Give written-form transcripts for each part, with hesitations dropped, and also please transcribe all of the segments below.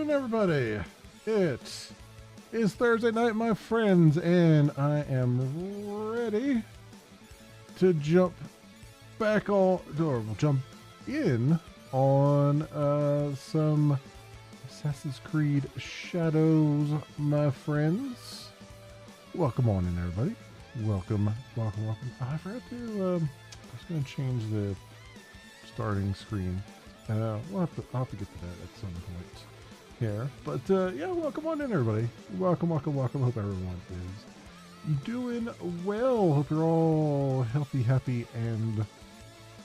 evening, everybody. It is Thursday night, my friends, and I am ready to jump back on, or jump in on some Assassin's Creed Shadows, my friends. Welcome on in, everybody. Welcome. I forgot to, I was going to change the starting screen. I'll have to get to that at some point here. But yeah, welcome on in, everybody. Welcome. Hope everyone is doing well. Hope you're all healthy, happy, and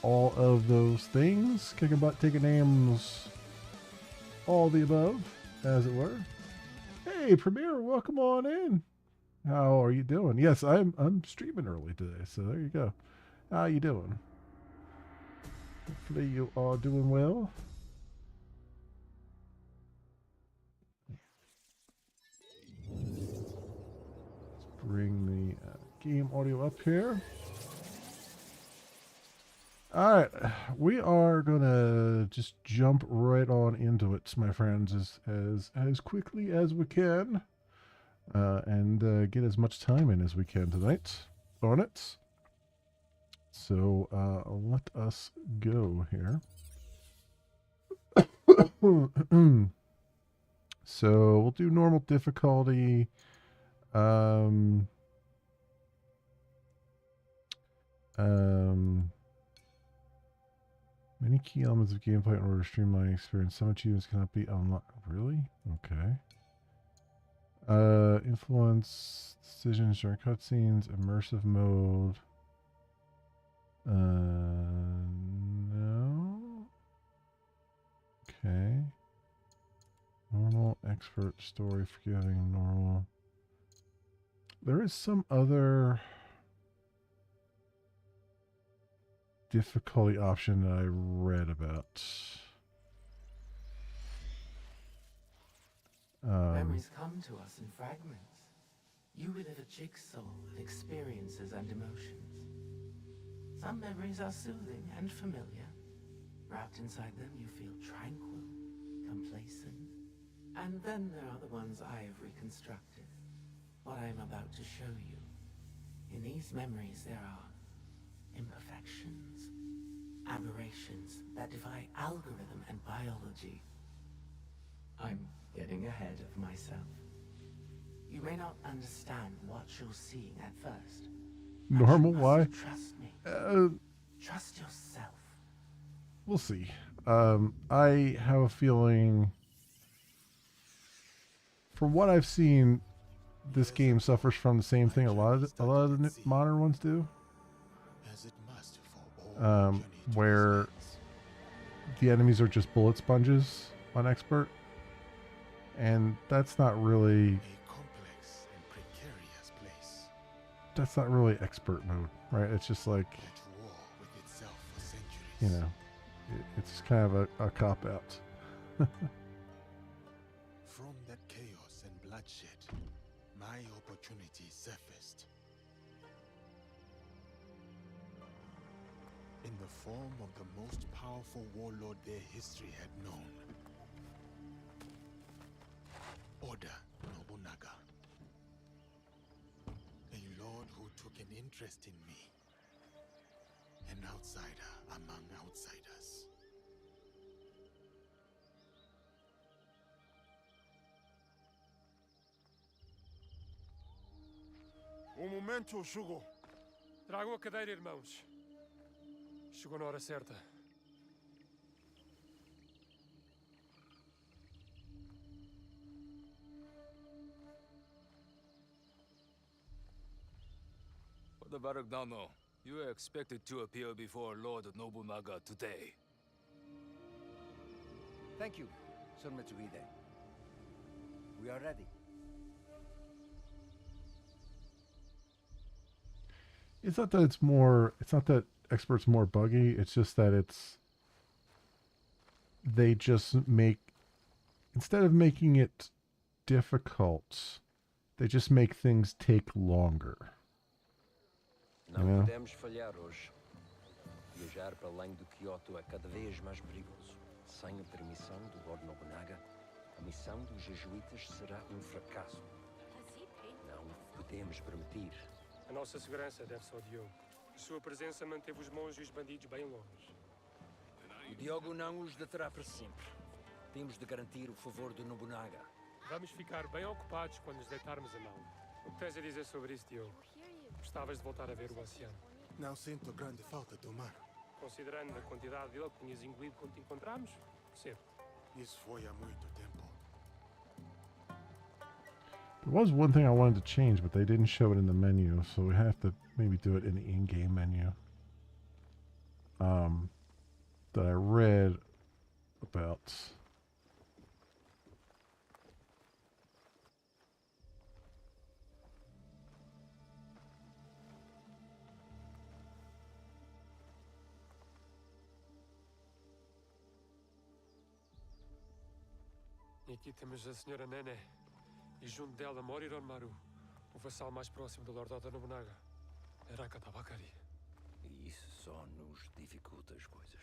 all of those things. Kicking butt, taking names, all the above, as it were. Hey, Premier, welcome on in. How are you doing? Yes, I'm streaming early today, so there you go. How you doing? Hopefully you are doing well. Let's bring the game audio up here. Alright, we are gonna just jump right on into it, my friends, as quickly as we can, and get as much time in as we can tonight on it. So let us go here. So we'll do normal difficulty. Many key elements of gameplay in order to streamline experience. Some achievements cannot be unlocked. Really? Okay. Influence decisions during cutscenes, immersive mode. No. Okay. Normal, expert, story, forgiving, normal. There is some other difficulty option that I read about. Memories come to us in fragments. You live a jigsaw of experiences and emotions. Some memories are soothing and familiar. Wrapped inside them, you feel tranquil, complacent. And then there are the ones I have reconstructed. What I am about to show you. In these memories, there are imperfections, aberrations that defy algorithm and biology. I'm getting ahead of myself. You may not understand what you're seeing at first. Normal? You Why? must trust me. Trust yourself. We'll see. I have a feeling, from what I've seen, this game suffers from the same thing a lot of the modern ones do. Where the enemies are just bullet sponges on expert, and that's not really expert mode, right? It's just like, you know, it's kind of a cop out. From that chaos and bloodshed, my opportunity surfaced. In the form of the most powerful warlord their history had known. Oda Nobunaga. A lord who took an interest in me. An outsider among outsiders. Um momento, Shugo. Trago a cadeira, irmãos. Chegou na hora certa. Oda Barugnano, you are expected to appear before Lord Nobunaga today. Thank you, Sir Mitsuhide. We are ready. It's not that expert's more buggy, it's just that they just make, instead of making it difficult, they just make things take longer. Não podemos falhar hoje. Viajar para além do Kyoto é cada vez mais perigoso. Sem a permissão do Lord Nobunaga, A missão dos jesuítas será um fracasso. Não podemos permitir. A nossa segurança deve-se ao Diogo. Sua presença manteve os monges e os bandidos bem longe. O Diogo não os deterá para sempre. Temos de garantir o favor do Nobunaga. Vamos ficar bem ocupados quando nos deitarmos a mão. O que tens a dizer sobre isso, Diogo? Gostavas de voltar a ver o oceano? Não sinto grande falta do mar. Considerando a quantidade dele que tinhas engolido quando te encontramos, percebo. Isso foi há muito tempo. There was one thing I wanted to change, but they didn't show it in the menu, so we have to maybe do it in the in-game menu. That I read about. E aqui temos a senhora Nene. E junto dela Moriron Maru, o vassal mais próximo do Lord Oda Nobunaga. Araka Tabakari. E isso só nos dificulta as coisas.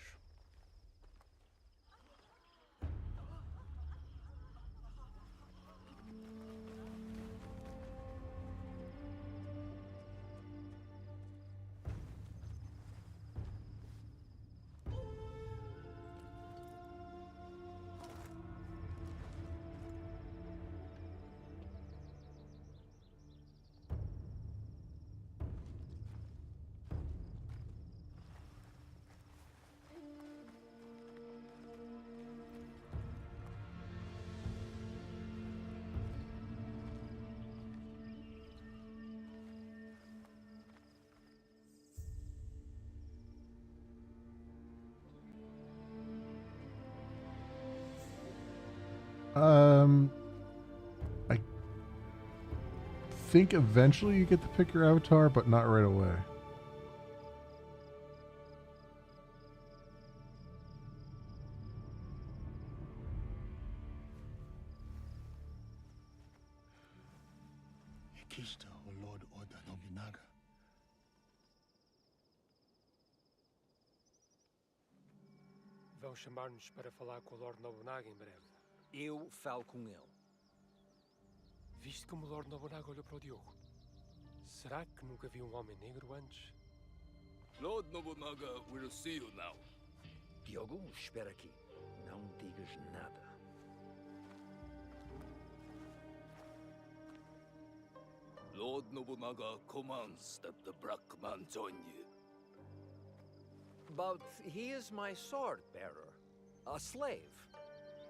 I think eventually you get to pick your avatar, but not right away. Aqui está o Lord Oda Nobunaga. Vão chamar-nos para falar com o Lord Nobunaga em breve. Eu falo com ele. Viste como o Lord Nobunaga olhou para o Diogo? Será que nunca viu um homem negro antes? Lord Nobunaga will see you now. Diogo, espera aqui. Não digas nada. Lord Nobunaga commands that the Black Man join you. But he is my sword bearer. A slave.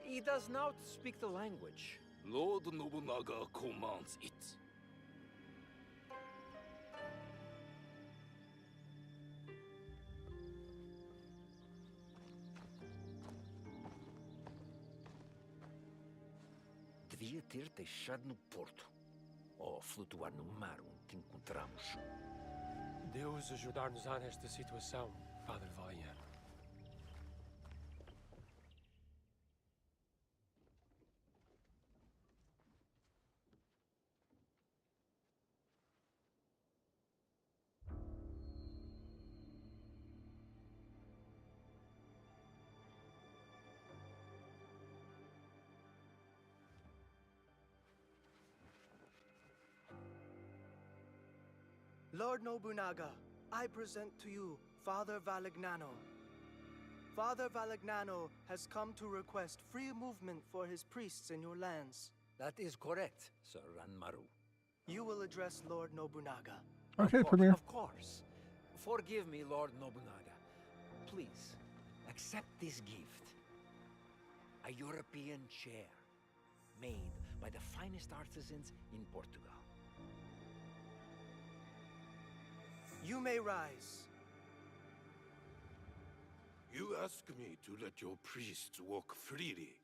He does not speak the language. Lord Nobunaga commands it. Devia ter deixado no porto. Ou flutuar no mar onde te encontramos. Deus ajudar-nos-á nesta situação, Padre Valiant. Lord Nobunaga, I present to you Father Valignano. Father Valignano has come to request free movement for his priests in your lands. That is correct, Sir Ranmaru. You will address Lord Nobunaga. Okay, Of course, Premier. Of course. Forgive me, Lord Nobunaga. Please, accept this gift. A European chair, made by the finest artisans in Portugal. You may rise. You ask me to let your priests walk freely.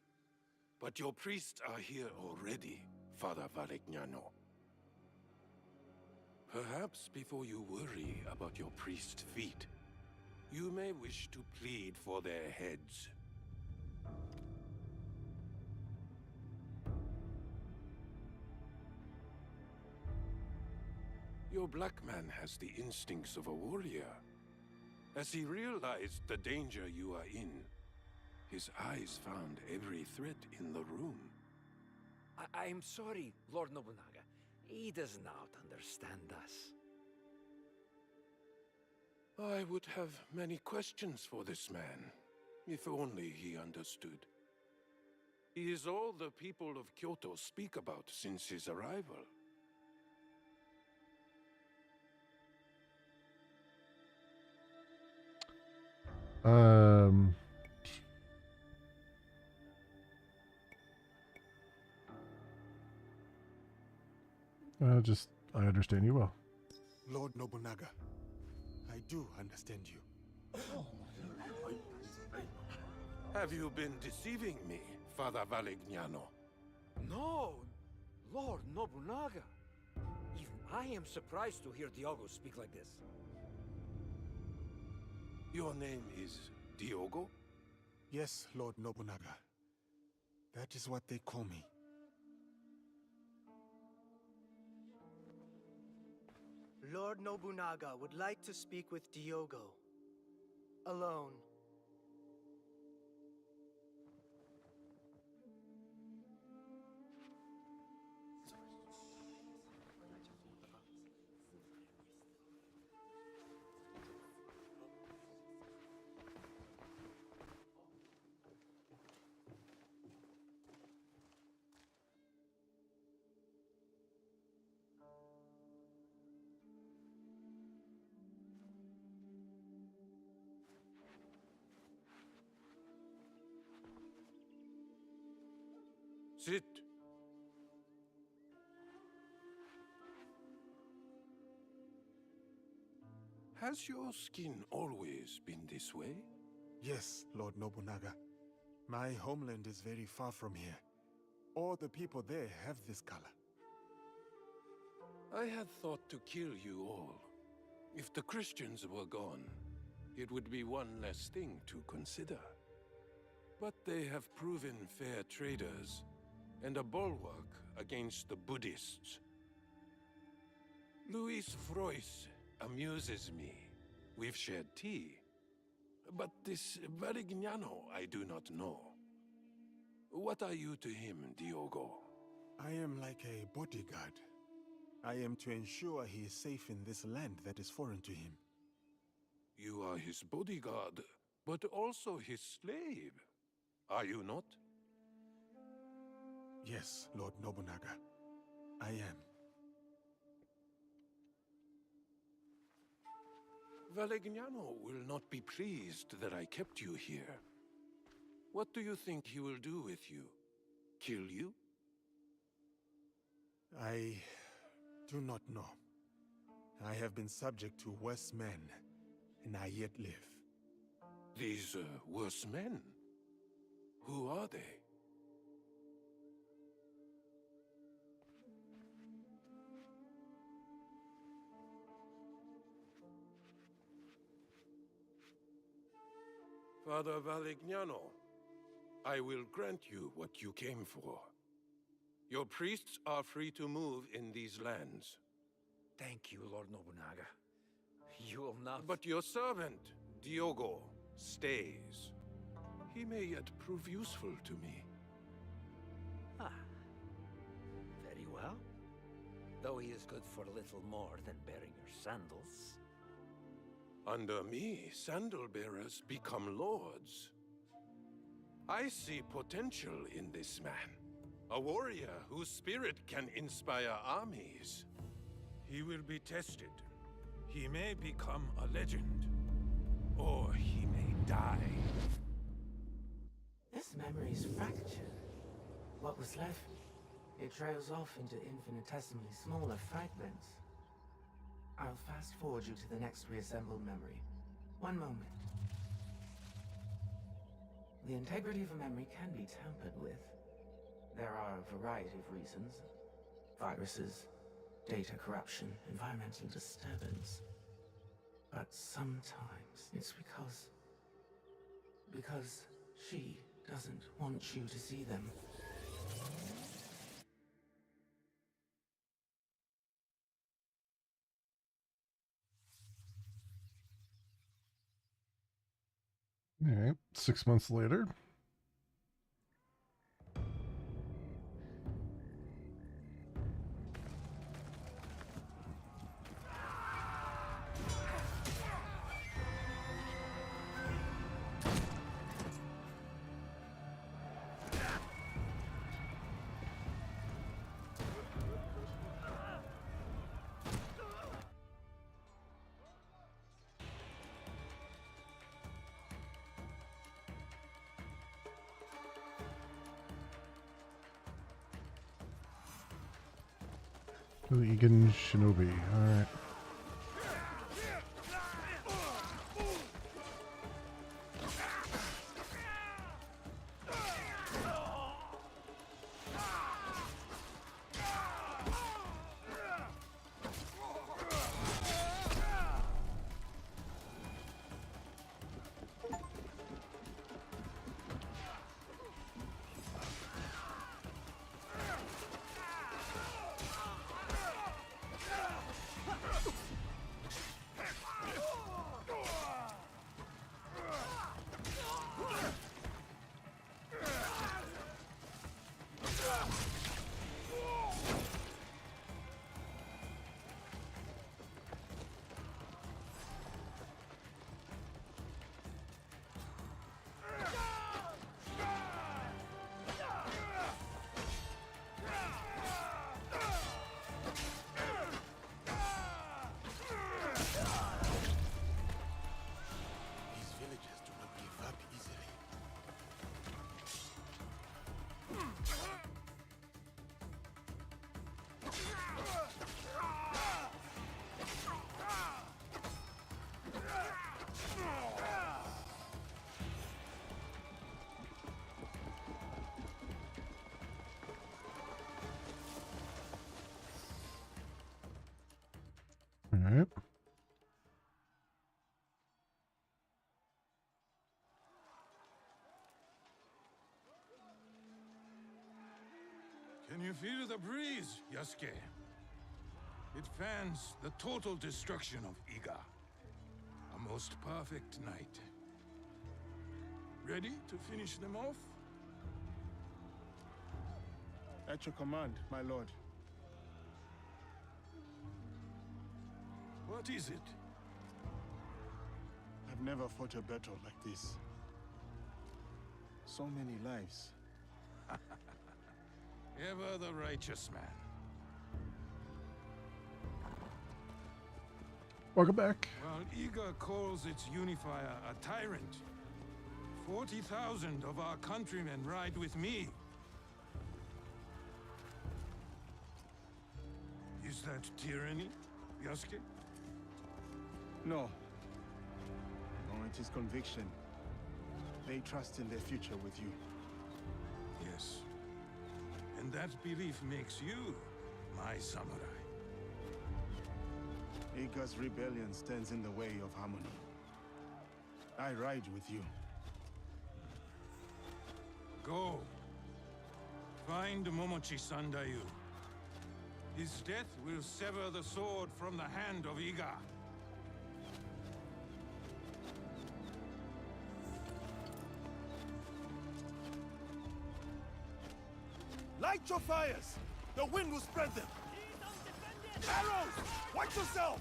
But your priests are here already, Father Valignano. Perhaps before you worry about your priest's feet, you may wish to plead for their heads. Your black man has the instincts of a warrior. As he realized the danger you are in, his eyes found every threat in the room. I'm sorry, Lord Nobunaga. He does not understand us. I would have many questions for this man, if only he understood. He is all the people of Kyoto speak about since his arrival. Um, I understand you well. Lord Nobunaga, I do understand you. Have you been deceiving me, Father Valignano? No, Lord Nobunaga. Even I am surprised to hear Diogo speak like this. Your name is Diogo? Yes, Lord Nobunaga. That is what they call me. Lord Nobunaga would like to speak with Diogo. Alone. Sit. Has your skin always been this way? Yes, Lord Nobunaga. My homeland is very far from here. All the people there have this color. I had thought to kill you all. If the Christians were gone, it would be one less thing to consider. But they have proven fair traders, and a bulwark against the Buddhists. Luis Frois amuses me. We've shared tea. But this Varignano I do not know. What are you to him, Diogo? I am like a bodyguard. I am to ensure he is safe in this land that is foreign to him. You are his bodyguard, but also his slave. Are you not? Yes, Lord Nobunaga. I am. Valignano will not be pleased that I kept you here. What do you think he will do with you? Kill you? I do not know. I have been subject to worse men, and I yet live. These worse men? Who are they? Father Valignano, I will grant you what you came for. Your priests are free to move in these lands. Thank you, Lord Nobunaga. You will not... But your servant, Diogo, stays. He may yet prove useful to me. Ah. Very well. Though he is good for little more than bearing your sandals. Under me, sandal bearers become lords. I see potential in this man. A warrior whose spirit can inspire armies. He will be tested. He may become a legend. Or he may die. This memory is fractured. What was left? It trails off into infinitesimally smaller fragments. I'll fast forward you to the next reassembled memory. One moment. The integrity of a memory can be tampered with. There are a variety of reasons. Viruses, data corruption, environmental disturbance. But sometimes it's because she doesn't want you to see them. All right, 6 months later. Egan Shinobi. Alright. These villagers do not give up easily. Alright. Can you feel the breeze, Yasuke? It fans the total destruction of Iga. A most perfect night. Ready to finish them off? At your command, my lord. What is it? I've never fought a battle like this. So many lives. Ever the righteous man. Welcome back. While Iga calls its unifier a tyrant, 40,000 of our countrymen ride with me. Is that tyranny, Yasuke? No. No, it is conviction. They trust in their future with you. Yes. And that belief makes you my samurai. Iga's rebellion stands in the way of harmony. I ride with you. Go. Find Momochi Sandayu. His death will sever the sword from the hand of Iga. Light your fires! The wind will spread them! Arrows! Watch yourselves!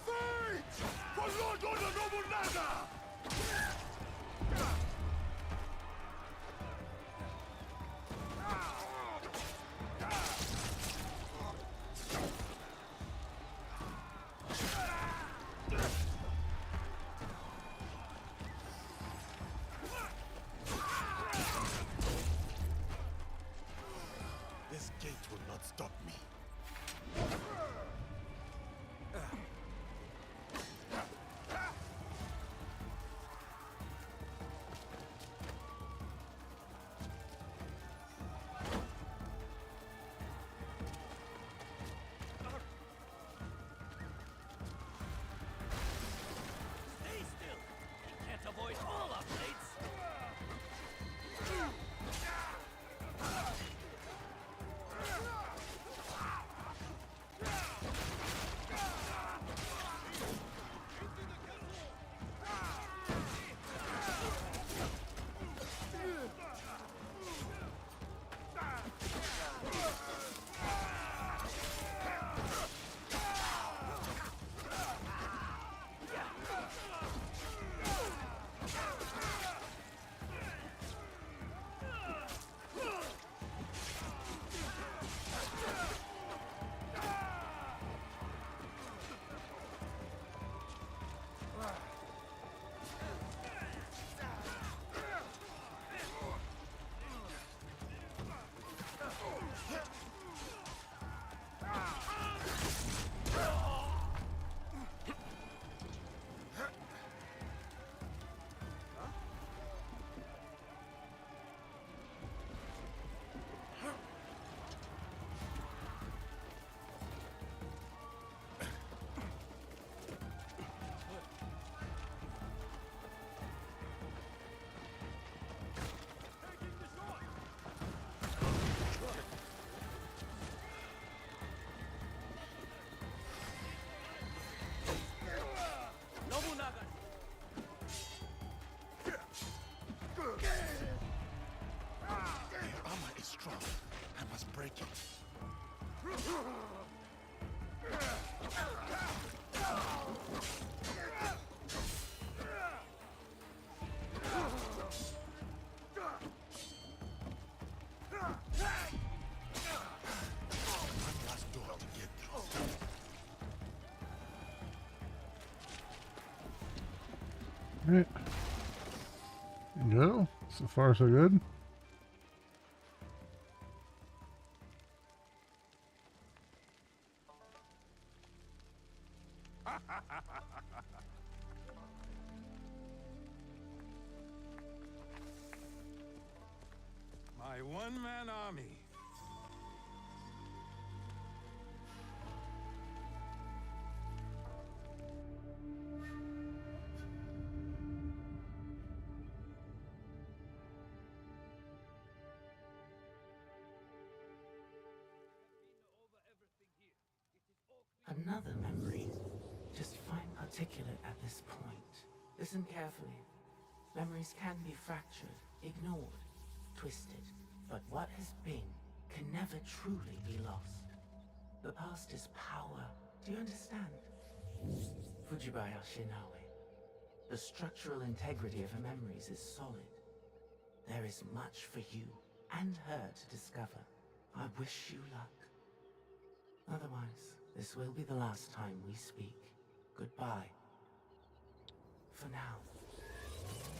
Fight! For Lord Oda Nobunaga! Right. There you go. So far, so good. My one-man army. Another memory. Just fine particulate at this point. Listen carefully. Memories can be fractured, ignored, twisted. But what has been can never truly be lost. The past is power. Do you understand? Fujibaya Shinawe. The structural integrity of her memories is solid. There is much for you and her to discover. I wish you luck. Otherwise, this will be the last time we speak. Goodbye. For now.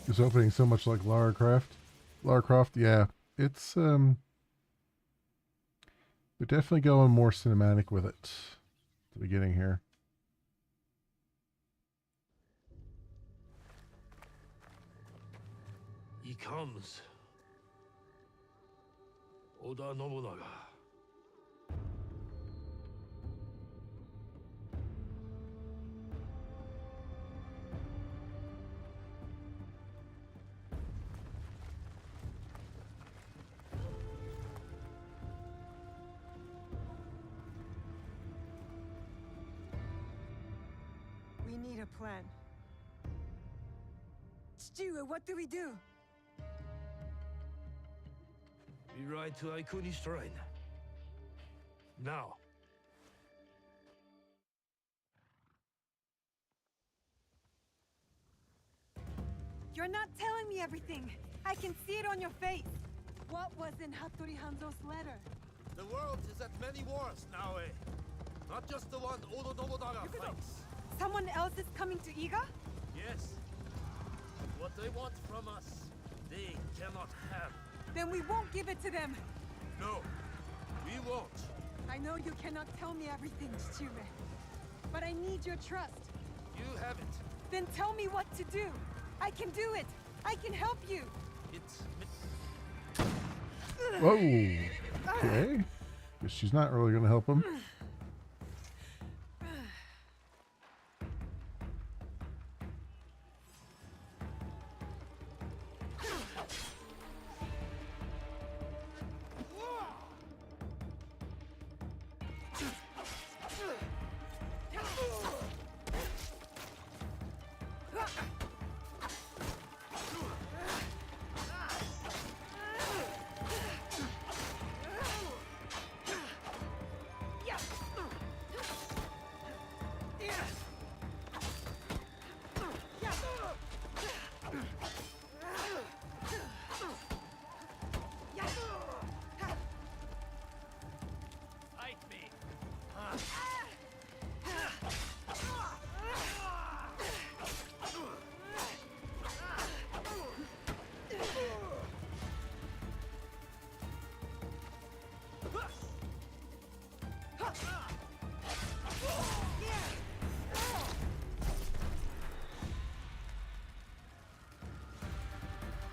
This opening so much like Lara Croft. Lara Croft, yeah. It's we're definitely going more cinematic with it at the beginning here. He comes. Oda Nobunaga. We need a plan. Stewart, what do we do? We ride to Aikuni Shrine. Now. You're not telling me everything. I can see it on your face. What was in Hattori Hanzo's letter? The world is at many wars now, eh? Not just the one Oda Nobunaga fights. Someone else is coming to Iga? Yes. What they want from us, they cannot have. Then we won't give it to them. No, we won't. I know you cannot tell me everything, Chichire. But I need your trust. You have it. Then tell me what to do. I can do it. I can help you. It's... Whoa. Okay. Guess she's not really going to help him.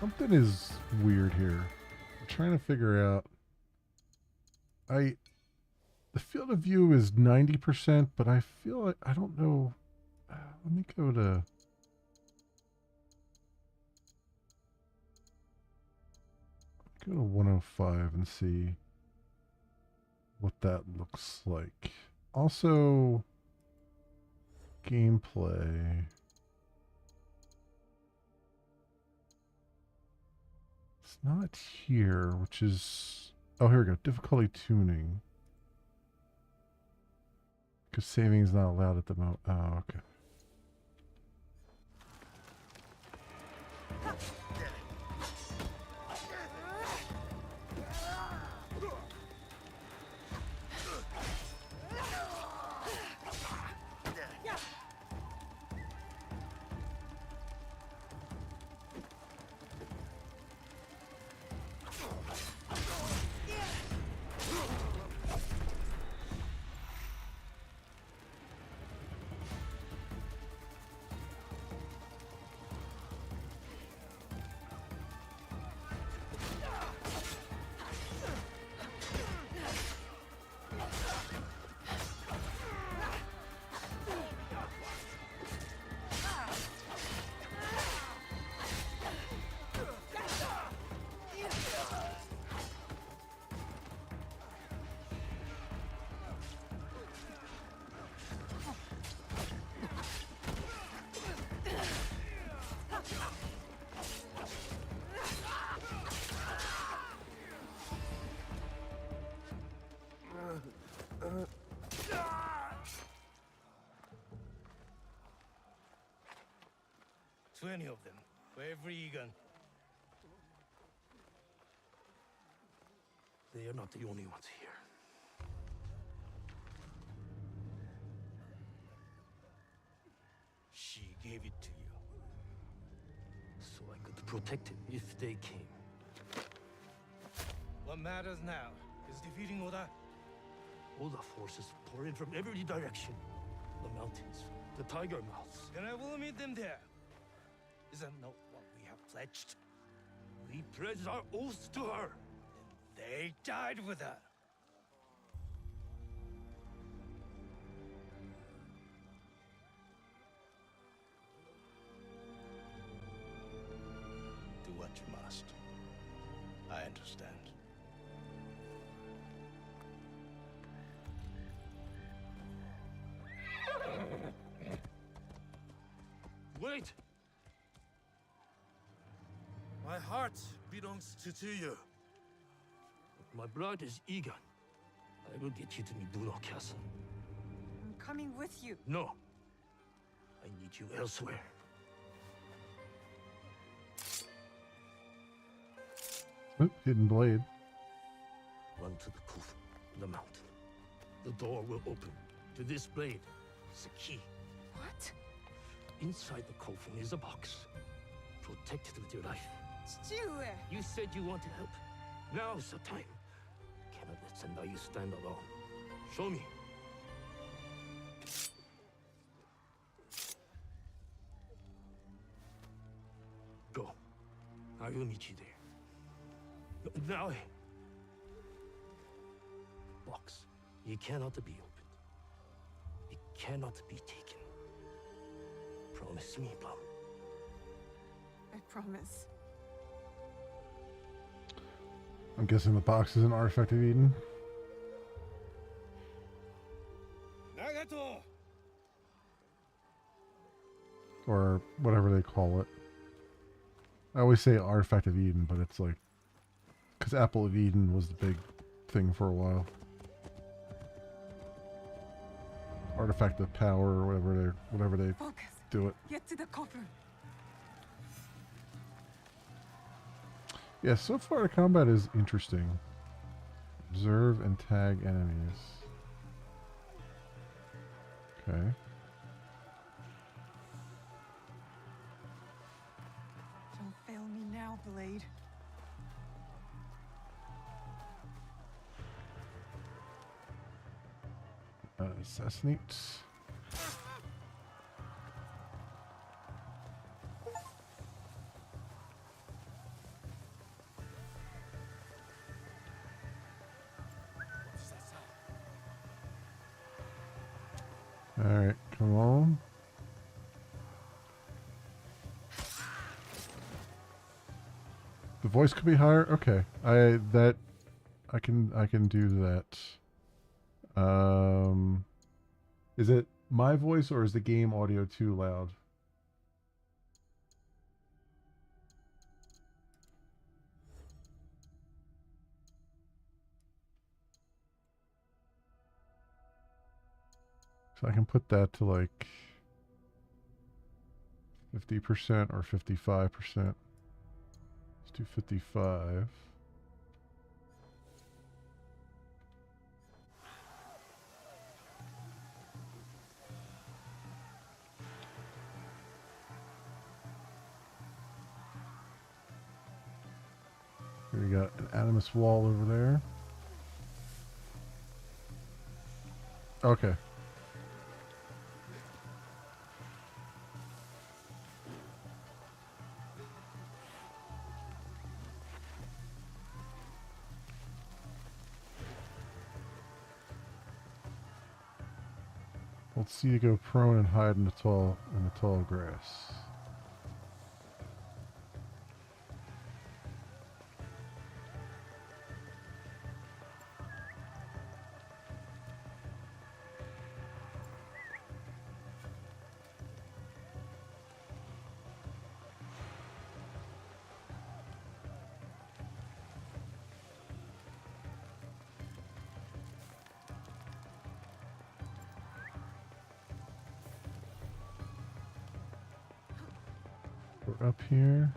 Something is weird here. I'm trying to figure out. The field of view is 90%, but I feel like I don't know. Let me go to. Go to 105 and see what that looks like. Also, gameplay. It's not here, which is... Oh, here we go. Difficulty tuning. Because saving is not allowed at the moment. Oh, okay. many of them. For every Egan. They are not the only ones here. She gave it to you. So I could protect him if they came. What matters now is defeating Oda. Oda forces pour in from every direction. The mountains, the tiger mouths. And I will meet them there. Is that not what we have pledged? We pledged our oath to her. And they died with her. Do what you must. I understand. Wait! My heart belongs to you. My blood is Egan. I will get you to Mibuno Castle. I'm coming with you. No. I need you elsewhere. Oop, hidden blade. Run to the Kufu, the mountain. The door will open. To this blade is a key. What? Inside the coffin is a box. Protect it with your life. Chihue! You said you wanted help. Now's the time. Cannot let Sendayu stand alone. Show me. Go. I will meet you there. Now. Box. It cannot be opened. It cannot be taken. Promise me, Plum. I promise. I'm guessing the box is an artifact of Eden. Nagato! Or whatever they call it. I always say artifact of Eden, but it's like... Because Apple of Eden was the big thing for a while. Artifact of power, or whatever they Focus. do it. Get to the coffer. Yeah, so far the combat is interesting. Observe and tag enemies. Okay. Don't fail me now, Blade. Assassinate. Alright, come on. The voice could be higher? Okay. I can do that. Is it my voice or is the game audio too loud? So I can put that to like 50% or 55%. Let's do 55. Here we got an Animus wall over there. Okay. Let's see you go prone and hide in the tall grass. up here.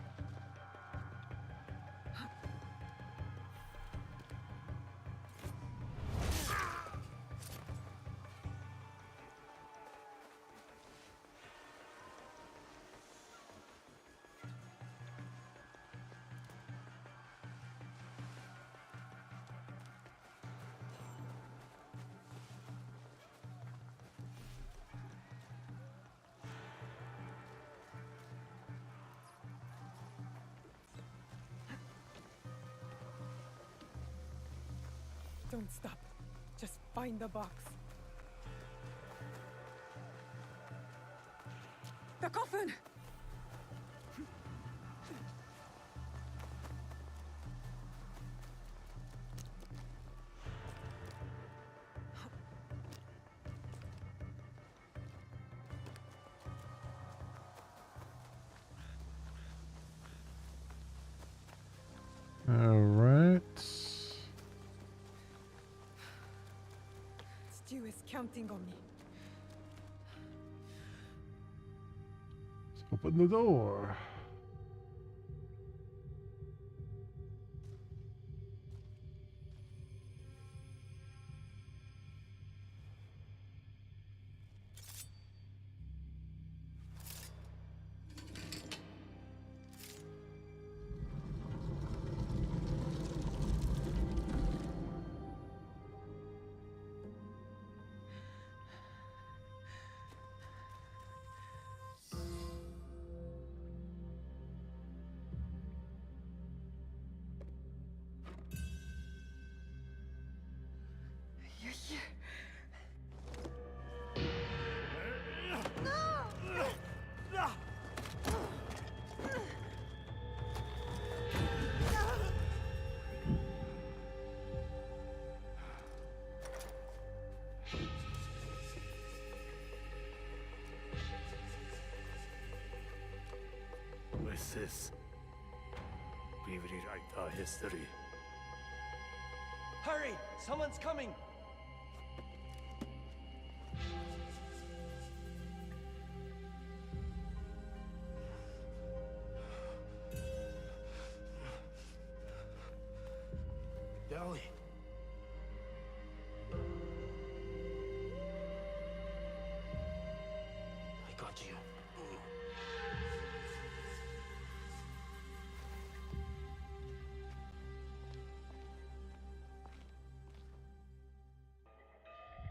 Don't stop. Just find the box. The coffin! All right. Stu is counting on me. Let's open the door. You're here. With this, we rewrite our history. Hurry! Someone's coming! Dali. I got you.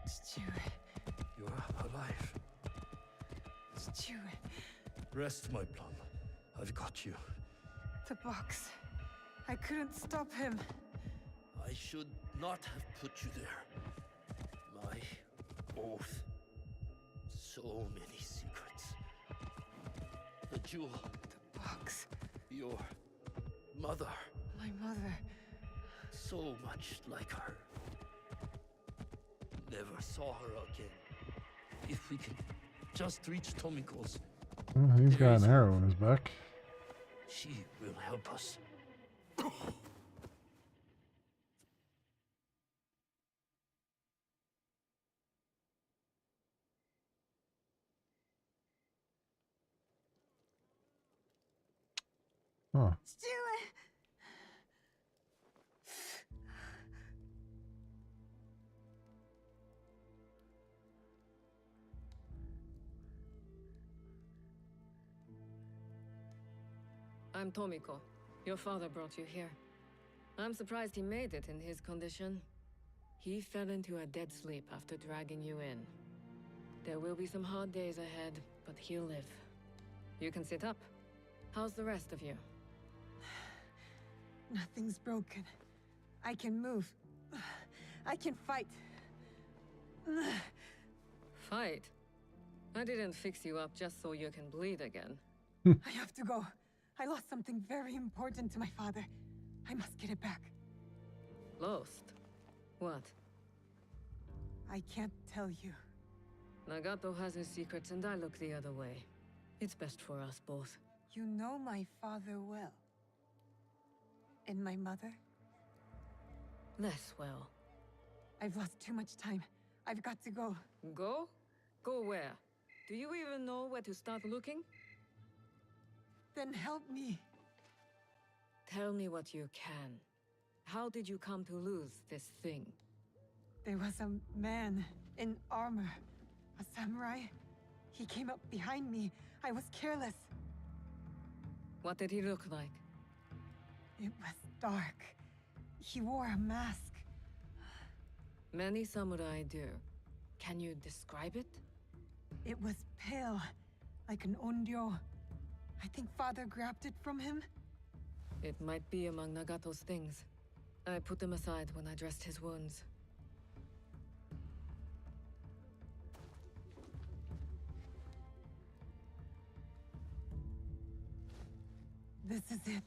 Stu. You're alive. Stu. Rest, my plum. I've got you. The box. I couldn't stop him. I should not have put you there. My oath. So many secrets. The jewel. The box. Your mother. My mother. So much like her. Never saw her again. If we can just reach Tomiko's, Well, he's got an arrow in his back. she will help us. Huh. Stu. I'm Tomiko. Your father brought you here. I'm surprised he made it in his condition. He fell into a dead sleep after dragging you in. There will be some hard days ahead, but he'll live. You can sit up. How's the rest of you? Nothing's broken. I can move. I can fight. Fight? I didn't fix you up just so you can bleed again. I have to go. I lost something very important to my father. I must get it back. Lost? What? I can't tell you. Nagato has his secrets and I look the other way. It's best for us both. You know my father well. And my mother? Less well. I've lost too much time. I've got to go. Go? Go where? Do you even know where to start looking? Then help me. Tell me what you can. How did you come to lose this thing? There was a man in armor. A samurai. He came up behind me. I was careless. What did he look like? It was dark. He wore a mask. Many samurai do. Can you describe it? It was pale, like an onryo. I think Father grabbed it from him. It might be among Nagato's things. I put them aside when I dressed his wounds. This is it.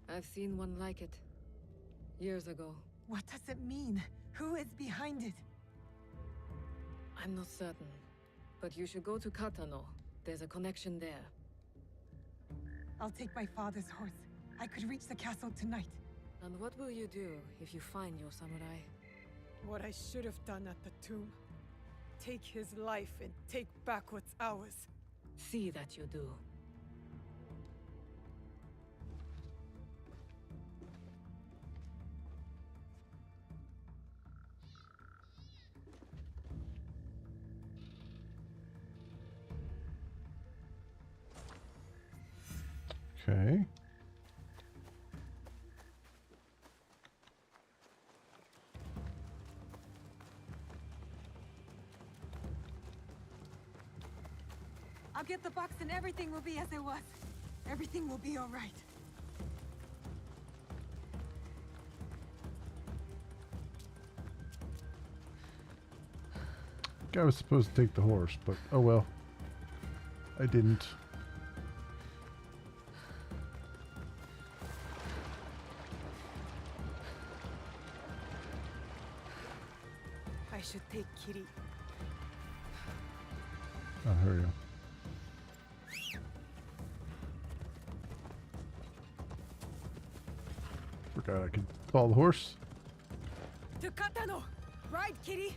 I've seen one like it. Years ago. What does it mean? Who is behind it? I'm not certain. But you should go to Katano. There's a connection there. I'll take my father's horse. I could reach the castle tonight. And what will you do if you find your samurai? What I should have done at the tomb. Take his life and take back what's ours. See that you do. Okay. I'll get the box and everything will be as it was. Everything will be all right. I was supposed to take the horse, but oh well. I didn't. I should take Kiri. I'll hurry up. Forgot I could call the horse. To Katano! Ride, Kiri!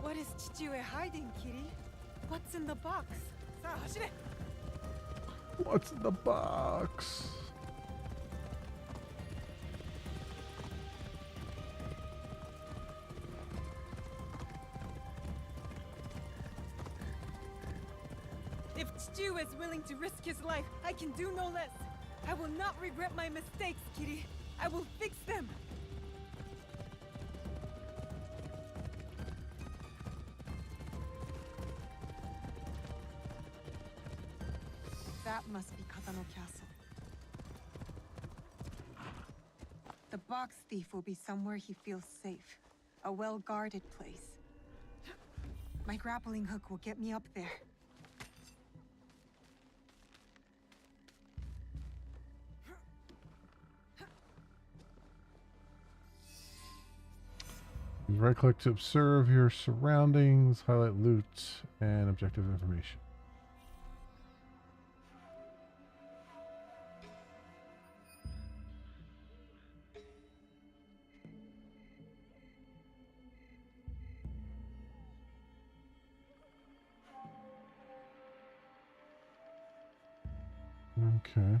What is Chichue hiding, Kiri? What's in the box? What's in the box? If Chichue is willing to risk his life, I can do no less. I will not regret my mistakes, Kiri. I will fix them. That must be Katano Castle. The box thief will be somewhere he feels safe. A well-guarded place. My grappling hook will get me up there. Right-click to observe your surroundings, highlight loot, and objective information. Okay.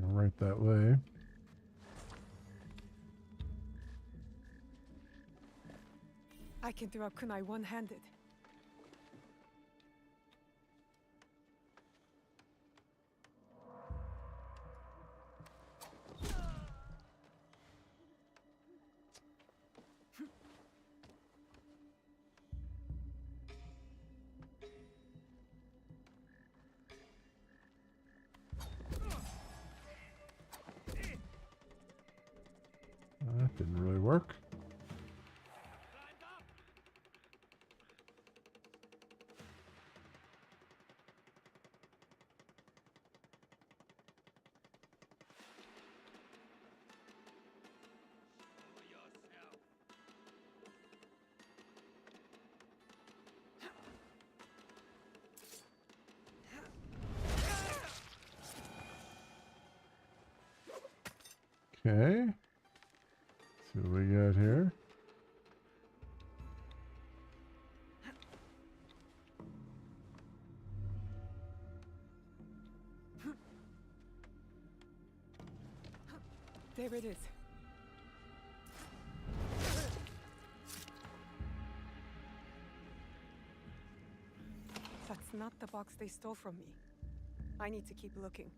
Right that way. I can throw a kunai one-handed. That didn't really work. Okay. See what we got here. There it is. That's not the box they stole from me. I need to keep looking.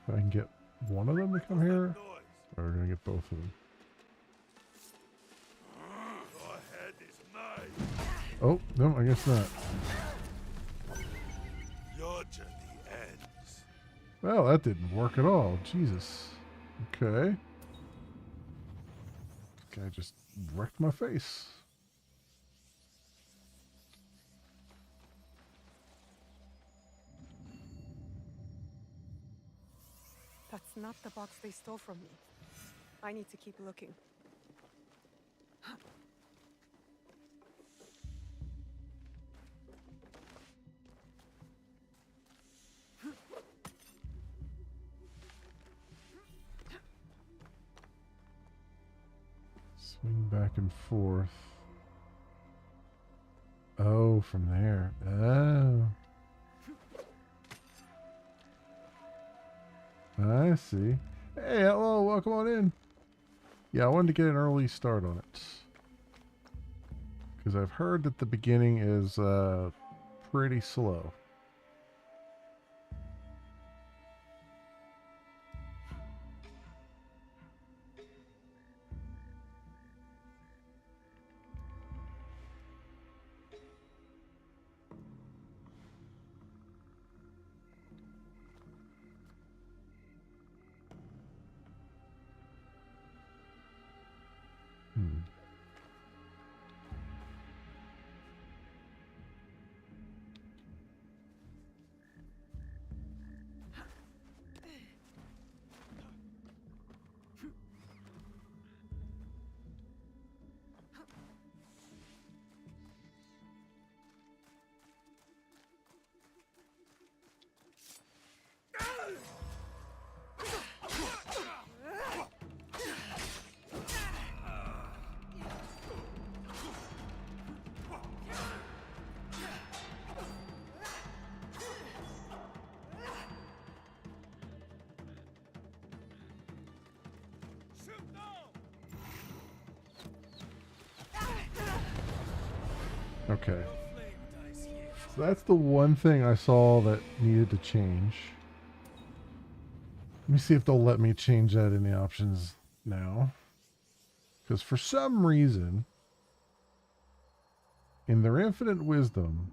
If I can get one of them to come here, or we're gonna get both of them. Oh, no, I guess not. Your journey ends. Well, that didn't work at all. Jesus. Okay. This guy just wrecked my face. That's not the box they stole from me. I need to keep looking. Swing back and forth. Oh, from there. Oh. I see. Hey, hello, welcome on in. Yeah, I wanted to get an early start on it. Because I've heard that the beginning is pretty slow. Okay. So that's the one thing I saw that needed to change. Let me see if they'll let me change that in the options now. Because for some reason, in their infinite wisdom,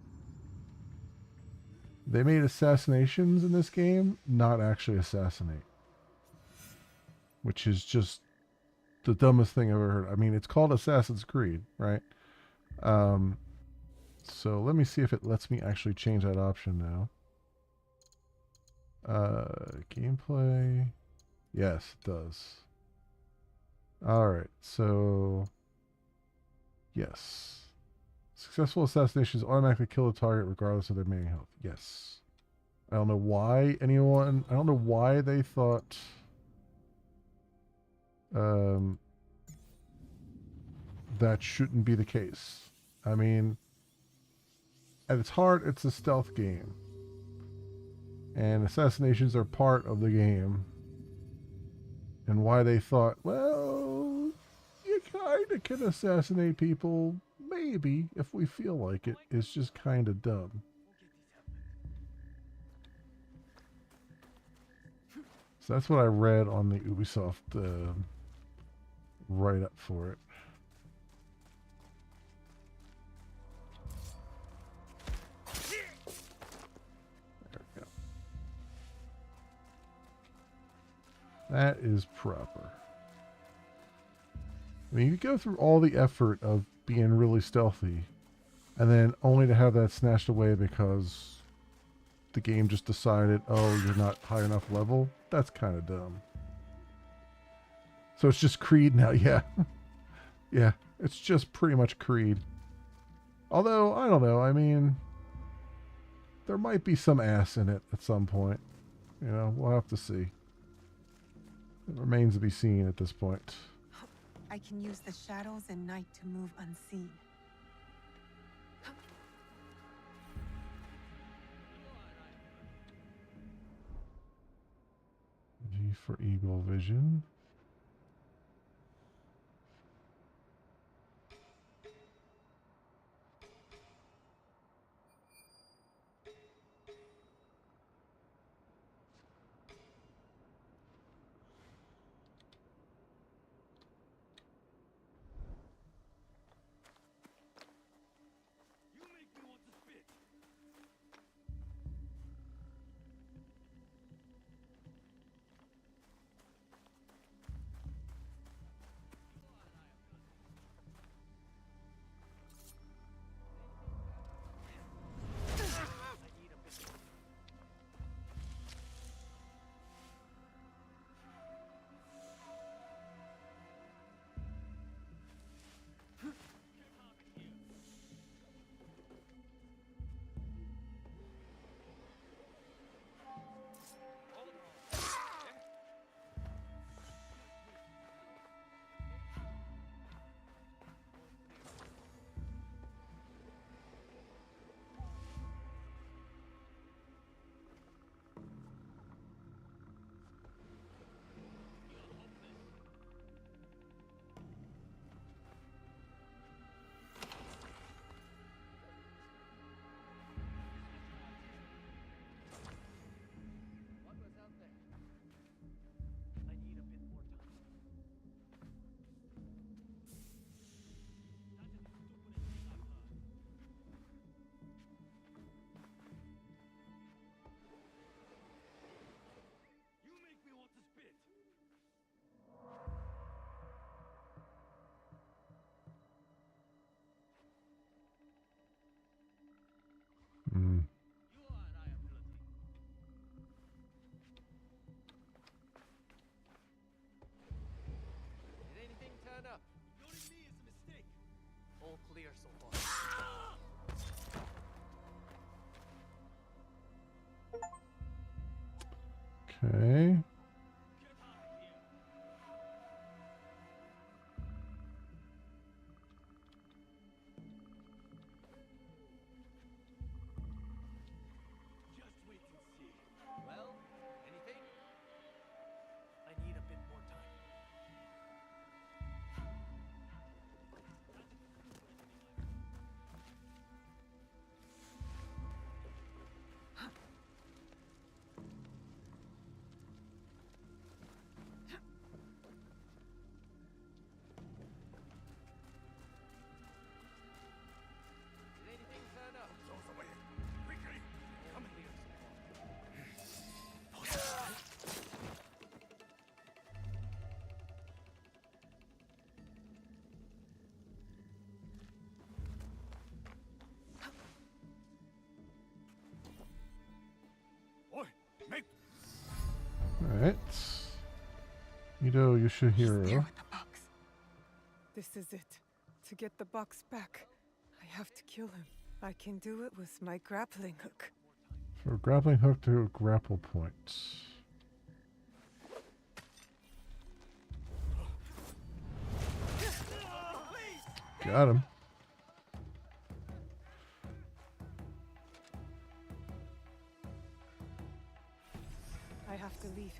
they made assassinations in this game not actually assassinate. Which is just the dumbest thing I've ever heard. I mean, it's called Assassin's Creed, right? So let me see if it lets me actually change that option now. Gameplay. Yes, it does. Alright, so yes. Successful assassinations automatically kill the target regardless of their remaining health. Yes. I don't know why they thought that shouldn't be the case. I mean, at its heart, it's a stealth game. And assassinations are part of the game. And why they thought, well, you kind of can assassinate people, maybe, if we feel like it, is just kind of dumb. So that's what I read on the Ubisoft write-up for it. There we go. That is proper. I mean, you go through all the effort of being really stealthy, and then only to have that snatched away because the game just decided, oh, you're not high enough level. That's kind of dumb. So it's just Creed now, yeah. Yeah, it's just pretty much Creed. Although, I don't know, I mean, there might be some ass in it at some point. You know, we'll have to see. It remains to be seen at this point. I can use the shadows and night to move unseen. G for Eagle Vision. Mm. Did anything turn up? Noting me is a mistake. All clear so far. Okay. Just wait and see. Well, anything? I need a bit more time. Did anything turn up? Quickly! Come here. Oi, make Alright. Ido Yoshihiro. There with the box. This is it. To get the box back, I have to kill him. I can do it with my grappling hook. For grappling hook to grapple points. Please, Got him. I have to leave.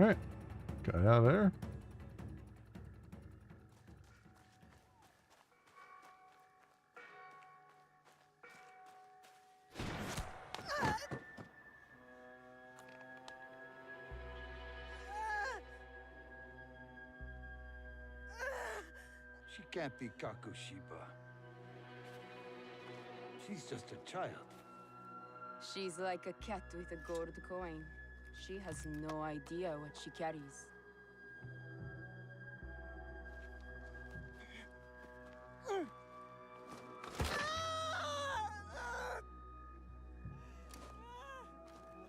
All right, got out of there. She can't be Kakushiba. She's just a child. She's like a cat with a gold coin. She has no idea what she carries.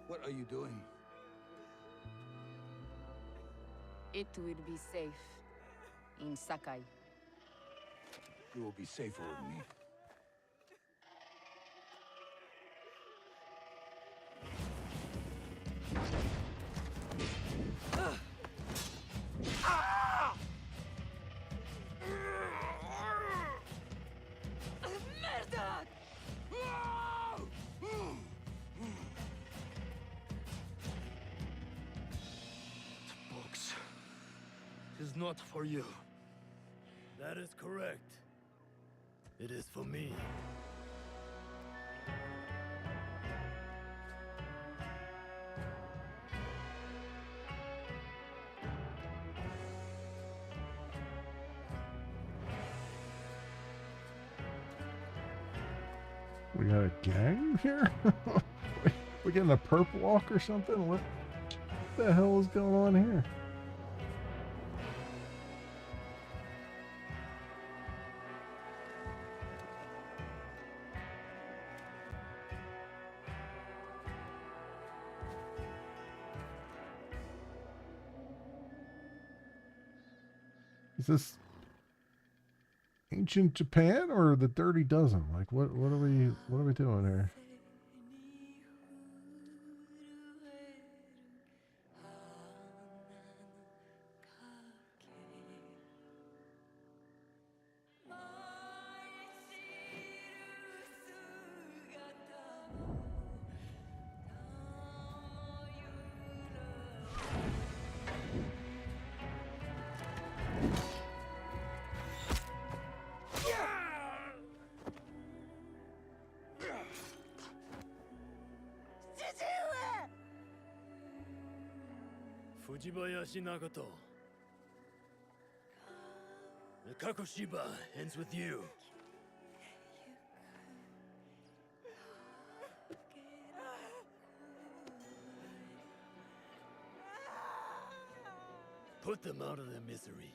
What are you doing? It will be safe in Sakai. You will be safer with me. Is not for you. That is correct. It is for me. We got a gang here? We getting a perp walk or something? What the hell is going on here? Is this ancient Japan or the Dirty Dozen? Like what are we doing here? Fujibayashi Nagato. The Kakushiba ends with you. Put them out of their misery.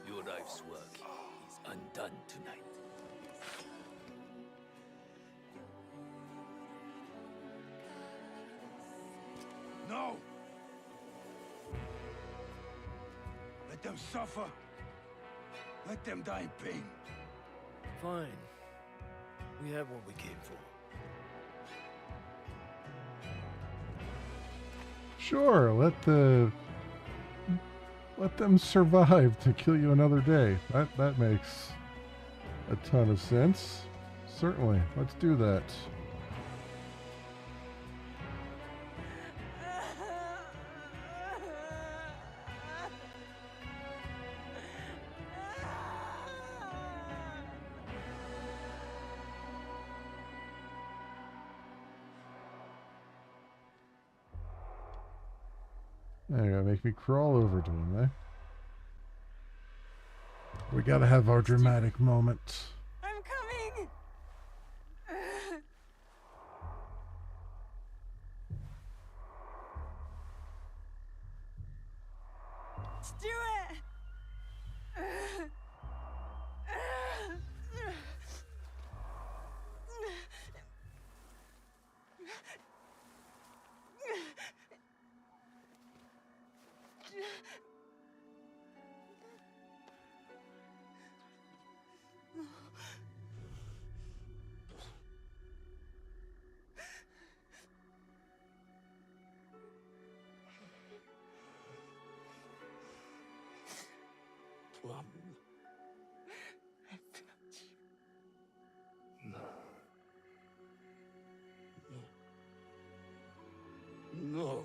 Your life's work is undone tonight. No! Let them suffer. Let them die in pain. Fine. We have what we came for. Sure, let them survive to kill you another day. That makes a ton of sense. Certainly, let's do that. They're gonna make me crawl over to him, eh? We gotta have our dramatic moment. I'm coming! Stuart! Plum. I found you. No. No. No.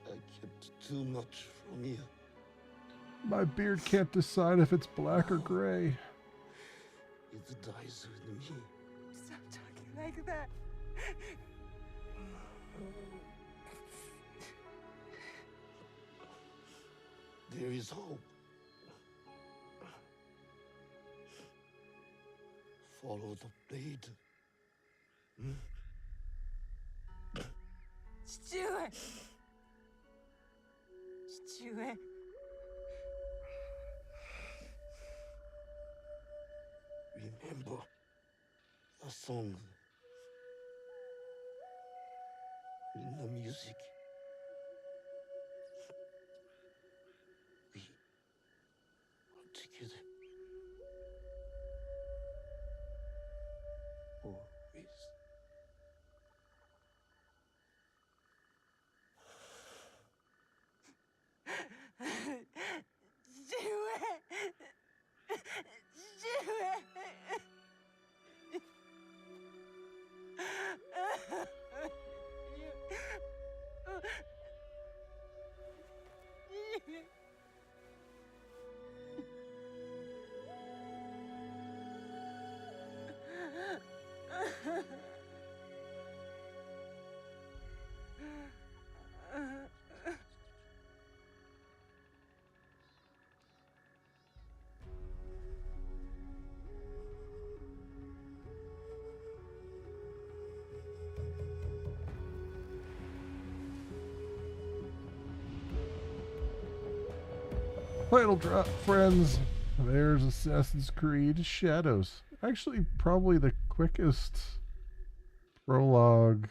I kept too much from you. My beard can't decide if it's black or gray. It dies with me. Stop talking like that. There is hope. Follow the blade. Stuart! Stuart. Remember the song in the music. We are together. Always. Final drop, friends. There's Assassin's Creed Shadows. Actually, probably the quickest prologue.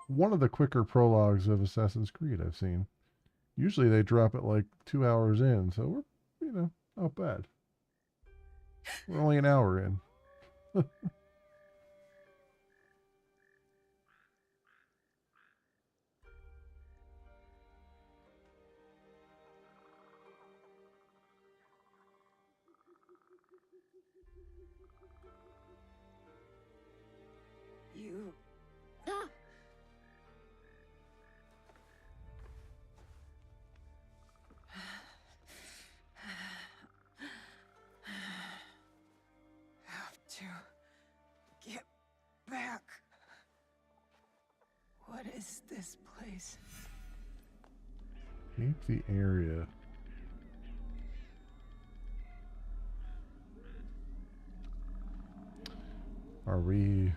One of the quicker prologues of Assassin's Creed I've seen. Usually they drop it like 2 hours in, so we're, not bad. We're only an hour in. You. Have to get back. What is this place? Keep the area. Are we...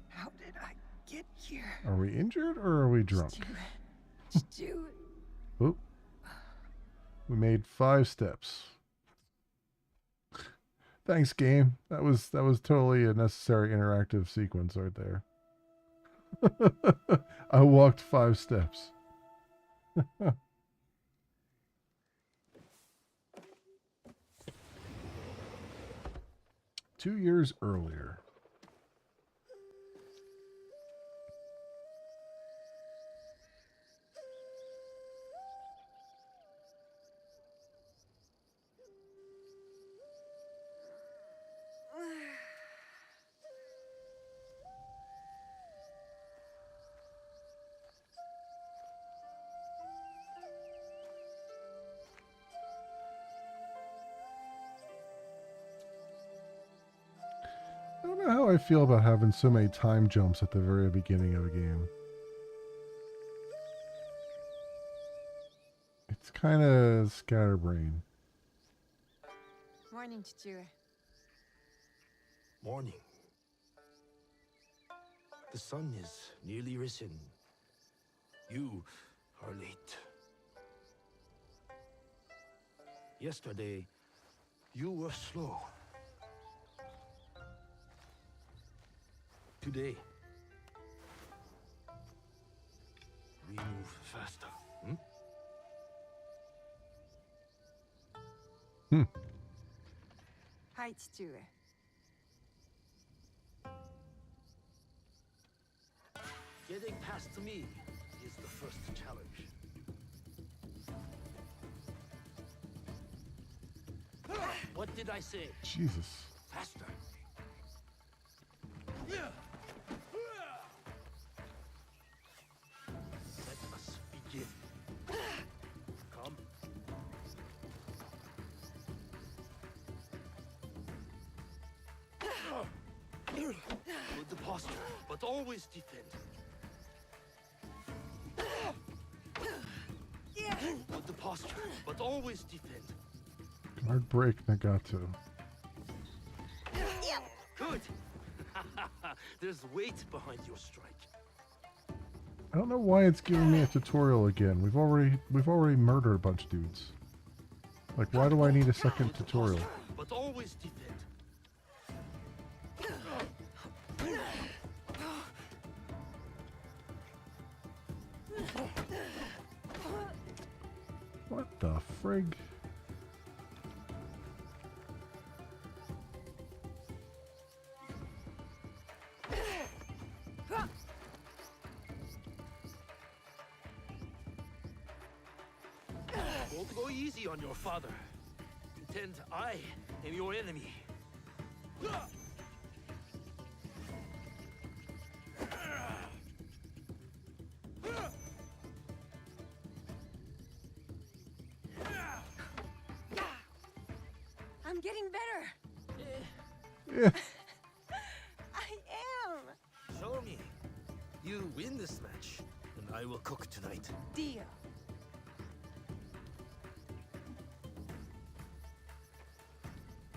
How did I get here? Are we injured or are we drunk? Stuart. Oop. We made 5 steps. Thanks, game. That was totally a necessary interactive sequence right there. I walked 5 steps. 2 years earlier. don't know how I feel about having so many time jumps at the very beginning of a game. It's kind of scatterbrain. Morning, Chichire. Morning. The sun is nearly risen. You are late. Yesterday, you were slow. Today, we move faster. Hi, Chichire. Getting past me is the first challenge. What did I say? Jesus. Faster. Let us begin. Come. With the posture, but always defend. With the posture, but always defend. Guard break, Nagato. Good. There's weight behind your strike. I don't know why it's giving me a tutorial again. We've already murdered a bunch of dudes. Like, why do I need a second tutorial? But always defend. What the frig? Don't go easy on your father. Pretend I am your enemy. I'm getting better. Yeah. I am. Show me. You win this match, and I will cook tonight. Deal.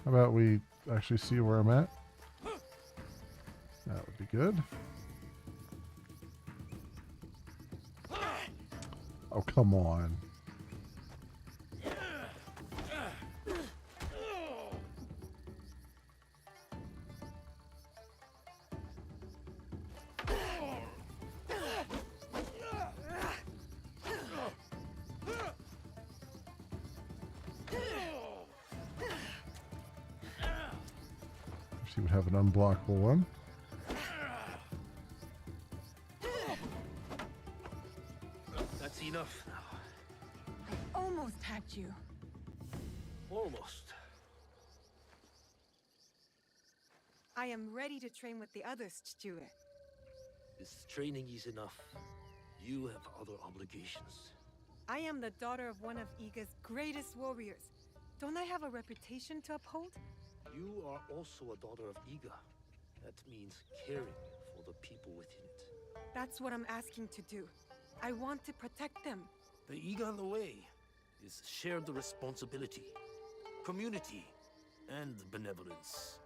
How about we actually see where I'm at? That would be good. Oh, come on. She would have an unblockable one. That's enough now. I almost had you. Almost. I am ready to train with the others, Chichire. This training is enough. You have other obligations. I am the daughter of one of Iga's greatest warriors. Don't I have a reputation to uphold? You are also a daughter of Iga. That means caring for the people within it. That's what I'm asking to do. I want to protect them. The Iga in the way is shared responsibility, community, and benevolence.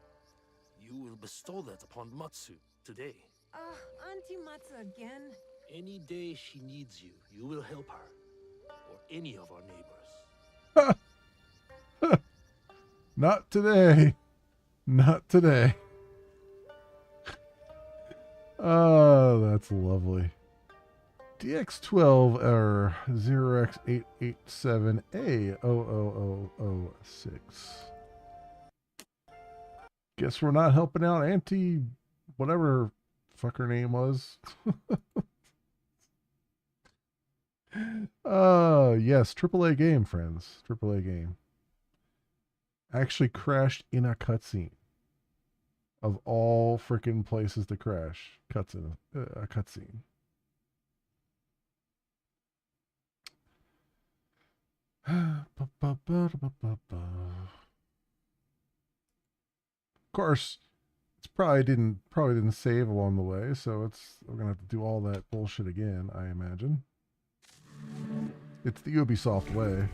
You will bestow that upon Matsu today. Auntie Matsu again? Any day she needs you, you will help her. Or any of our neighbors. Not today. Not today. Oh, that's lovely. DX12 or 0x887A00006. Guess we're not helping out Auntie, whatever fuck her name was. Yes, AAA game, friends. AAA game. Actually crashed in a cutscene. Of all freaking places to crash, a cutscene. Of course, It's probably didn't save along the way, so we're gonna have to do all that bullshit again, I imagine. It's the Ubisoft way.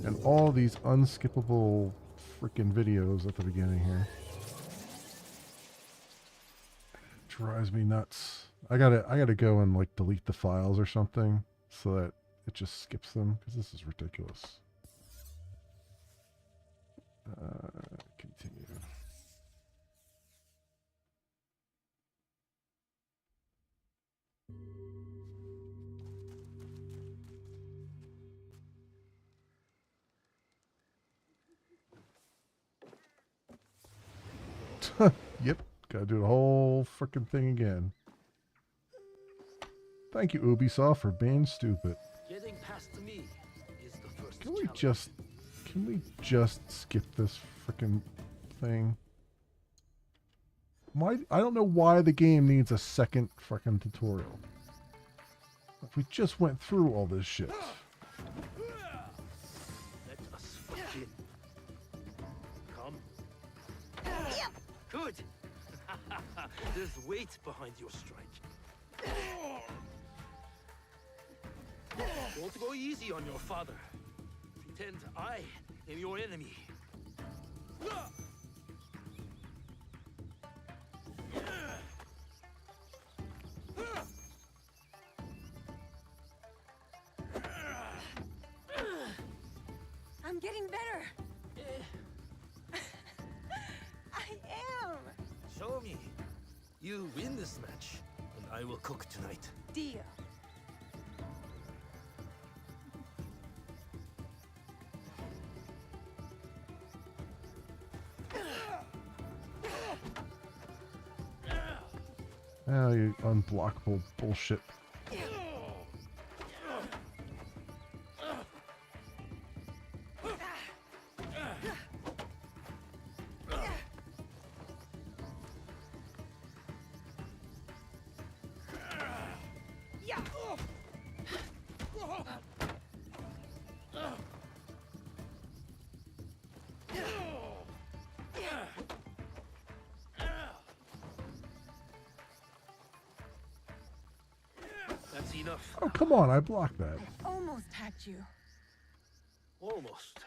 And all these unskippable freaking videos at the beginning here. Drives me nuts. I gotta go and like delete the files or something so that it just skips them, because this is ridiculous. Continue. Yep, gotta do the whole freaking thing again. Thank you, Ubisoft, for being stupid. Getting past me is the first Can we just skip this freaking thing? Why? I don't know why the game needs a second freaking tutorial. If we just went through all this shit. Let us begin. Come. Good. There's weight behind your strike. Don't go easy on your father. Pretend I am your enemy. I'm getting better. I am. Show me. You win this match, and I will cook tonight. Deal. Oh, you unblockable bullshit. That's enough. Oh, come on, I blocked that. Almost had you. Almost.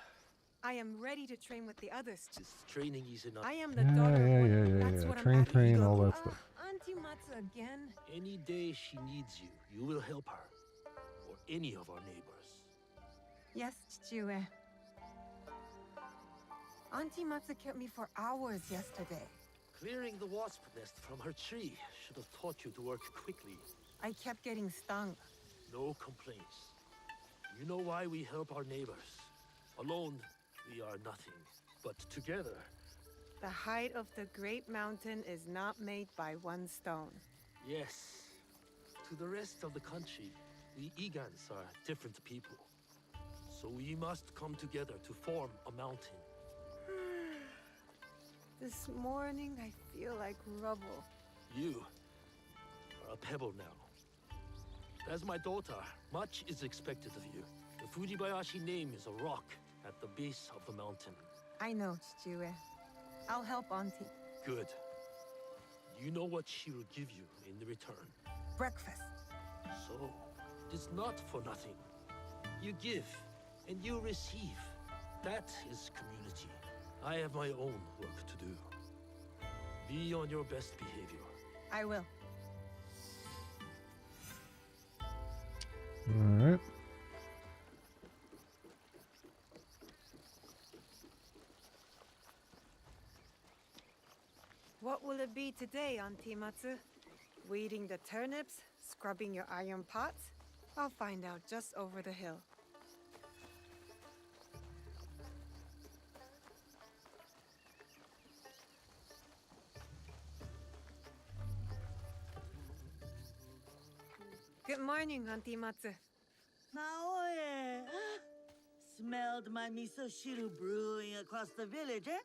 I am ready to train with the others. This training is enough. I am the daughter of one. That's what I'm Train, all that stuff. Auntie Matsu again? Any day she needs you, you will help her. Or any of our neighbors. Yes, Chichue. Auntie Matsu kept me for hours yesterday. Clearing the wasp nest from her tree should have taught you to work quickly. I kept getting stung. No complaints. You know why we help our neighbors. Alone, we are nothing. But together... The height of the great mountain is not made by one stone. Yes. To the rest of the country, we Egans are different people. So we must come together to form a mountain. This morning, I feel like rubble. You are a pebble now. As my daughter, much is expected of you. The Fujibayashi name is a rock at the base of the mountain. I know, Chichue. I'll help Auntie. Good. You know what she will give you in the return. Breakfast. So, it's not for nothing. You give, and you receive. That is community. I have my own work to do. Be on your best behavior. I will. All right. What will it be today, Auntie Matsu? Weeding the turnips? Scrubbing your iron pots? I'll find out just over the hill. Good morning, Auntie Matsu. Naoe! Smelled my miso shiru brewing across the village, eh?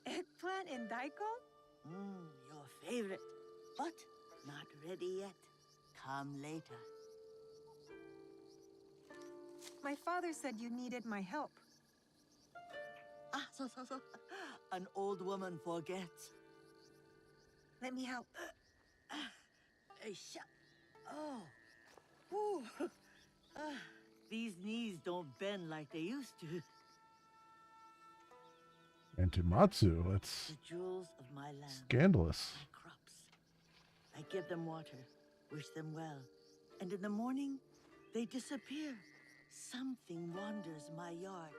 Eggplant and daiko? Your favorite, but not ready yet. Come later. My father said you needed my help. So. An old woman forgets. Let me help. Oh. Whew. These knees don't bend like they used to. And to Matsu, that's The jewels of my land. scandalous. My crops. I give them water, wish them well, and in the morning, they disappear. Something wanders my yard.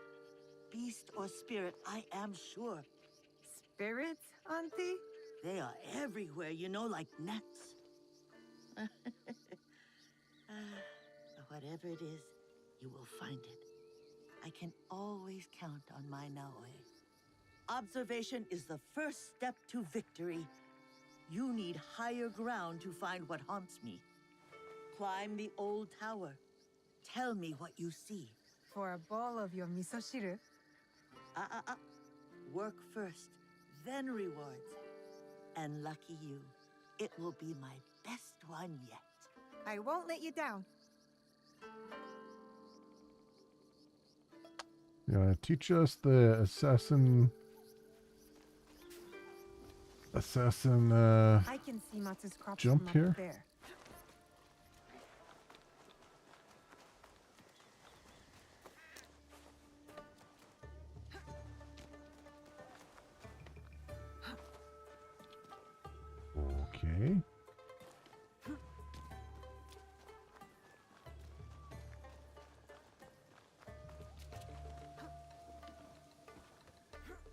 Beast or spirit, I am sure. Spirits, Auntie? They are everywhere, you know, like gnats. Whatever it is, you will find it. I can always count on my Naoe. Observation is the first step to victory. You need higher ground to find what haunts me. Climb the old tower. Tell me what you see. For a bowl of your misoshiru? Work first, then rewards. And lucky you, it will be my best one yet. I won't let you down. You want to teach us the assassin... I can see Matsu's crops jump from here? up there. Okay.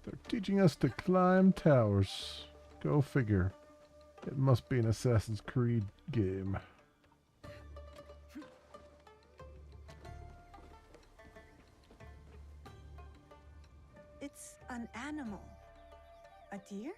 They're teaching us to climb towers. Go figure. It must be an Assassin's Creed game. It's an animal. A deer?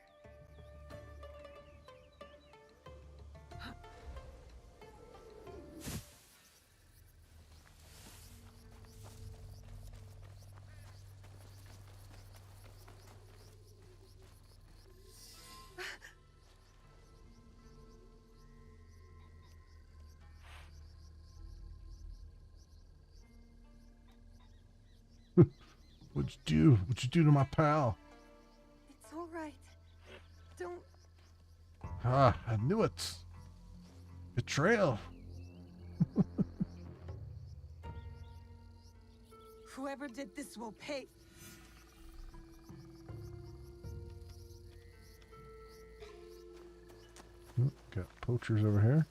What'd you do? What'd you do to my pal? It's all right. Don't... Ah, I knew it. Betrayal. Whoever did this will pay. Got poachers over here.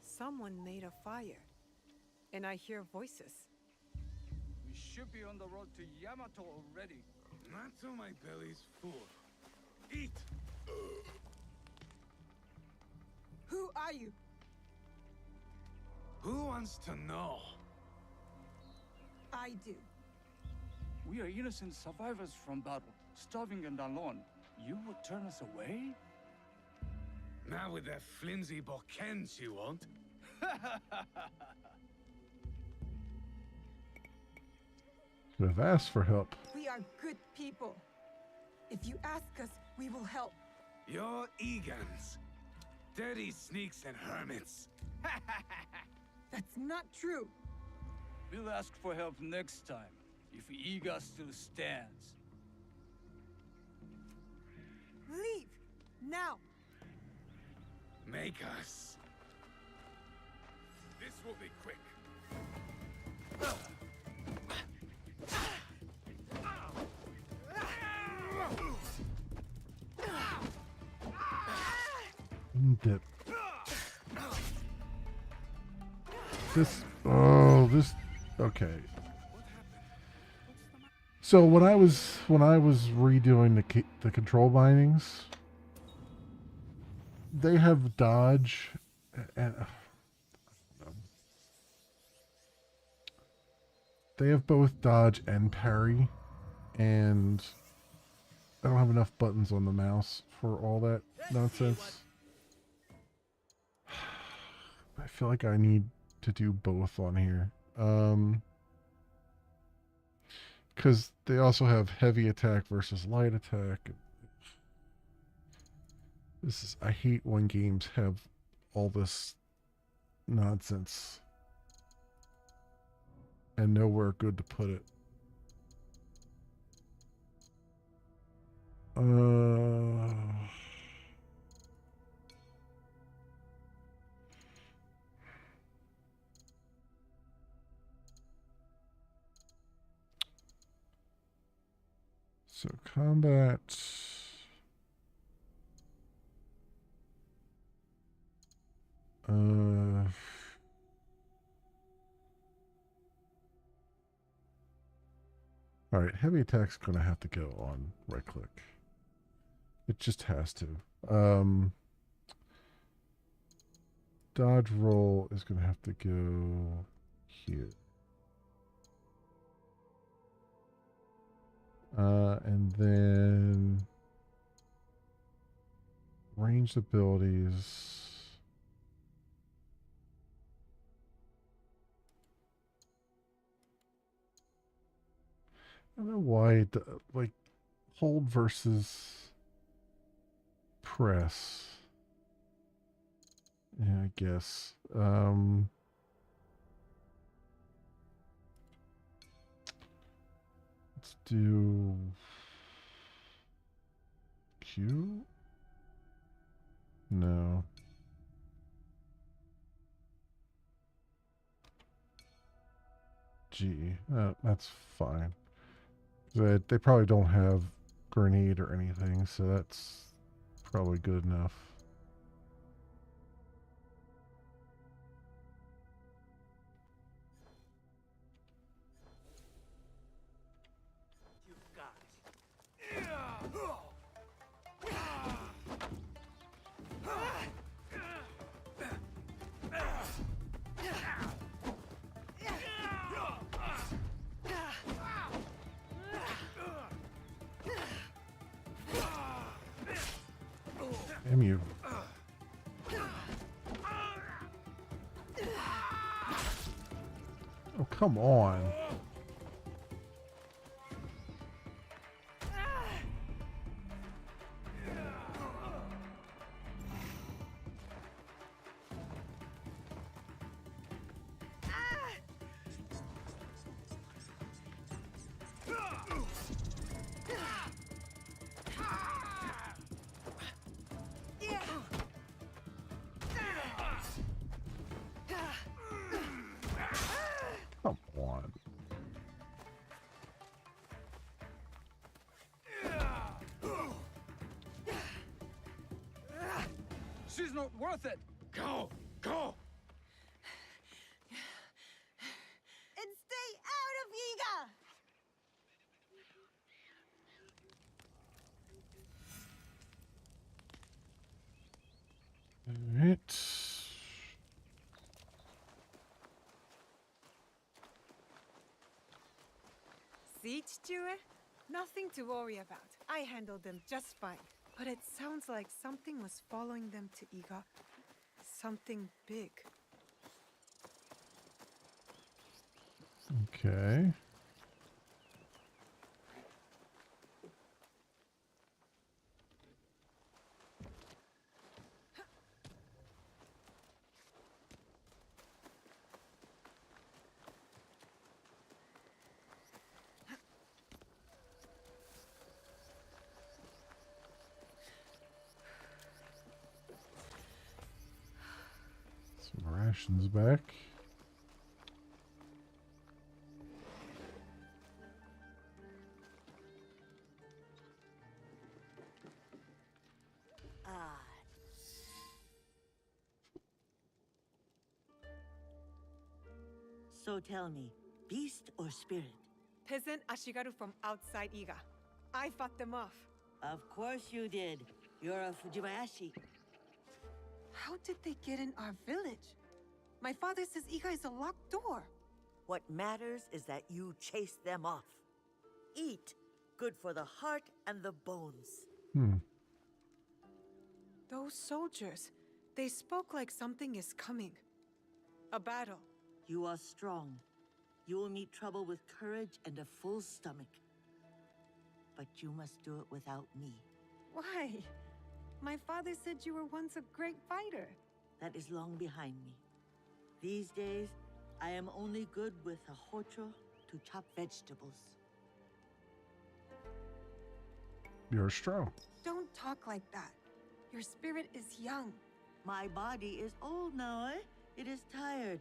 Someone made a fire, and I hear voices. We should be on the road to Yamato already. Not till my belly's full. Eat! Who are you? Who wants to know? I do. We are innocent survivors from battle, starving and alone. You would turn us away? Not with that flimsy bokken, she won't. We've asked for help. We are good people. If you ask us, we will help. You're Egans. Dirty sneaks and hermits. That's not true. We'll ask for help next time, if Iga still stands. Leave! Now! Make us. This will be quick. Dip. This. Okay. So when I was redoing the control bindings, they have dodge and they have both dodge and parry, and I don't have enough buttons on the mouse for all that nonsense. I feel like I need to do both on here. Because they also have heavy attack versus light attack. I hate when games have all this nonsense and nowhere good to put it. So combat. All right, heavy attack's gonna have to go on right click. It just has to. Dodge roll is gonna have to go here. And then ranged abilities. I don't know why, like, hold versus press. Yeah, I guess. Let's do Q? No. G. That's fine. They probably don't have grenade or anything, so that's probably good enough. Damn you. Oh, come on. Come on. She's not worth it. Go, go. And stay out of Yiga! All right. See, Chichue? Nothing to worry about. I handled them just fine. But it sounds like something was following them to Iga. Something big. Okay. Some rations back. So tell me, beast or spirit? Peasant Ashigaru from outside Iga. I fought them off. Of course you did. You're a Fujibayashi. How did they get in our village? My father says Iga is a locked door. What matters is that you chase them off. Eat. Good for the heart and the bones. Those soldiers, they spoke like something is coming. A battle. You are strong. You will meet trouble with courage and a full stomach. But you must do it without me. Why? My father said you were once a great fighter. That is long behind me. These days, I am only good with a hocho to chop vegetables. You're strong. Don't talk like that. Your spirit is young. My body is old now, eh? It is tired.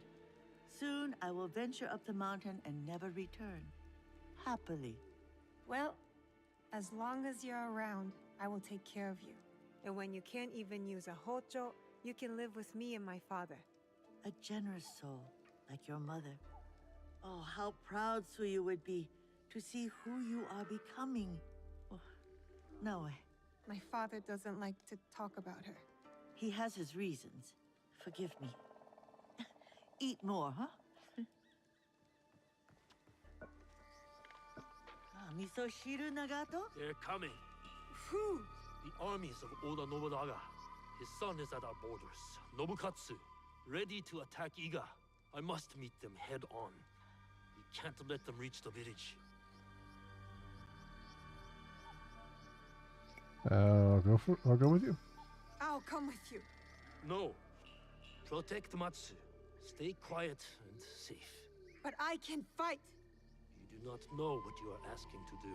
Soon I will venture up the mountain and never return. Happily. Well, as long as you're around, I will take care of you. And when you can't even use a hocho, you can live with me and my father. A generous soul, like your mother. Oh, how proud Suyu would be to see who you are becoming. Oh, no way. My father doesn't like to talk about her. He has his reasons. Forgive me. Eat more, huh? Misoshiru Nagato? They're coming. Who? The armies of Oda Nobunaga. His son is at our borders, Nobukatsu, ready to attack Iga. I must meet them head on. We can't let them reach the village. I'll go with you. I'll come with you. No. Protect Matsu. Stay quiet and safe. But I can fight. You do not know what you are asking to do.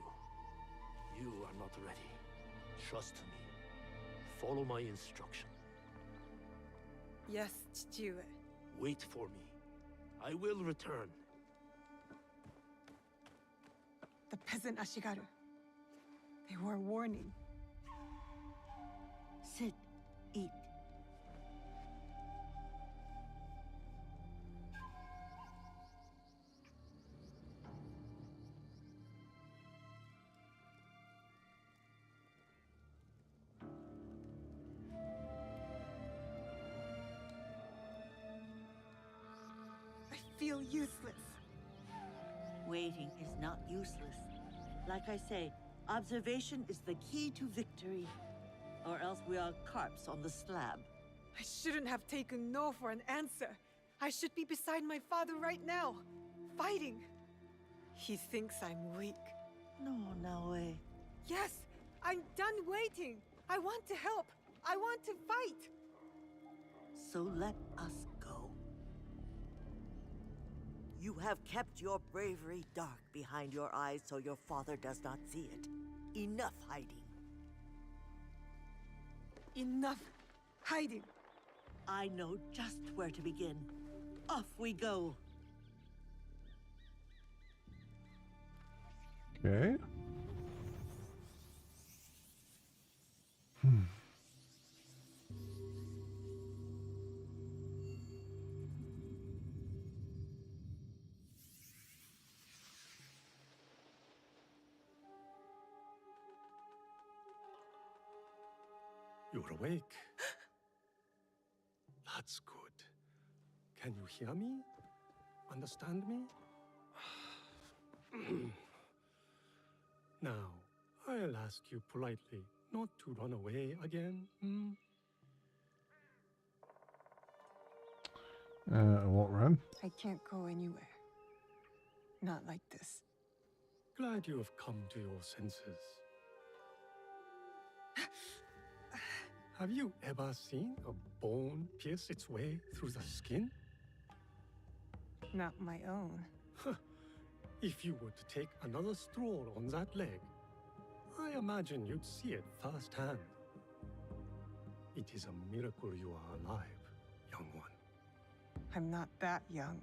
You are not ready. Trust me. Follow my instruction. Yes, Chichiue. Wait for me. I will return. The peasant Ashigaru. They were a warning. Sit. Eat. I feel useless. Waiting is not useless. Like I say, observation is the key to victory. Or else we are carps on the slab. I shouldn't have taken no for an answer. I should be beside my father right now, fighting. He thinks I'm weak. No, Naoe. Yes, I'm done waiting. I want to help. I want to fight. So let us go. You have kept your bravery dark behind your eyes so your father does not see it. Enough hiding. Enough hiding. I know just where to begin. Off we go. Okay. You're awake. That's good. Can you hear me? Understand me? Now, I'll ask you politely not to run away again. I won't run. I can't go anywhere. Not like this. Glad you have come to your senses. Have you ever seen a bone pierce its way through the skin? Not my own. If you were to take another stroll on that leg, I imagine you'd see it firsthand. It is a miracle you are alive, young one. I'm not that young.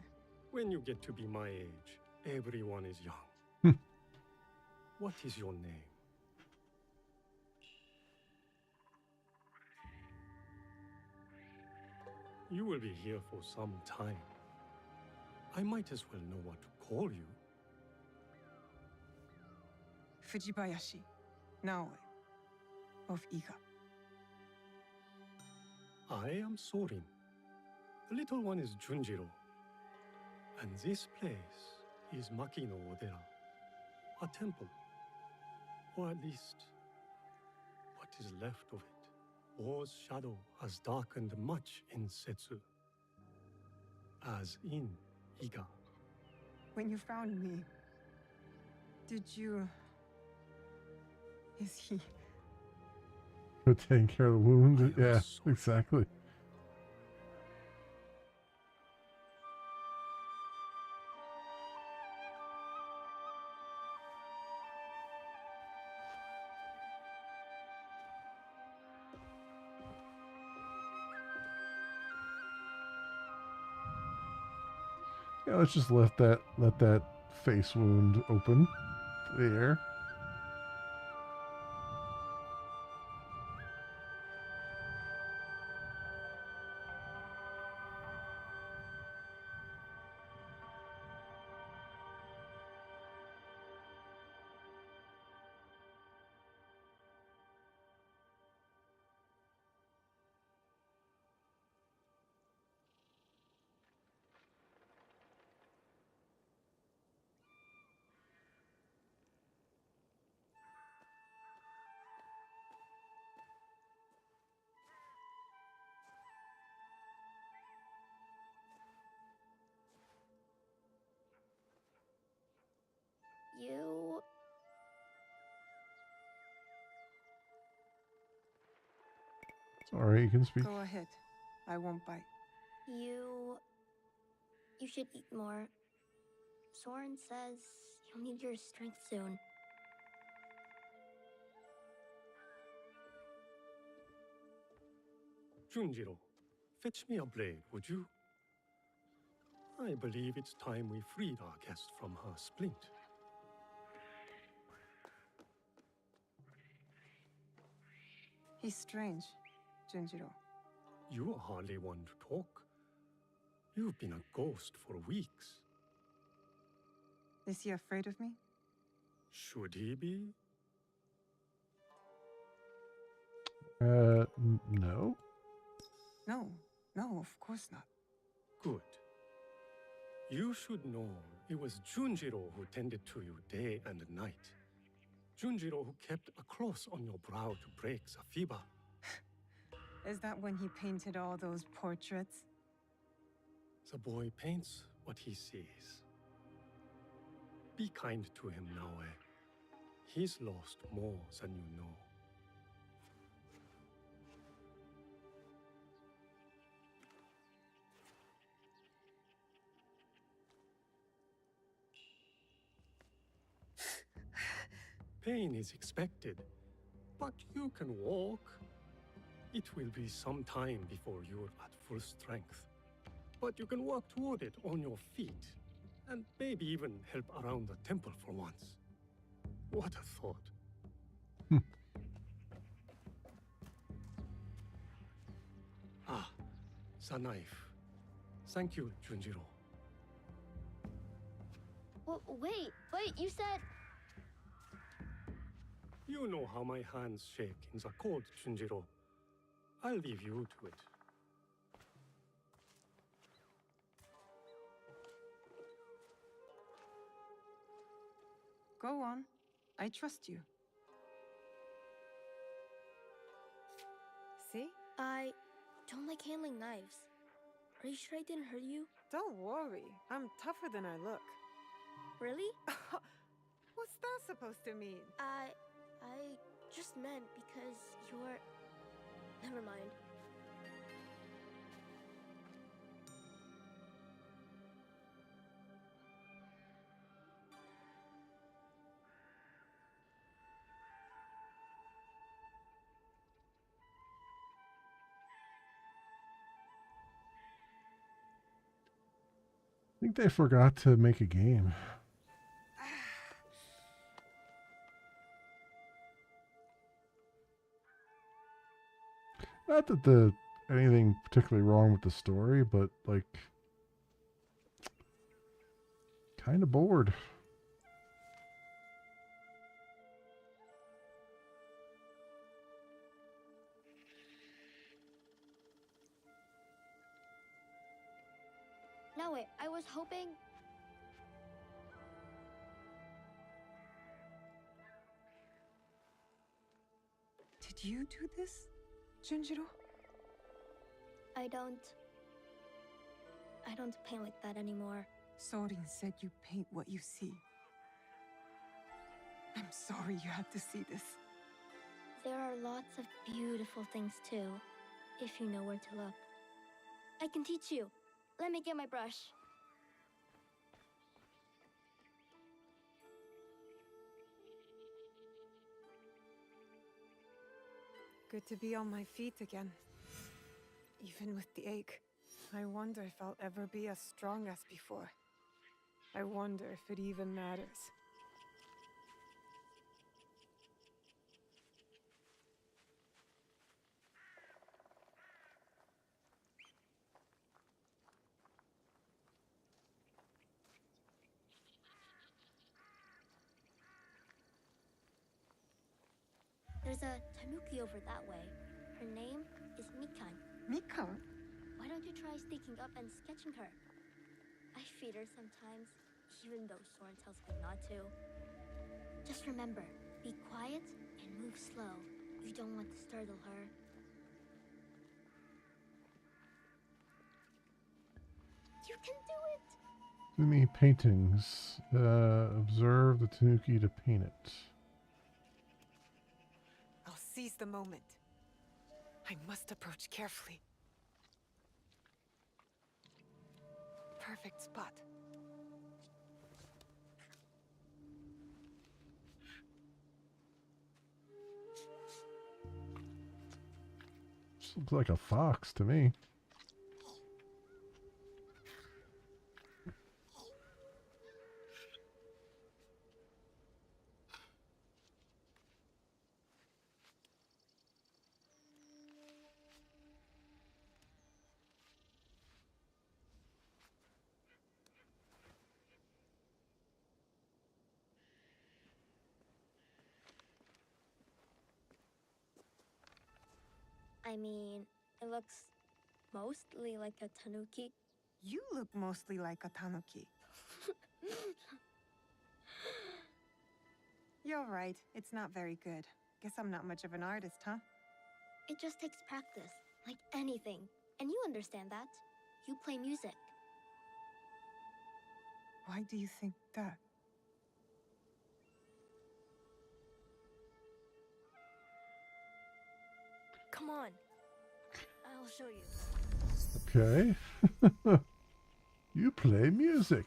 When you get to be my age, everyone is young. What is your name? You will be here for some time. I might as well know what to call you. Fujibayashi, Naoe, of Iga. I am Sorin. The little one is Junjiro. And this place is Makino Odera, a temple. Or at least, what is left of it. War's shadow has darkened much in Setsu, as in Iga. when you found me, did you... Is he... Go taking care of the wound? Yeah, exactly. Yeah, let's just let that face wound open there. You... Sorry, you can speak. Go ahead. I won't bite. You should eat more. Soren says you'll need your strength soon. Junjiro, fetch me a blade, would you? I believe it's time we freed our guest from her splint. He's strange, Junjiro. You are hardly one to talk. You've been a ghost for weeks. Is he afraid of me? Should he be? No. No, of course not. Good. You should know it was Junjiro who tended to you day and night. Junjiro who kept a cross on your brow to break Safiba. Is that when he painted all those portraits? The boy paints what he sees. Be kind to him, Naoe. He's lost more than you know. Pain is expected, but you can walk. It will be some time before you're at full strength, but you can walk toward it on your feet, and maybe even help around the temple for once. What a thought. Ah, the knife. Thank you, Junjiro. Wait, you said... You know how my hands shake in the cold, Junjiro. I'll leave you to it. Go on. I trust you. See? I don't like handling knives. Are you sure I didn't hurt you? Don't worry. I'm tougher than I look. Really? What's that supposed to mean? I just meant because you're... Never mind. I think they forgot to make a game. Not that anything particularly wrong with the story, but like kind of bored. No, wait, I was hoping... Did you do this, Junjiro? I don't paint like that anymore. Sorin said you paint what you see. I'm sorry you had to see this. There are lots of beautiful things too, if you know where to look. I can teach you. Let me get my brush. Good to be on my feet again. Even with the ache. I wonder if I'll ever be as strong as before. I wonder if it even matters. There's a tanuki over that way. Her name is Mikan. Mikan? Why don't you try sneaking up and sketching her? I feed her sometimes, even though Soren tells me not to. Just remember, be quiet and move slow. You don't want to startle her. You can do it! Fumi paintings. Observe the tanuki to paint it. I'll seize the moment. I must approach carefully. Perfect spot. This looks like a fox to me. I mean, it looks mostly like a tanuki. You look mostly like a tanuki. You're right. It's not very good. Guess I'm not much of an artist, huh? It just takes practice, like anything. And you understand that. You play music. Why do you think that? Come on. I'll show you. Okay. You play music.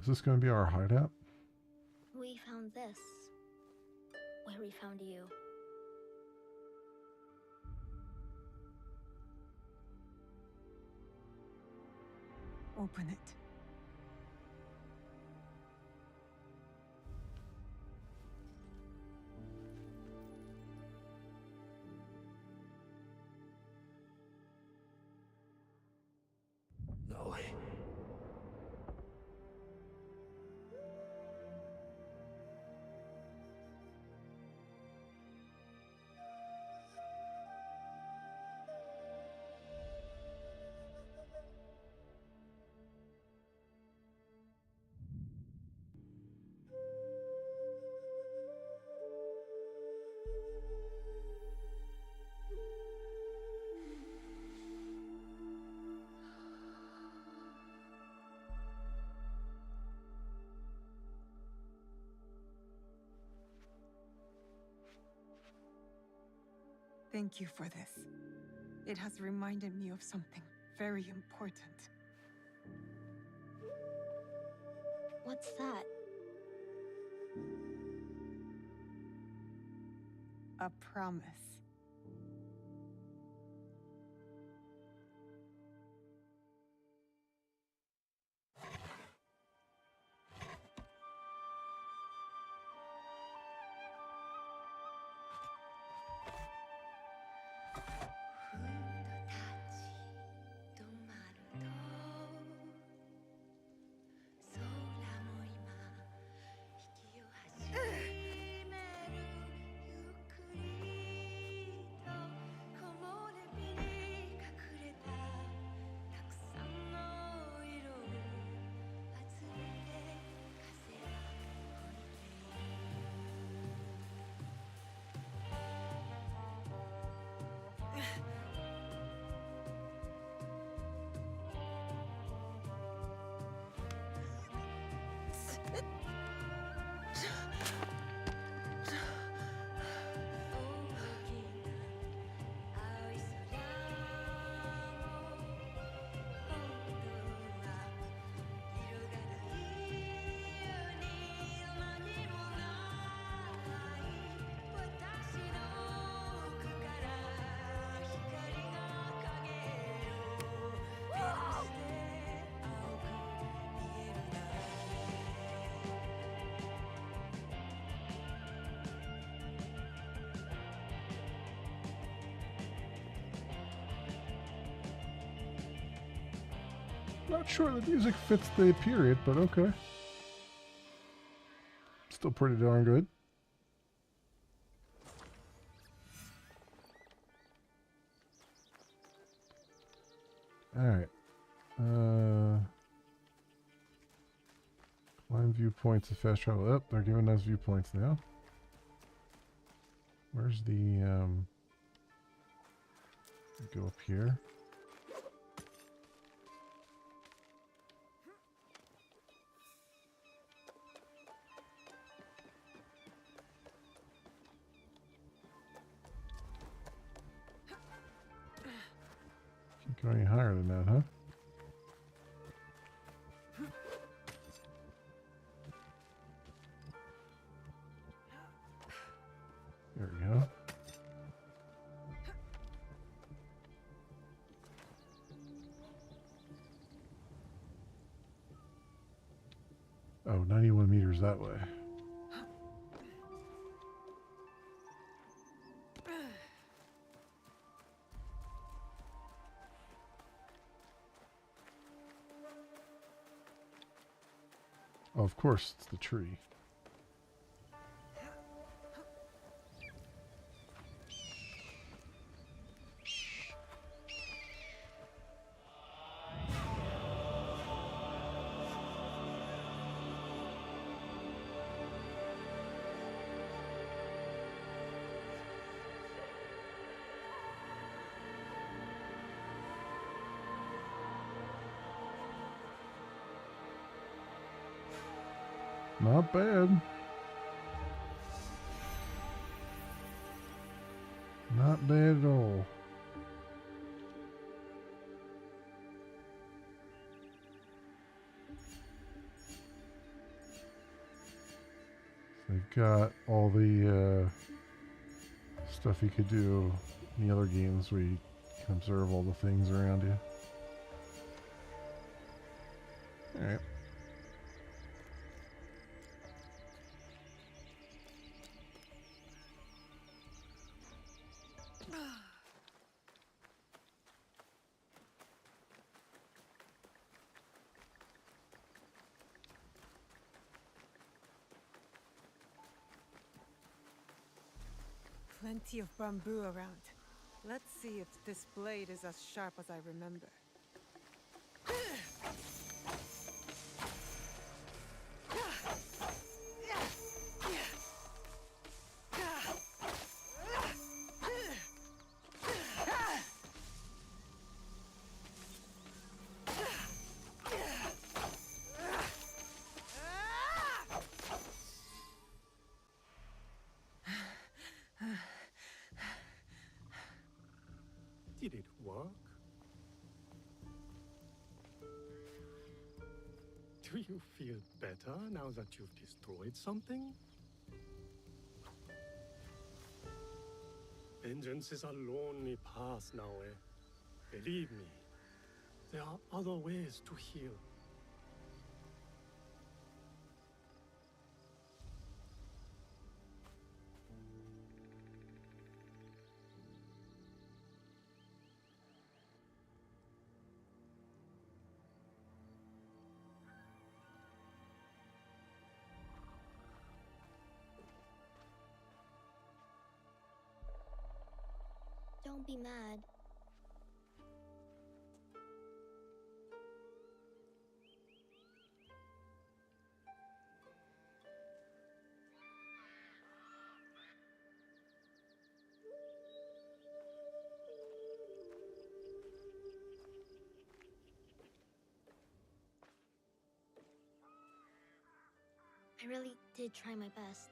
Is this going to be our hideout? We found this. Where we found you. Open it. No way. Thank you for this. It has reminded me of something very important. What's that? A promise. Not sure the music fits the period, but okay. Still pretty darn good. Alright. Climb viewpoints of fast travel. Up, they're giving us viewpoints now. Where's the go up here. Can't go any higher than that, huh? There we go. Oh, 91 meters that way. Oh, of course, it's the tree. Not bad. Not bad at all. They've got all the stuff you could do in the other games where you can observe all the things around you. Alright. Plenty of bamboo around. Let's see if this blade is as sharp as I remember. Did it work? Do you feel better now that you've destroyed something? Vengeance is a lonely path now, eh? Believe me, there are other ways to heal. Don't be mad. I really did try my best.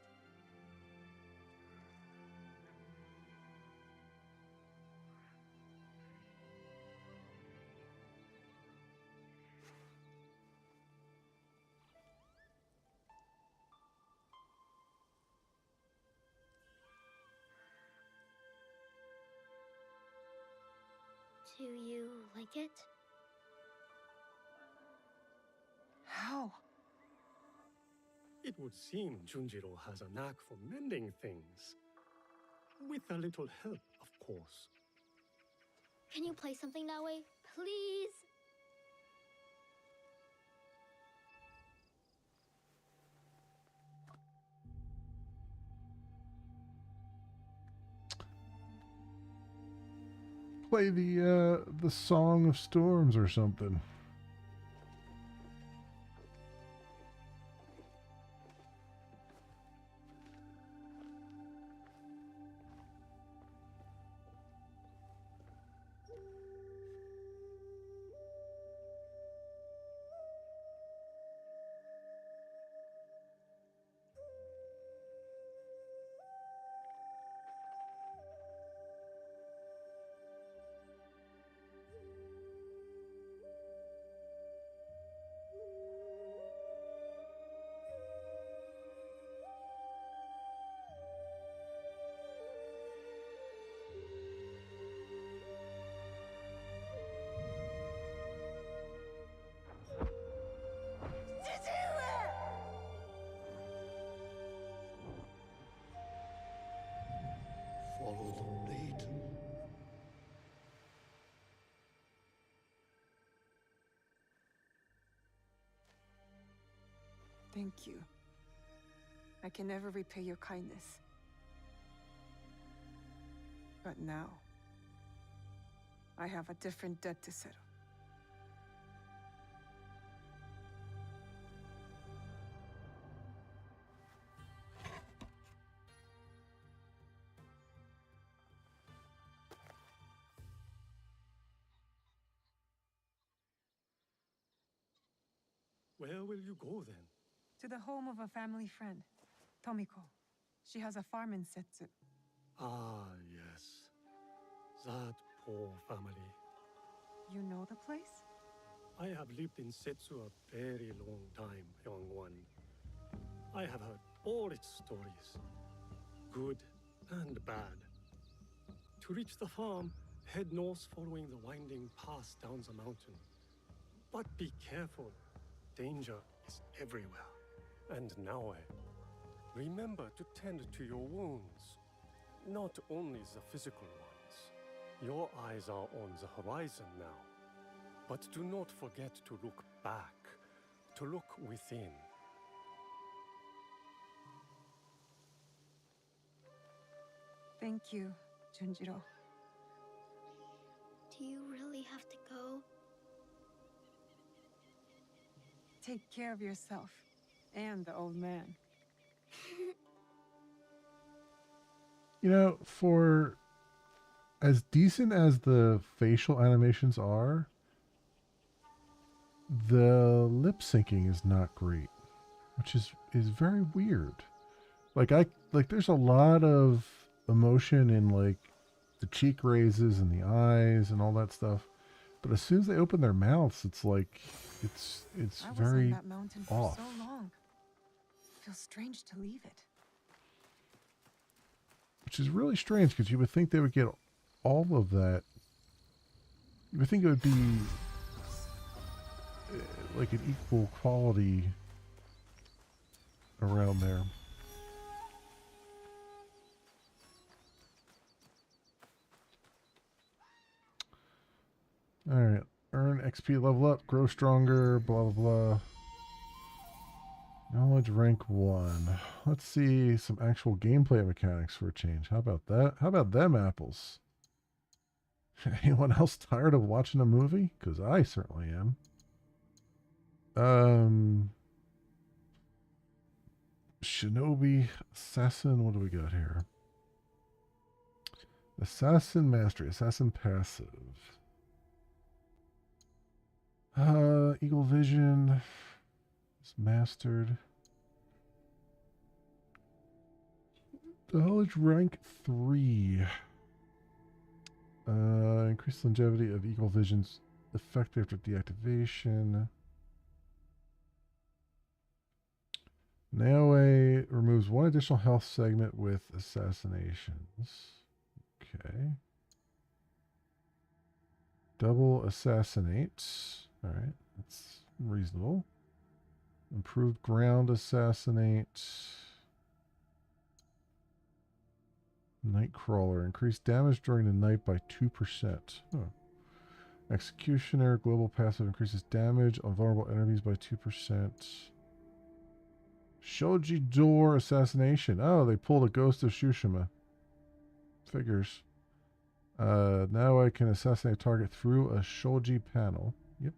Do you like it? How? It would seem Junjiro has a knack for mending things. With a little help, of course. Can you play something that way, please? play the Song of Storms or something. Follow the blade. Thank you. I can never repay your kindness. But now, I have a different debt to settle. Where will you go then? To the home of a family friend, Tomiko. She has a farm in Setsu. Ah, yes. That poor family. You know the place? I have lived in Setsu a very long time, young one. I have heard all its stories, good and bad. To reach the farm, head north following the winding path down the mountain. But be careful. Danger is everywhere. And now, remember to tend to your wounds. Not only the physical ones. Your eyes are on the horizon now. But do not forget to look back, to look within. Thank you, Junjiro. Do you really have to go? Take care of yourself and the old man. You know, for as decent as the facial animations are, the lip syncing is not great, which is very weird. Like there's a lot of emotion in like the cheek raises and the eyes and all that stuff, but as soon as they open their mouths, it's like it's very on that mountain for off. so long. It feels strange to leave it. Which is really strange because you would think they would get all of that. You would think it would be like an equal quality around there. Alright. Earn XP, level up, grow stronger, blah, blah, blah. Knowledge rank 1. Let's see some actual gameplay mechanics for a change. How about that? How about them apples? Anyone else tired of watching a movie? Because I certainly am. Shinobi, Assassin, what do we got here? Assassin Mastery, Assassin Passive. Eagle Vision is mastered. Knowledge rank 3. Increased longevity of Eagle Vision's effect after deactivation. Naoe removes 1 additional health segment with assassinations. Okay. Double assassinates. Alright, that's reasonable. Improved ground assassinate. Nightcrawler. Increased damage during the night by 2%. Huh. Executioner. Global passive increases damage on vulnerable enemies by 2%. Shoji Door Assassination. Oh, they pulled a Ghost of Tsushima. Figures. Now I can assassinate a target through a Shoji panel. Yep.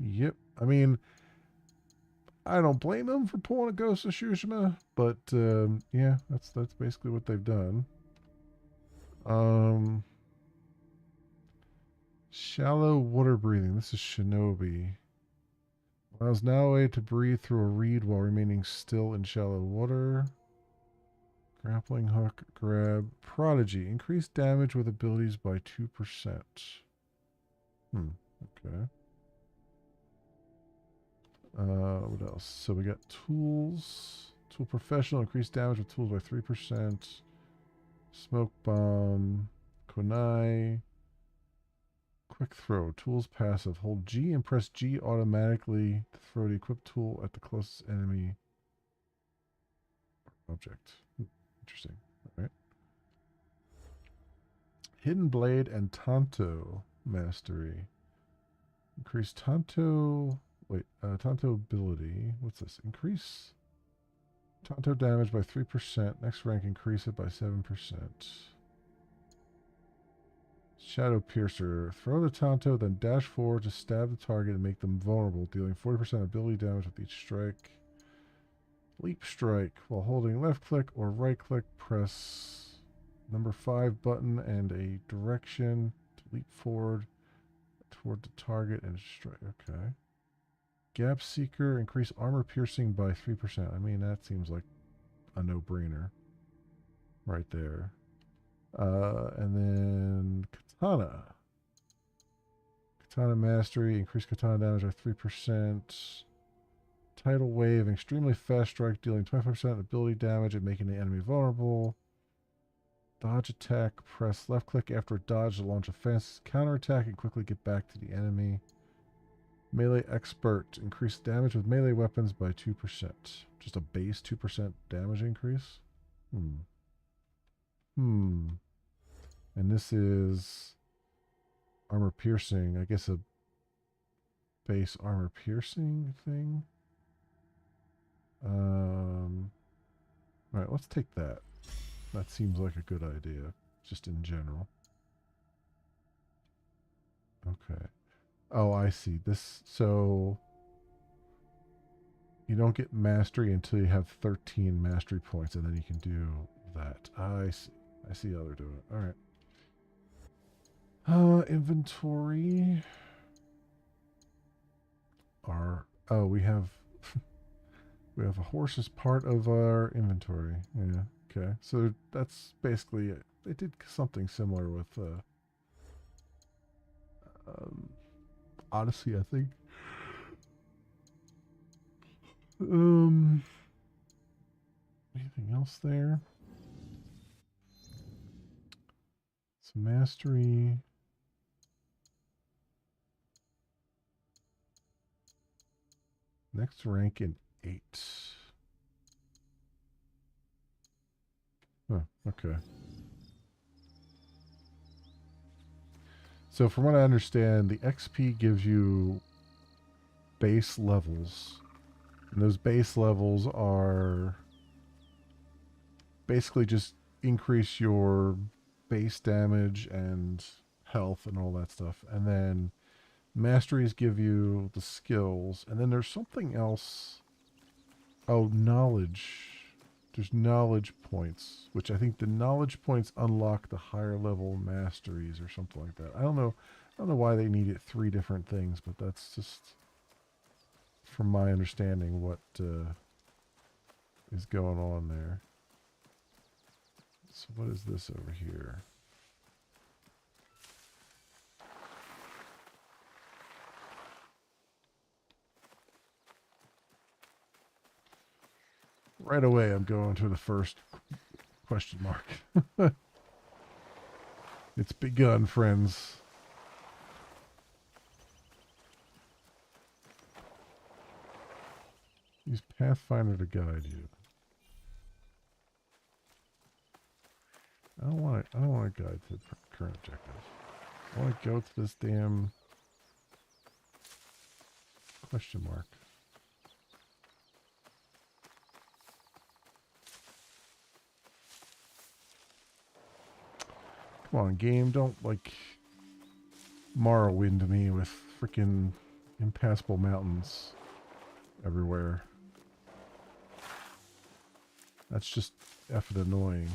Yep. I mean, I don't blame them for pulling a Ghost of Tsushima, but yeah, that's basically what they've done. Shallow water breathing. This is Shinobi. Allows Naoe to breathe through a reed while remaining still in shallow water. Grappling hook, grab. Prodigy. Increase damage with abilities by 2%. Okay. What else? So we got tools. Tool professional. Increase damage with tools by 3%. Smoke bomb. Kunai. Quick throw. Tools passive. Hold G and press G automatically to throw the equipped tool at the closest enemy object. Interesting. All right. Hidden Blade and Tanto mastery. Increase Tanto. Wait, Tanto ability. What's this? Increase Tanto damage by 3%. Next rank, increase it by 7%. Shadow Piercer. Throw the Tanto, then dash forward to stab the target and make them vulnerable, dealing 40% ability damage with each strike. Leap Strike. While holding left click or right click, press number 5 button and a direction to leap forward toward the target and strike. Okay. Gap Seeker. Increase armor piercing by 3%. I mean, that seems like a no-brainer right there. And then Katana. Katana Mastery. Increase Katana damage by 3%. Tidal Wave. Extremely fast strike, dealing 25% ability damage and making the enemy vulnerable. Dodge attack. Press left click after a dodge to launch a fast counterattack and quickly get back to the enemy. Melee Expert. Increase damage with melee weapons by 2%. Just a base 2% damage increase? And this is armor piercing. I guess a base armor piercing thing. Alright, let's take that. That seems like a good idea, just in general. Okay. Oh, I see. This, so you don't get mastery until you have 13 mastery points, and then you can do that. I see. I see how they're doing it. All right. Inventory. We have we have a horse as part of our inventory. Yeah. Okay. So that's basically it. They did something similar with Odyssey, I think. Anything else there? It's mastery. Next rank in 8. Oh, okay. So from what I understand, the XP gives you base levels. And those base levels are basically just increase your base damage and health and all that stuff. And then masteries give you the skills. And then there's something else. Oh, knowledge. There's knowledge points, which I think the knowledge points unlock the higher level masteries or something like that. I don't know why they needed 3 different things, but that's just from my understanding what is going on there. So what is this over here? Right away, I'm going to the first question mark. It's begun, friends. Use Pathfinder to guide you. I don't want to guide to the current objective. I want to go to this damn question mark. Come on, game, don't like Morrowind me with freaking impassable mountains everywhere. That's just effing annoying.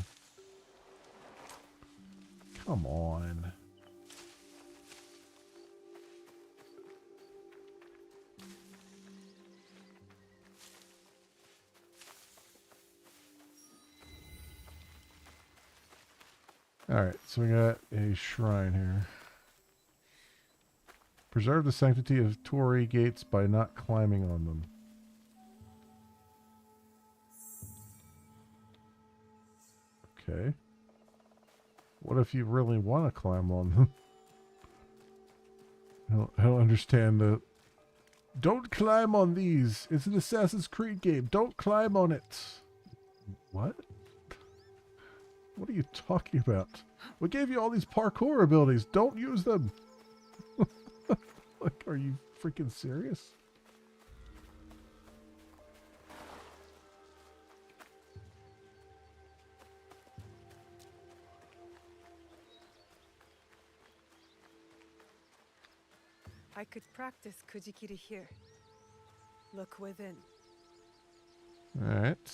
Come on. Alright, so we got a shrine here. Preserve the sanctity of Torii gates by not climbing on them. Okay. What if you really want to climb on them? I don't understand the... Don't climb on these! It's an Assassin's Creed game. Don't climb on it! What? What are you talking about? We gave you all these parkour abilities. Don't use them! Like, are you freaking serious? I could practice Kujikiri here. Look within. Alright.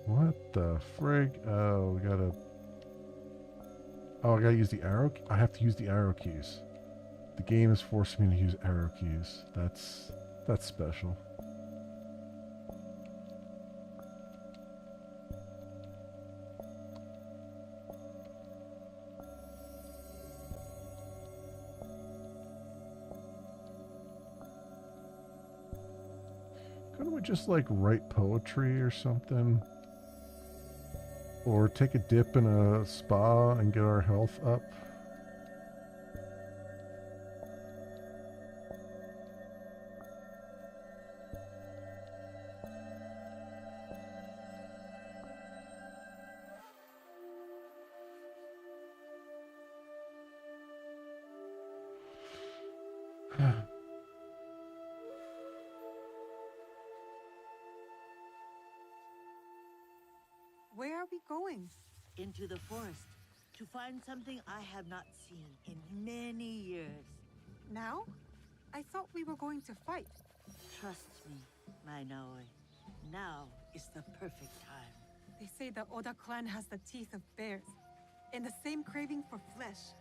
What the frig? Oh, we gotta... Oh, I gotta use the arrow... I have to use the arrow keys. The game is forcing me to use arrow keys. That's special. Couldn't we just, like, write poetry or something? Or take a dip in a spa and get our health up? Where are we going? Into the forest to find something I have not seen in many years. Now? I thought we were going to fight. Trust me, my Naoi. Now is the perfect time. They say the Oda clan has the teeth of bears, and the same craving for flesh.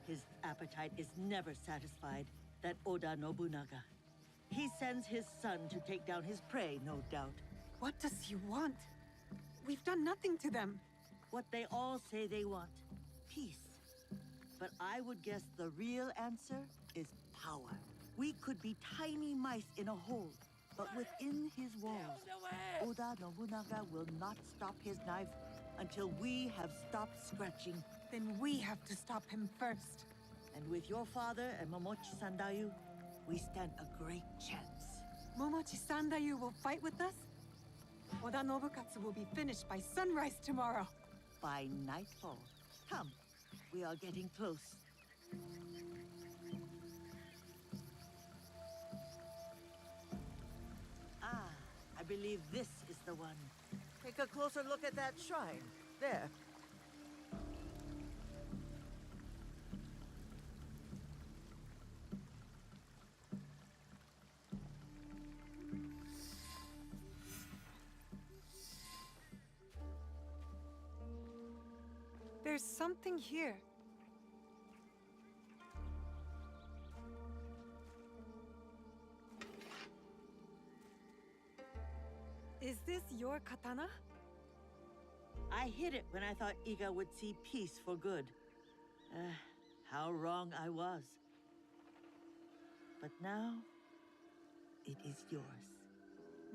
His appetite is never satisfied, that Oda Nobunaga. He sends his son to take down his prey, no doubt. What does he want? We've done nothing to them. What they all say they want. Peace. But I would guess the real answer is power. We could be tiny mice in a hole, but within his walls, Oda Nobunaga will not stop his knife until we have stopped scratching. Then we have to stop him first. And with your father and Momochi Sandayu, we stand a great chance. Momochi Sandayu will fight with us? Oda Nobukatsu will be finished by sunrise tomorrow. By nightfall. Come, we are getting close. Ah, I believe this is the one. Take a closer look at that shrine. There. There's something here. Is this your katana? I hid it when I thought Iga would see peace for good. How wrong I was. But now, it is yours.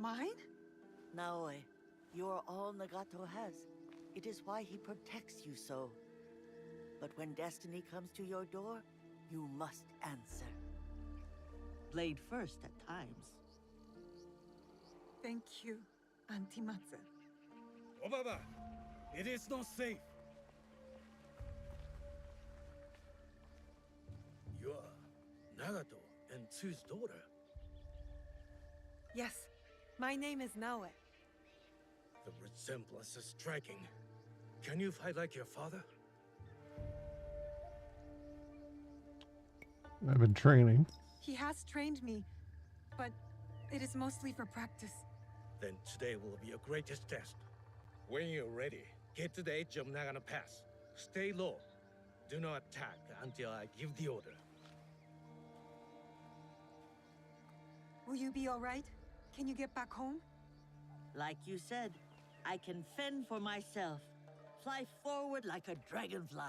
Mine? Naoi, you are all Nagato has. It is why he protects you so. But when destiny comes to your door, you must answer. Blade first at times. Thank you, Auntie Matsu. Obaba, it is not safe. You are Nagato and Tsu's daughter. Yes, my name is Naue. The resemblance is striking. Can you fight like your father? I've been training. He has trained me, but it is mostly for practice. Then today will be your greatest test. When you're ready, get to the edge of Nagano Pass. Stay low. Do not attack until I give the order. Will you be all right? Can you get back home? Like you said, I can fend for myself. Fly forward like a dragonfly.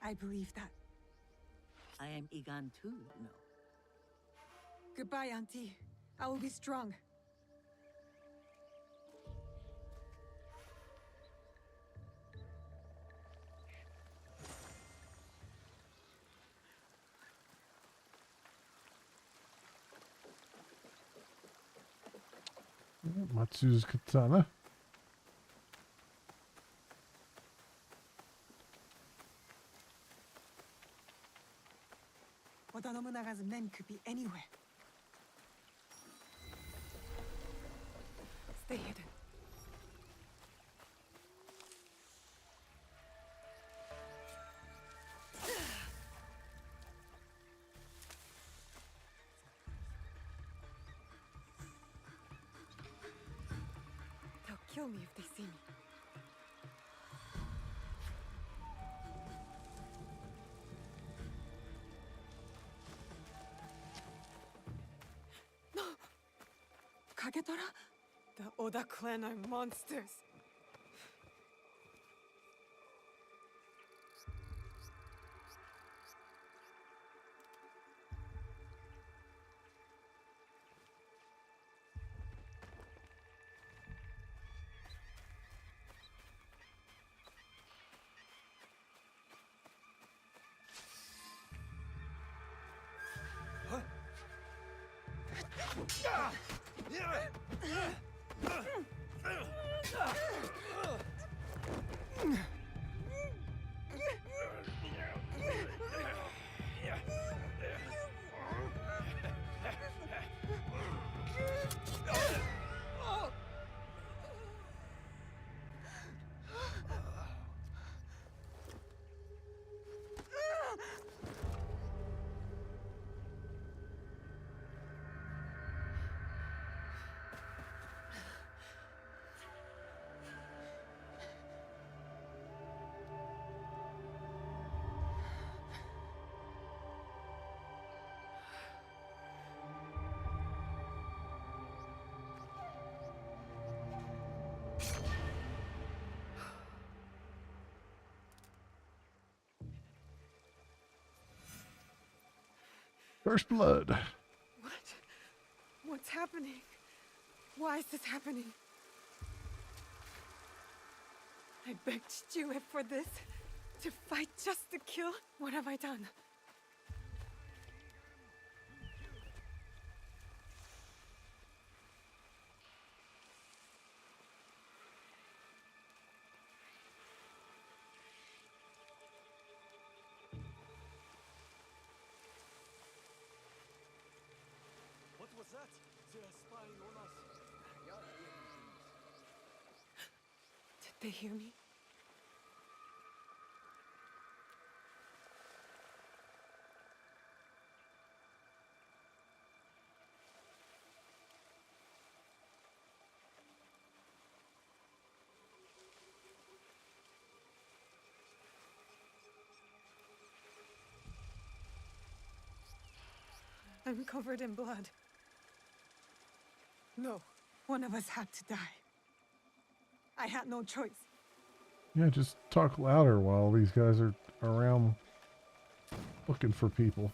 I believe that. I am Igan too, you know. Goodbye, Auntie. I will be strong. Matsu's katana. Oda Nobunaga's men could be anywhere. Stay hidden. They'll kill me if they see me. No! Kagetora? The Oda clan are monsters. First blood. What? What's happening? Why is this happening? I begged Chue for this. To fight just to kill? What have I done? What was that? They are spying on us. Did they hear me? I'm covered in blood. No, one of us had to die. I had no choice. Yeah, just talk louder while these guys are around looking for people.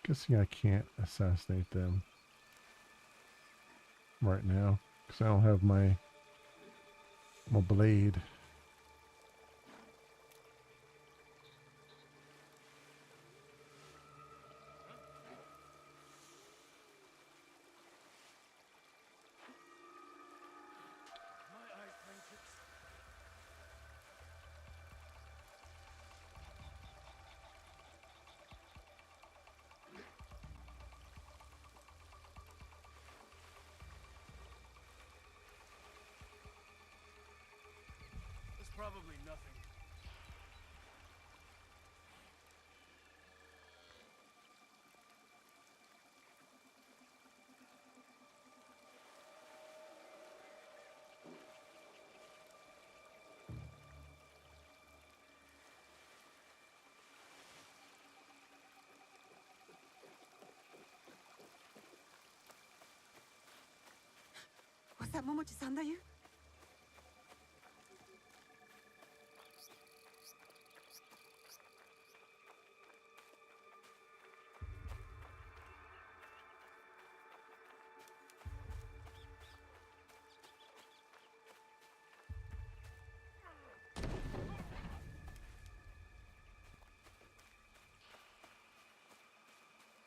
Guessing I can't assassinate them right now because I don't have my blade. There's probably nothing. Was that Momochi-san that you?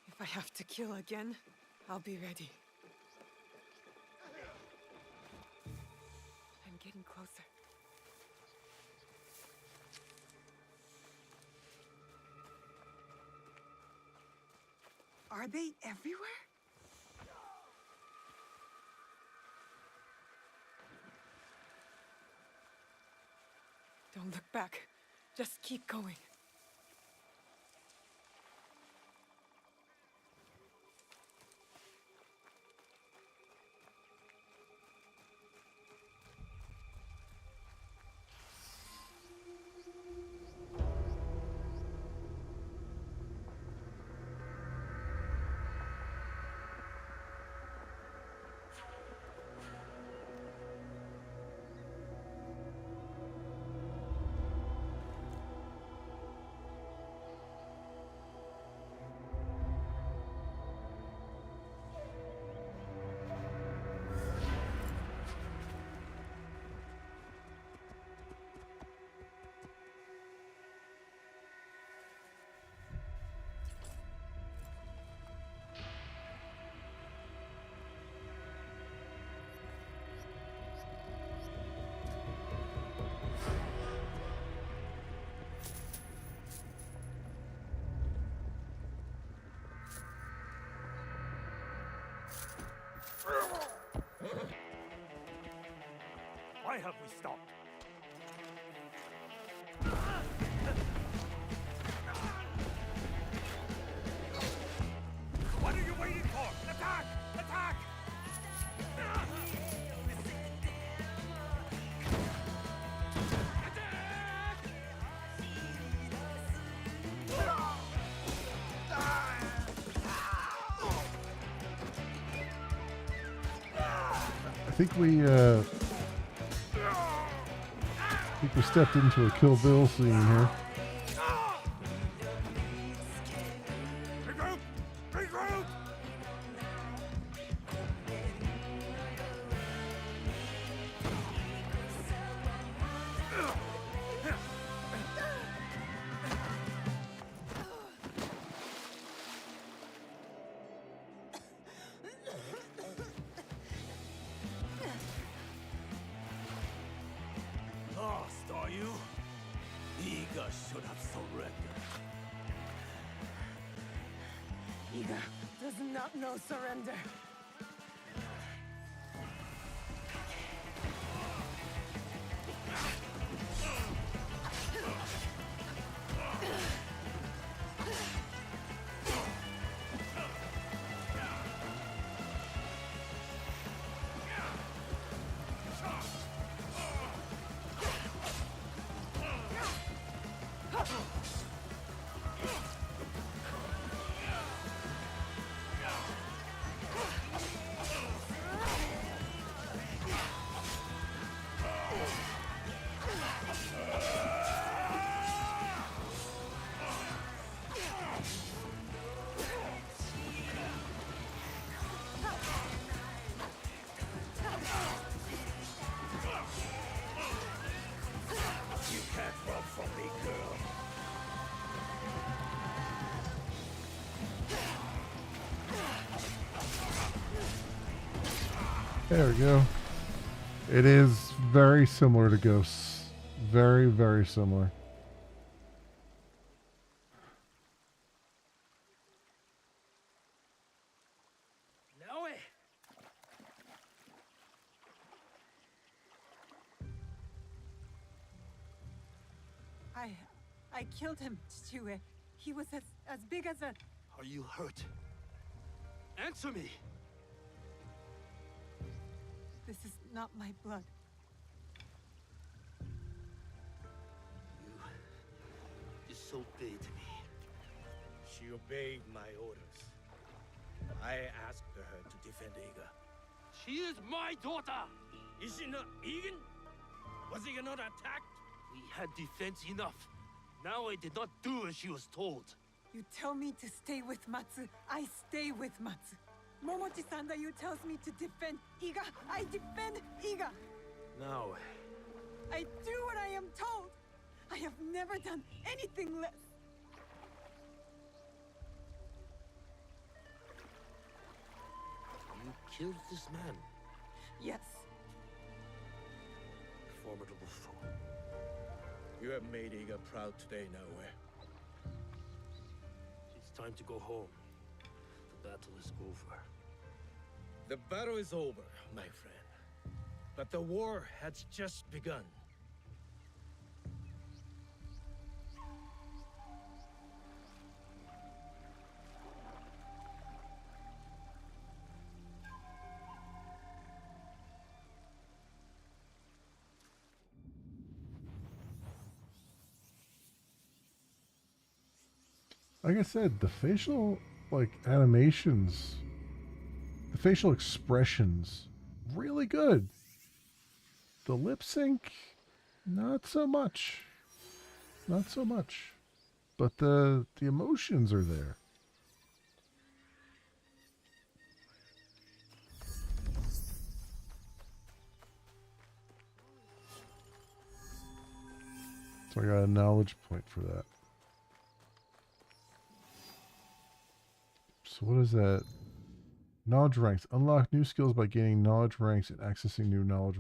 If I have to kill again, I'll be ready. I'm getting closer. Are they everywhere? Don't look back. Just keep going. Why have we stopped? What are you waiting for? Attack! Attack! I think we stepped into a Kill Bill scene here. Regroup! Regroup! Lost, are you? Iga should have surrendered. Iga does not know surrender. There we go. It is very similar to Ghosts. Very, very similar. I killed him, Chichue. He was as big as a... Are you hurt? Answer me! This is not my blood. You disobeyed me. She obeyed my orders. I asked her to defend Iga. She is my daughter! Is she not Egan? Was Iga not attacked? We had defense enough. Now I did not do as she was told. You tell me to stay with Matsu, I stay with Matsu. Momochi-san you tells me to defend Iga, I defend Iga. Now... I do what I am told. I have never done anything less. You killed this man? Yes. Formidable foe. You have made Iga proud today, Naoe. It's time to go home. The battle is over. The battle is over, my friend. But the war has just begun. Like I said, the facial, animations, the facial expressions, really good. The lip sync, not so much. Not so much. But the emotions are there. So I got a knowledge point for that. So what is that? Knowledge ranks. Unlock new skills by gaining knowledge ranks and accessing new knowledge.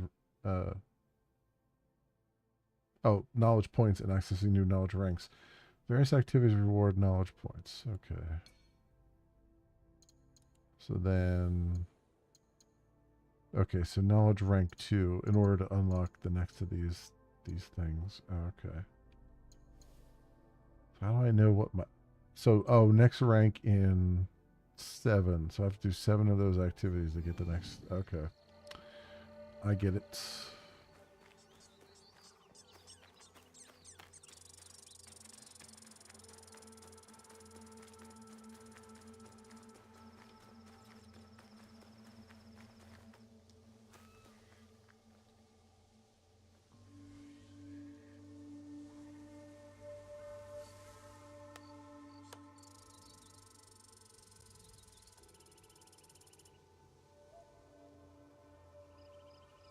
Knowledge points and accessing new knowledge ranks. Various activities reward knowledge points. Okay. So then... Okay, so knowledge rank 2 in order to unlock the next of these things. Okay. So how do I know what my... So, next rank in 7. So I have to do 7 of those activities to get the next... Okay. I get it.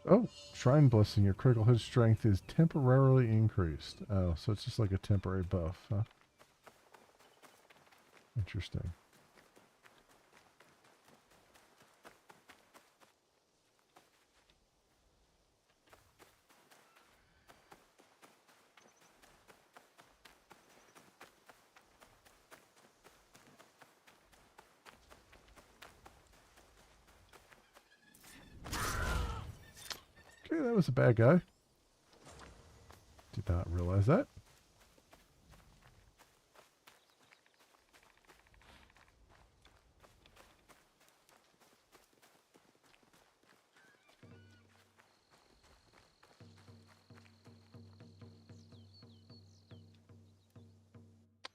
Oh, Shrine Blessing. Your critical hit strength is temporarily increased. Oh, so it's just like a temporary buff, huh? Interesting. Okay, that was a bad guy. Did not realize that.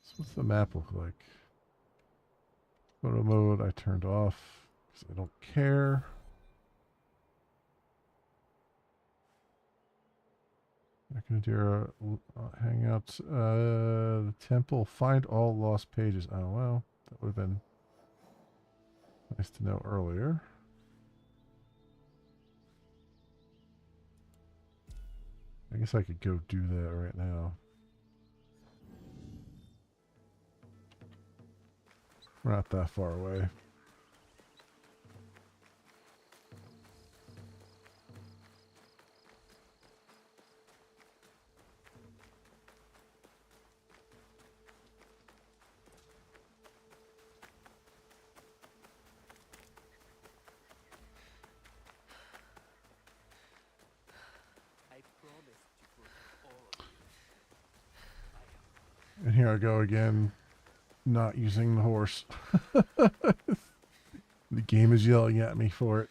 So what's the map look like? Photo mode I turned off because I don't care. Akadira Hangouts, the temple, find all lost pages. Oh, well, that would have been nice to know earlier. I guess I could go do that right now. We're not that far away. Here I go again, not using the horse. The game is yelling at me for it.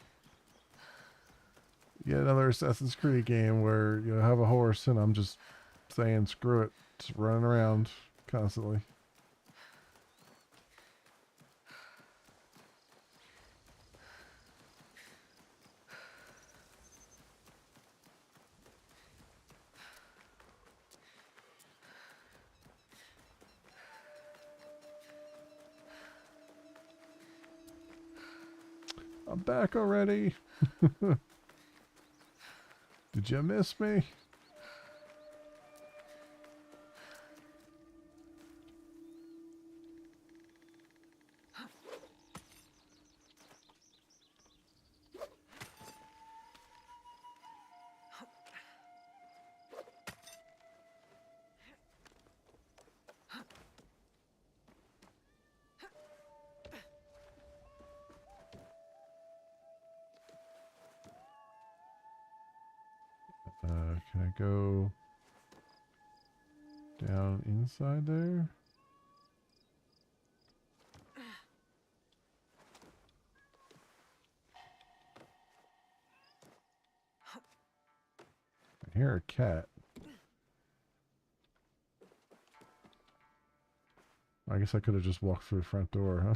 Yet another Assassin's Creed game where you have a horse and I'm just saying screw it, just running around constantly. I'm back already. Did you miss me? Can I go down inside there? I hear a cat. I guess I could have just walked through the front door, huh?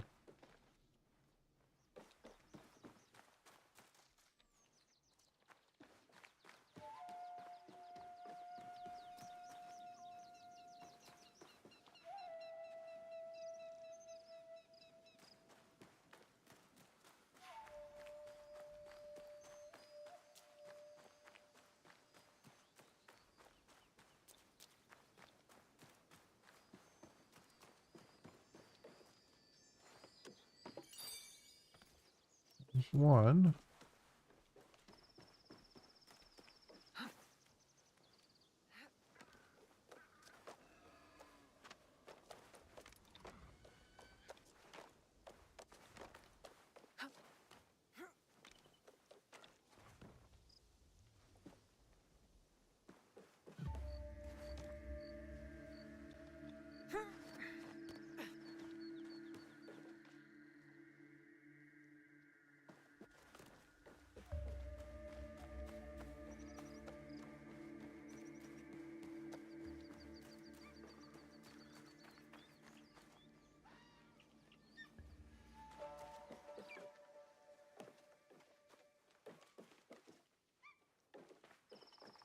There's one.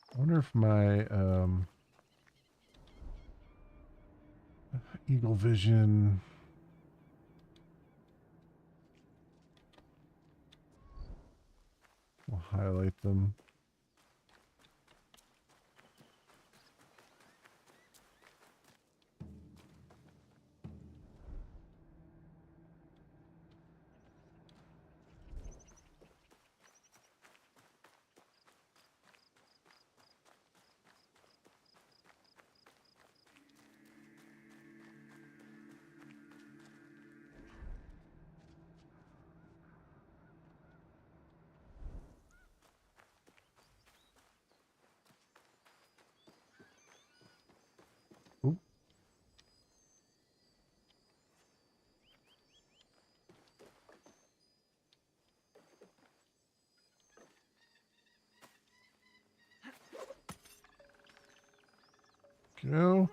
I wonder if my Eagle Vision will highlight them. Go.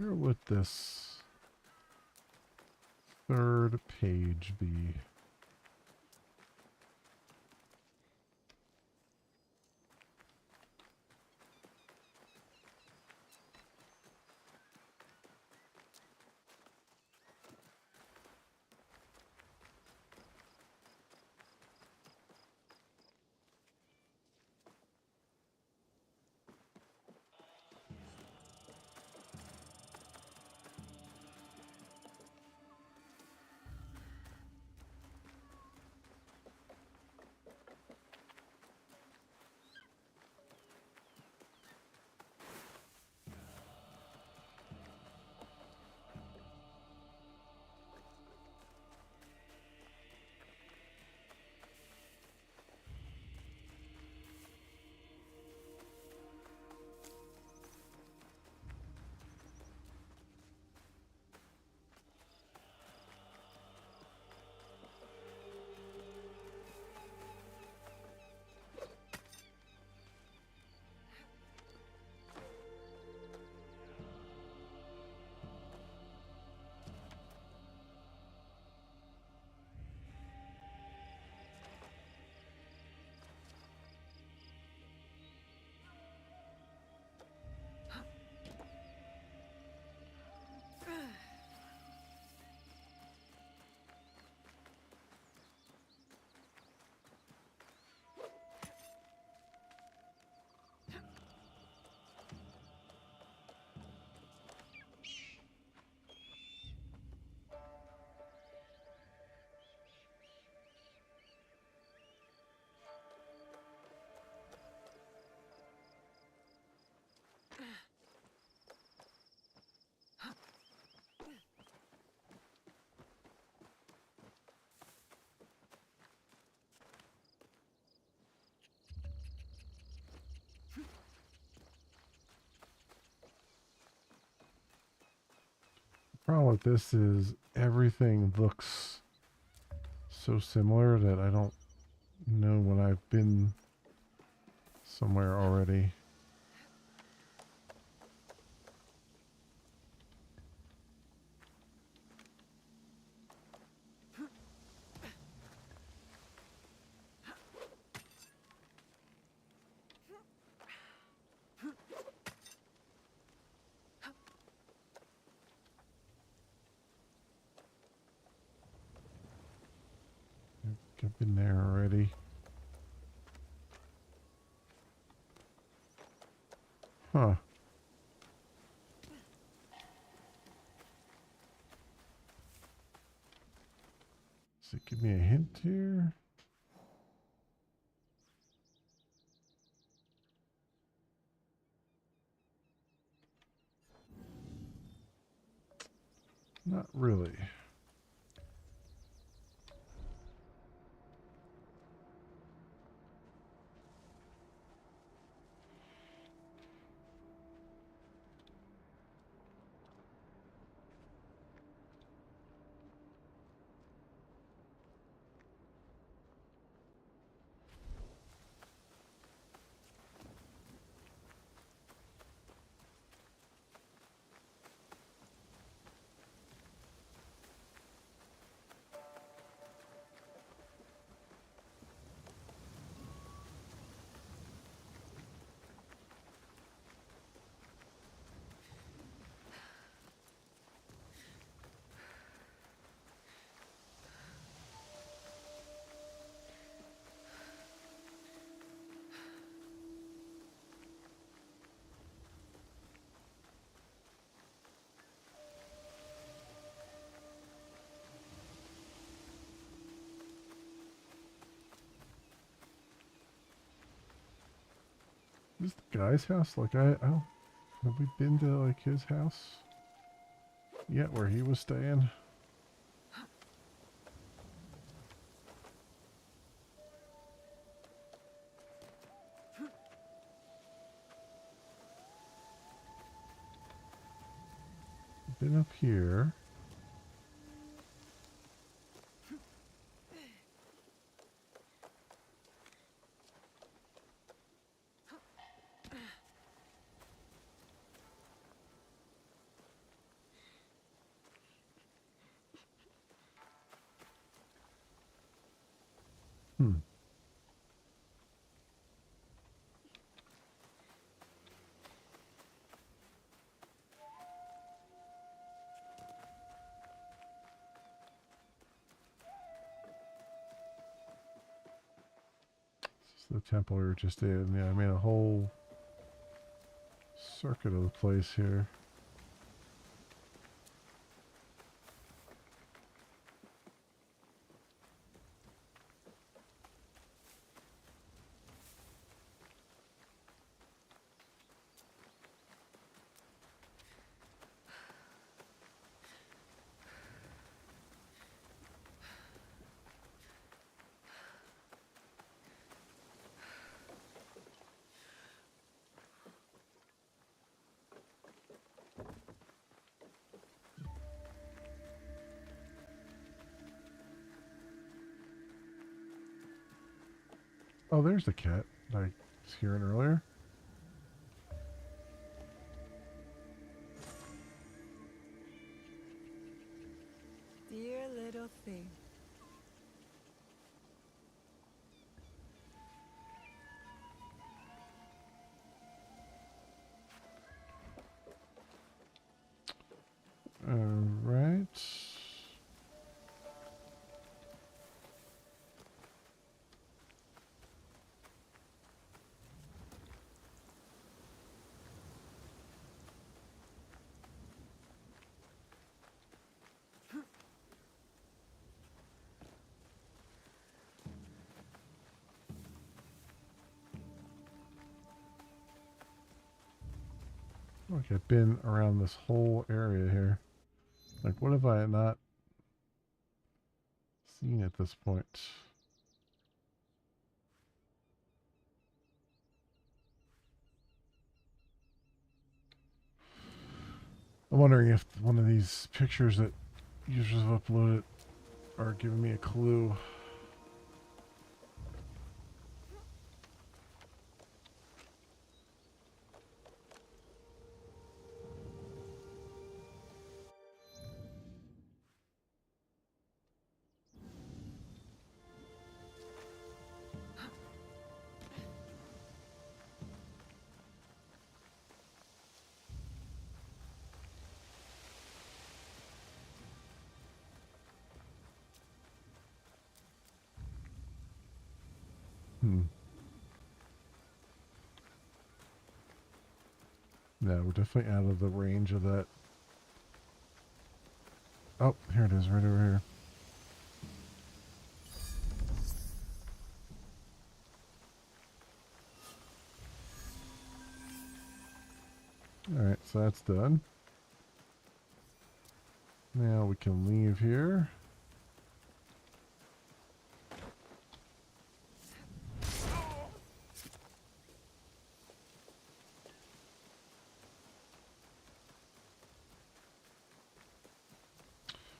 Where would this third page be? Problem with this is everything looks so similar that I don't know when I've been somewhere already. I've been there already. Huh. Does it give me a hint here? Not really. Is this the guy's house? Like, I don't... Have we been to, like, his house yet, where he was staying? Been up here. the temple we were just in. Yeah, I made a whole circuit of the place here. Oh, there's the cat that I was hearing earlier. Dear little thing. All right. Look, I've been around this whole area here. Like, what have I not seen at this point? I'm wondering if one of these pictures that users have uploaded are giving me a clue. Yeah, we're definitely out of the range of that. Oh, here it is, right over here. Alright, so that's done. Now we can leave here.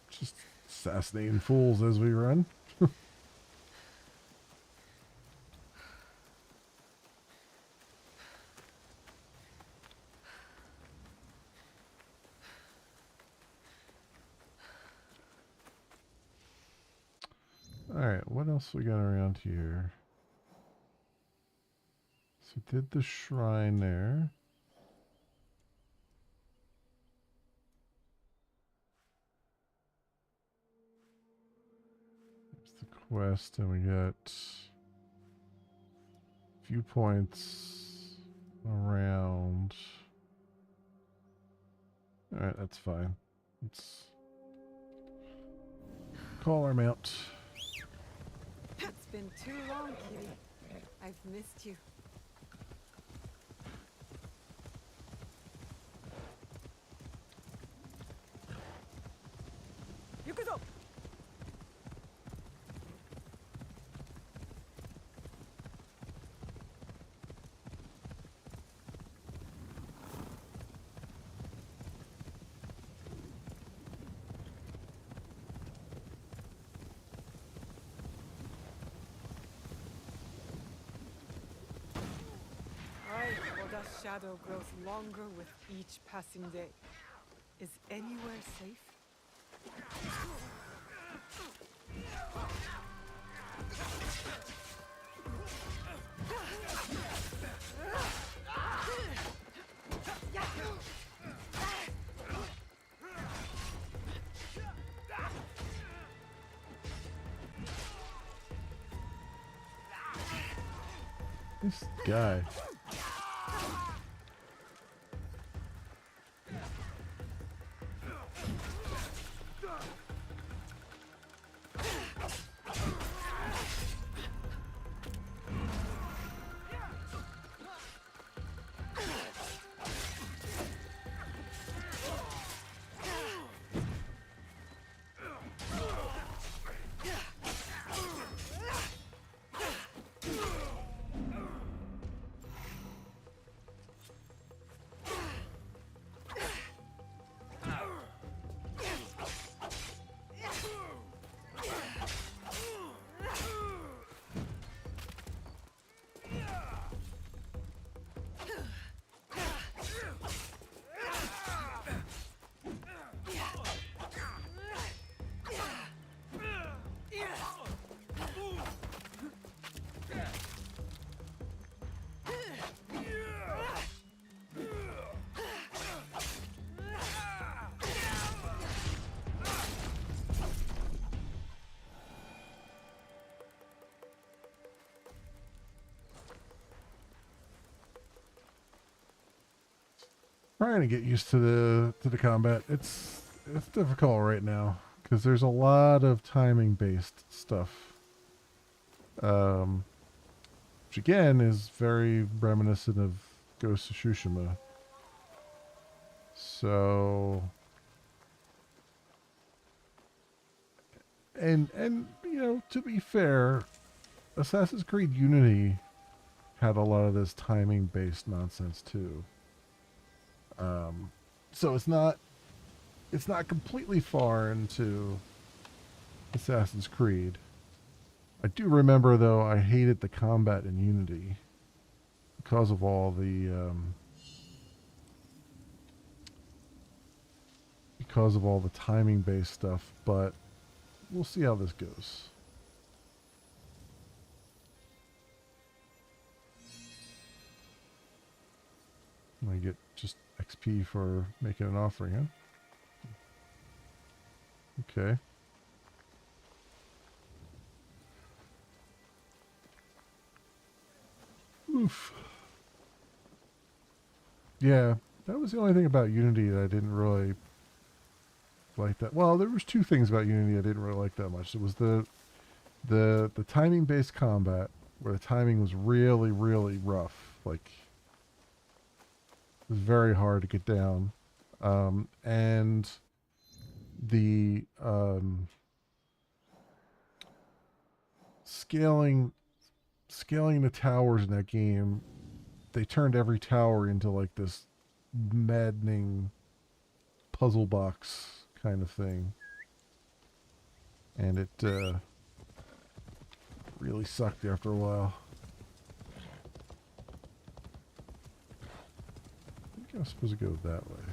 Just assassinating fools as we run. Alright, what else we got around here? So did the shrine there. There's the quest, and we got viewpoints around. Alright, that's fine. Let's call our mount. It's been too long, Kitty. I've missed you. Yukuzo! Oda's shadow grows longer with each passing day. Is anywhere safe? This guy. Trying to get used to the combat. It's difficult right now because there's a lot of timing based stuff, which again is very reminiscent of Ghost of Tsushima. So, and you know, to be fair, Assassin's Creed Unity had a lot of this timing based nonsense too. So it's not completely foreign into Assassin's Creed. I do remember though I hated the combat in Unity because of all the timing based stuff, but we'll see how this goes. I get just XP for making an offering, huh? Okay. Oof. Yeah, that was the only thing about Unity that I didn't really like that. Well, there was two things about Unity I didn't really like that much. It was the timing based combat where the timing was really, really rough. Like, it was very hard to get down. And the scaling the towers in that game, they turned every tower into like this maddening puzzle box kind of thing. And it really sucked after a while. I think I'm supposed to go that way.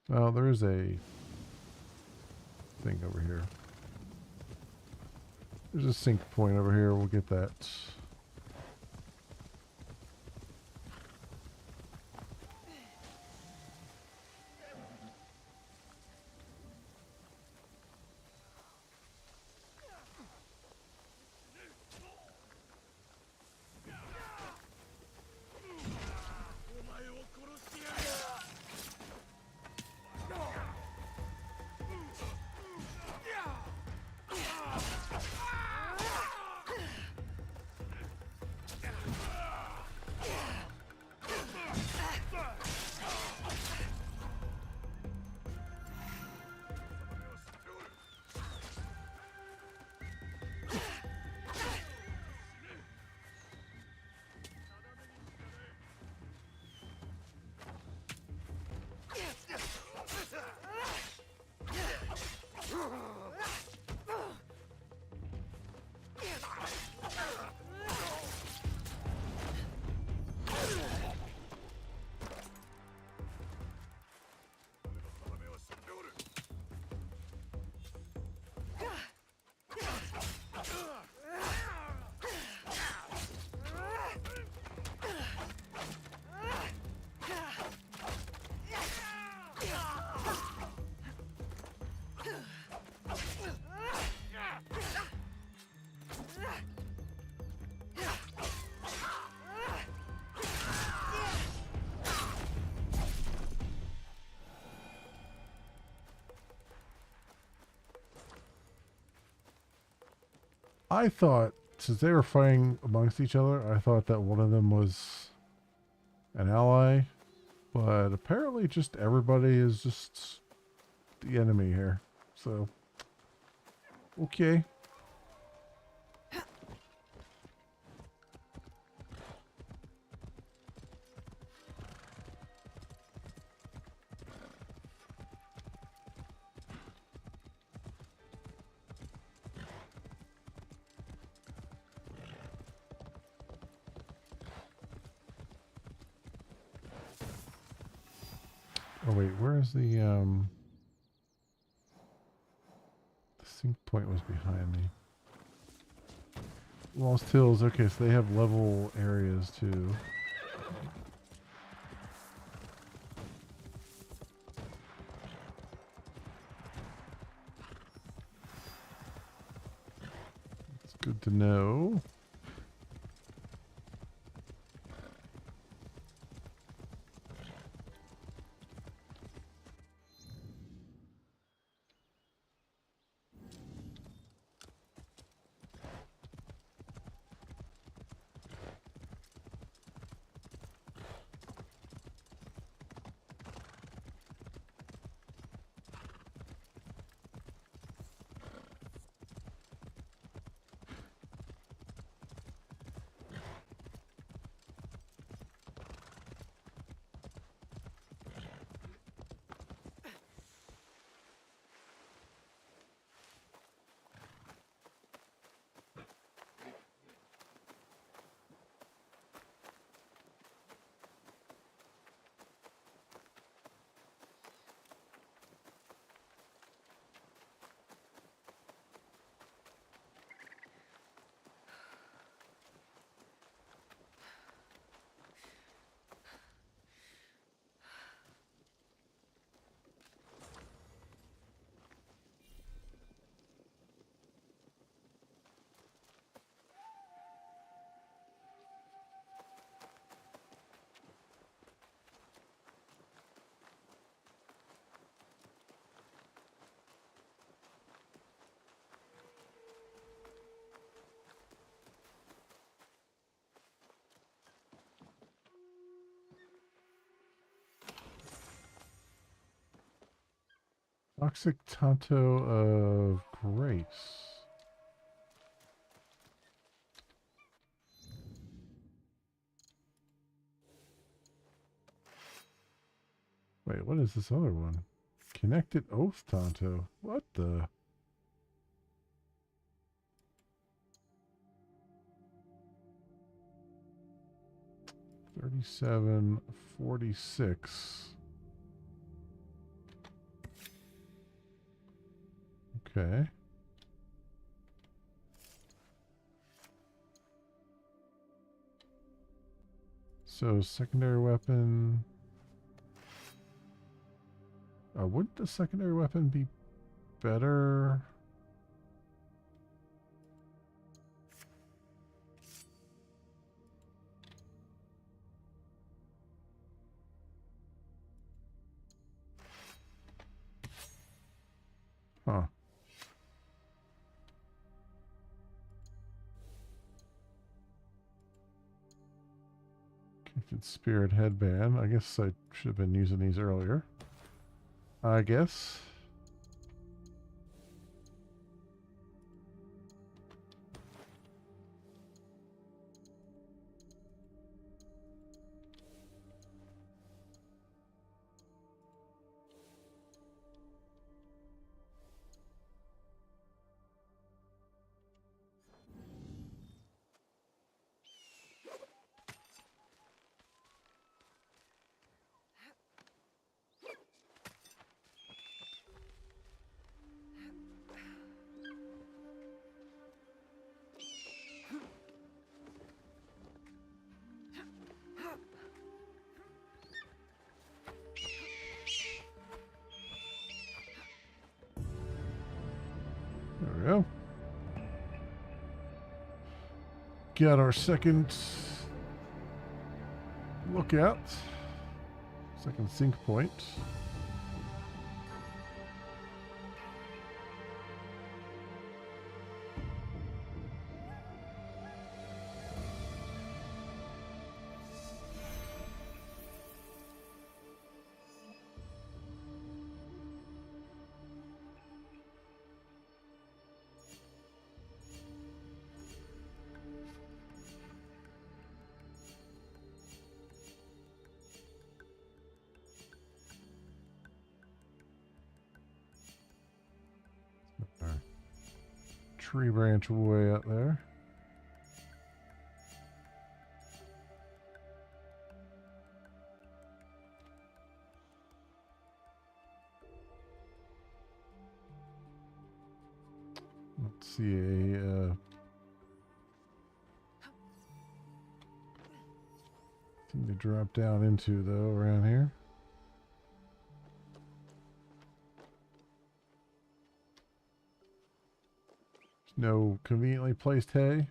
Well, there is a thing over here. There's a sync point over here. We'll get that. I thought, since they were fighting amongst each other, I thought that one of them was an ally. But apparently just everybody is just the enemy here. So, okay. Oh wait, where is the sync point was behind me. Lost Hills, okay, so they have level areas too. It's good to know. Toxic Tanto of Grace. Wait, what is this other one? Connected Oath Tanto. What the? $37.46. Okay. So secondary weapon. Wouldn't the secondary weapon be better? Huh. Gifted Spirit Headband. I guess I should have been using these earlier. I guess. There we go. Got our second lookout. Second sync point. tree branch way out there. Let's see a thing to drop down into though around here. No conveniently placed hay.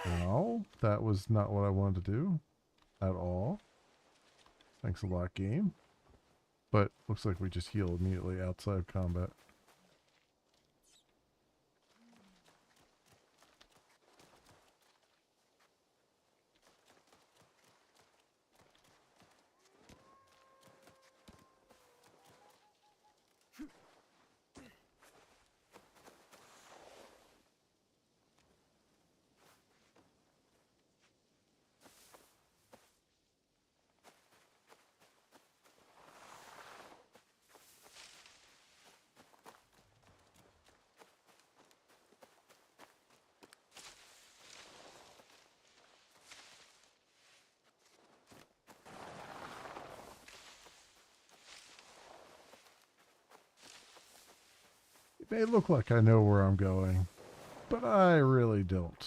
No, that was not what I wanted to do at all. Thanks a lot, game. But looks like we just heal immediately outside of combat. It may look like I know where I'm going, but I really don't.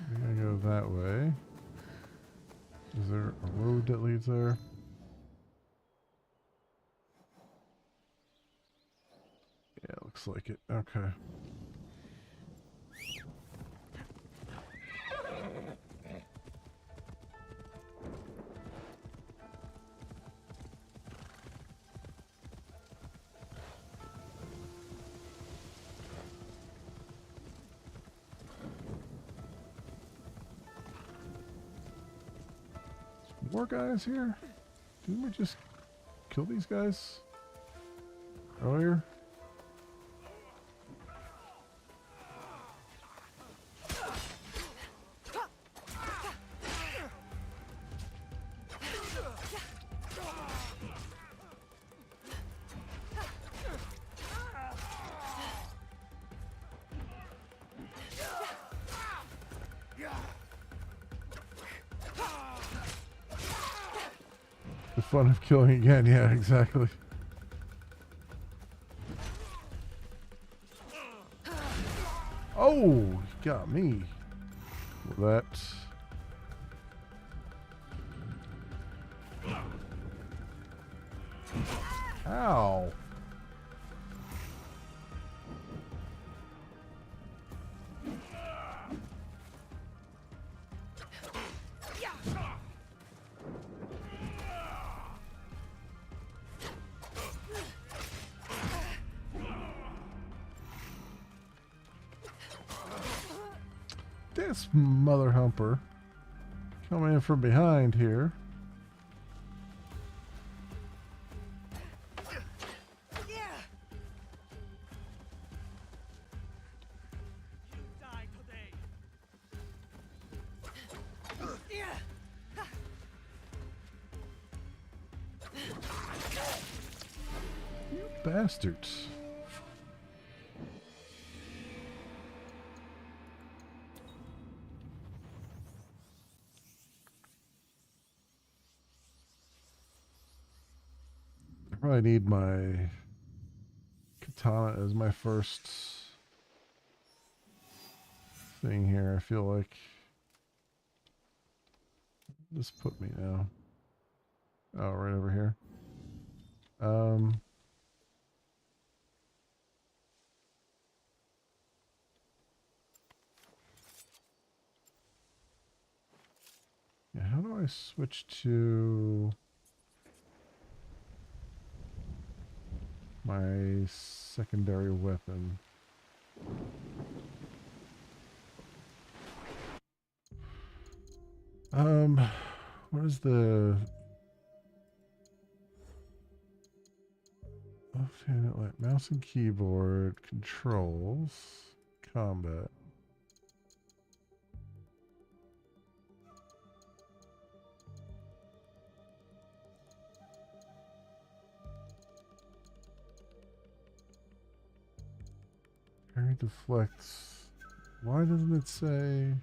We're gonna go that way. Is there a road that leads there? Yeah, looks like it. Okay. More guys here? Didn't we just kill these guys earlier? The fun of killing again, yeah, exactly. Oh, you got me with that. Ow. This mother humper coming in from behind here. You bastards. I probably need my katana as my first thing here. I feel like this put me now. Oh, right over here. Yeah, how do I switch to my secondary weapon? What is the left-handed like mouse and keyboard controls combat? Parry deflects. Why doesn't it say?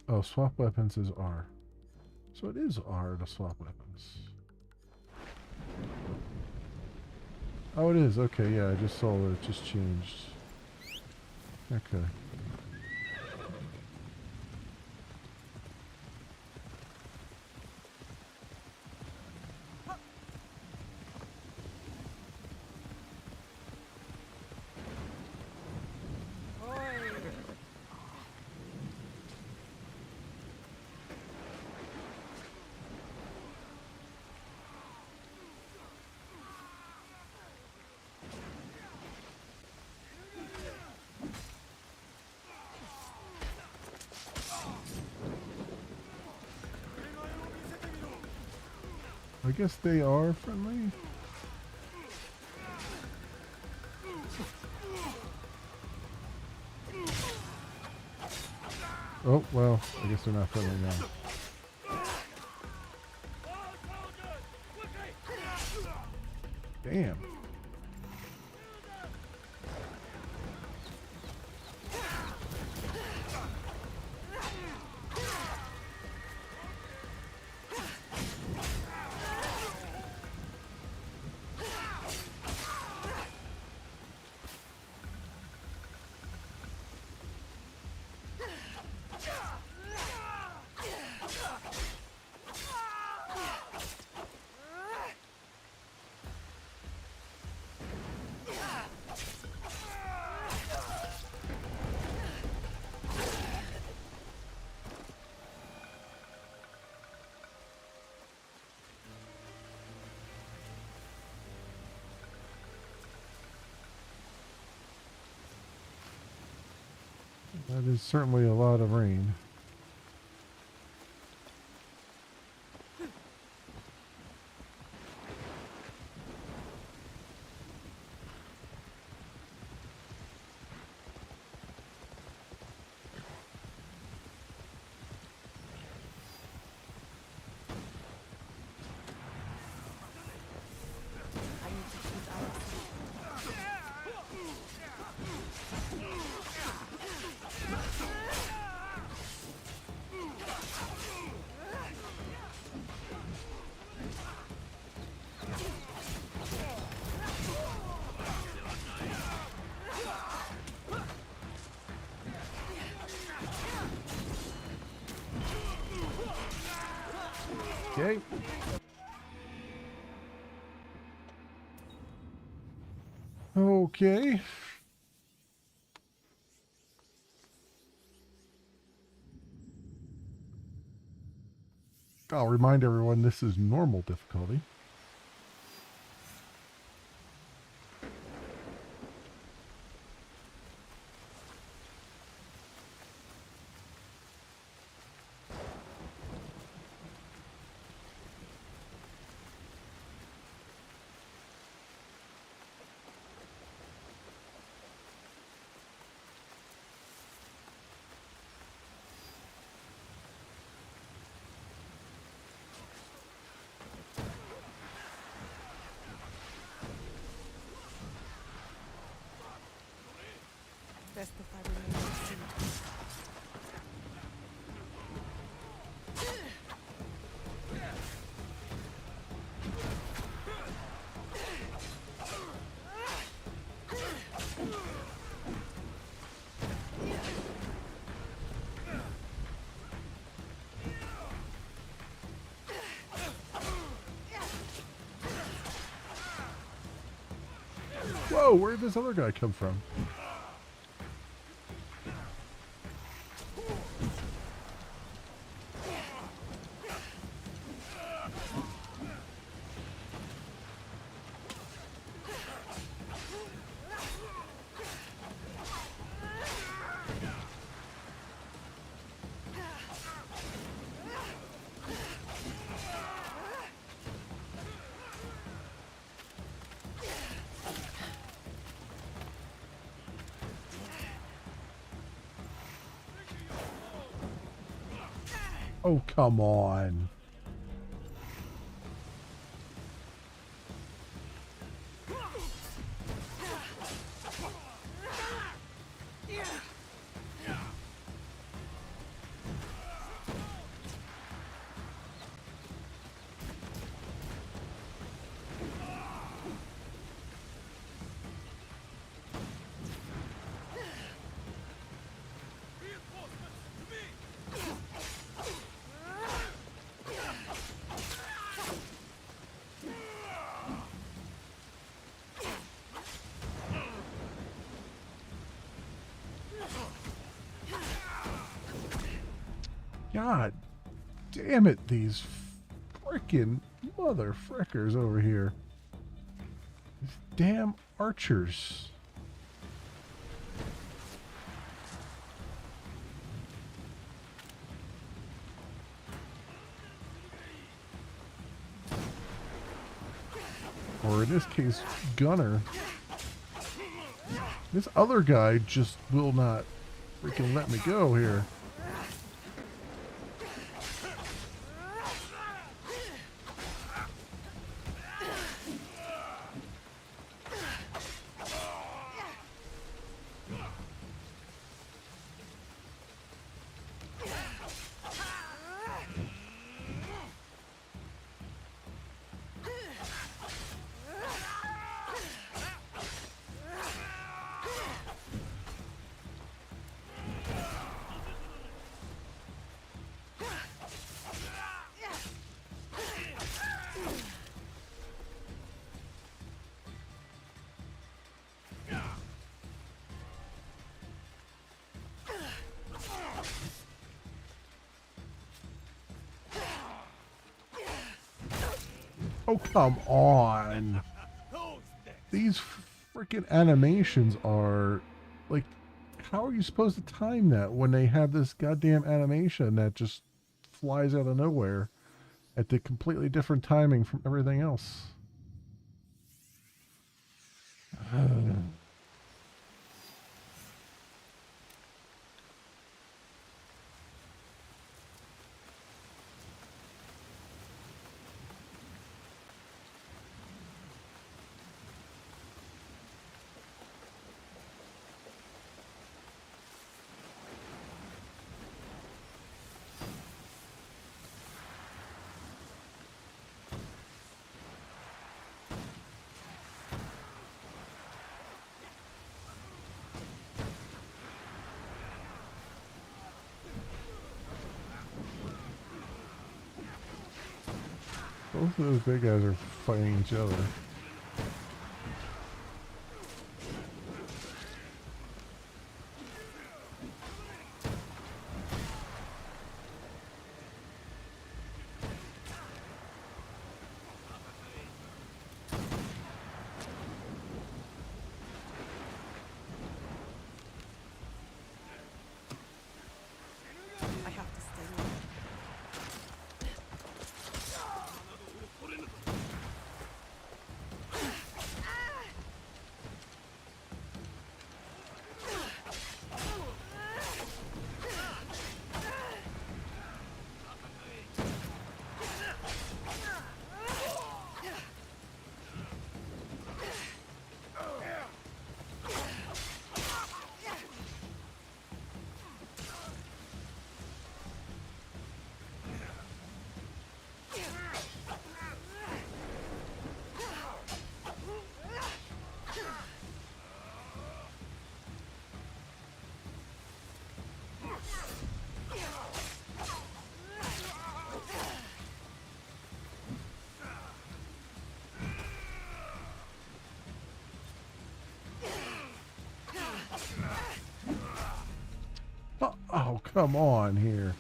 Oh, swap weapons is R. So it is R to swap weapons. Oh, it is. Okay, yeah, I just saw that it just changed. Okay. I guess they are friendly. Oh, well, I guess they're not friendly now. Damn. That is certainly a lot of rain. Okay. Okay. I'll remind everyone this is normal difficulty. Whoa, where did this other guy come from? Oh, come on. God damn it, these frickin' mother frickers over here. These damn archers. Or in this case, gunner. This other guy just will not freaking let me go here. Oh, come on. These freaking animations are like, how are you supposed to time that when they have this goddamn animation that just flies out of nowhere at the completely different timing from everything else? Both of those big guys are fighting each other. I have to stay low. come on here.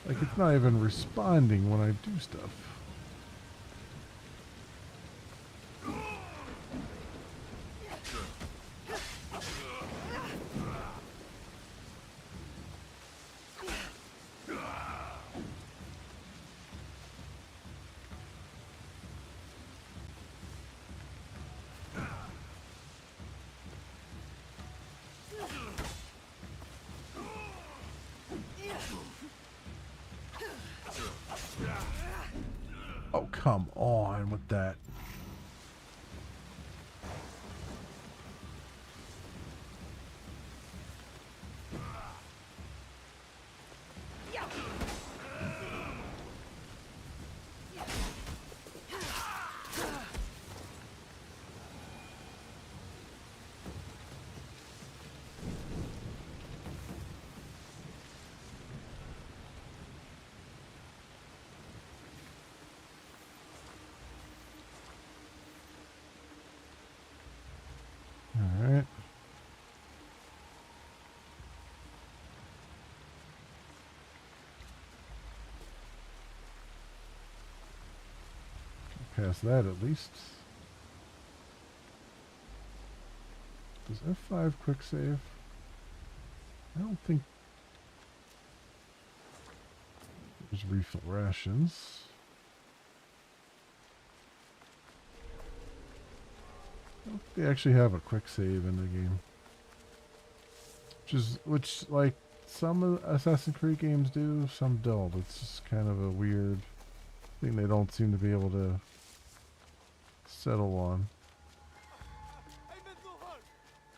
Like, it's not even responding when I do stuff. Oh, come on with that. Alright. Past that at least. Does F5 quick save? I don't think. There's refill rations. I don't think they actually have a quick save in the game. Which like some Assassin's Creed games do, some don't. It's just kind of a weird thing they don't seem to be able to settle on. We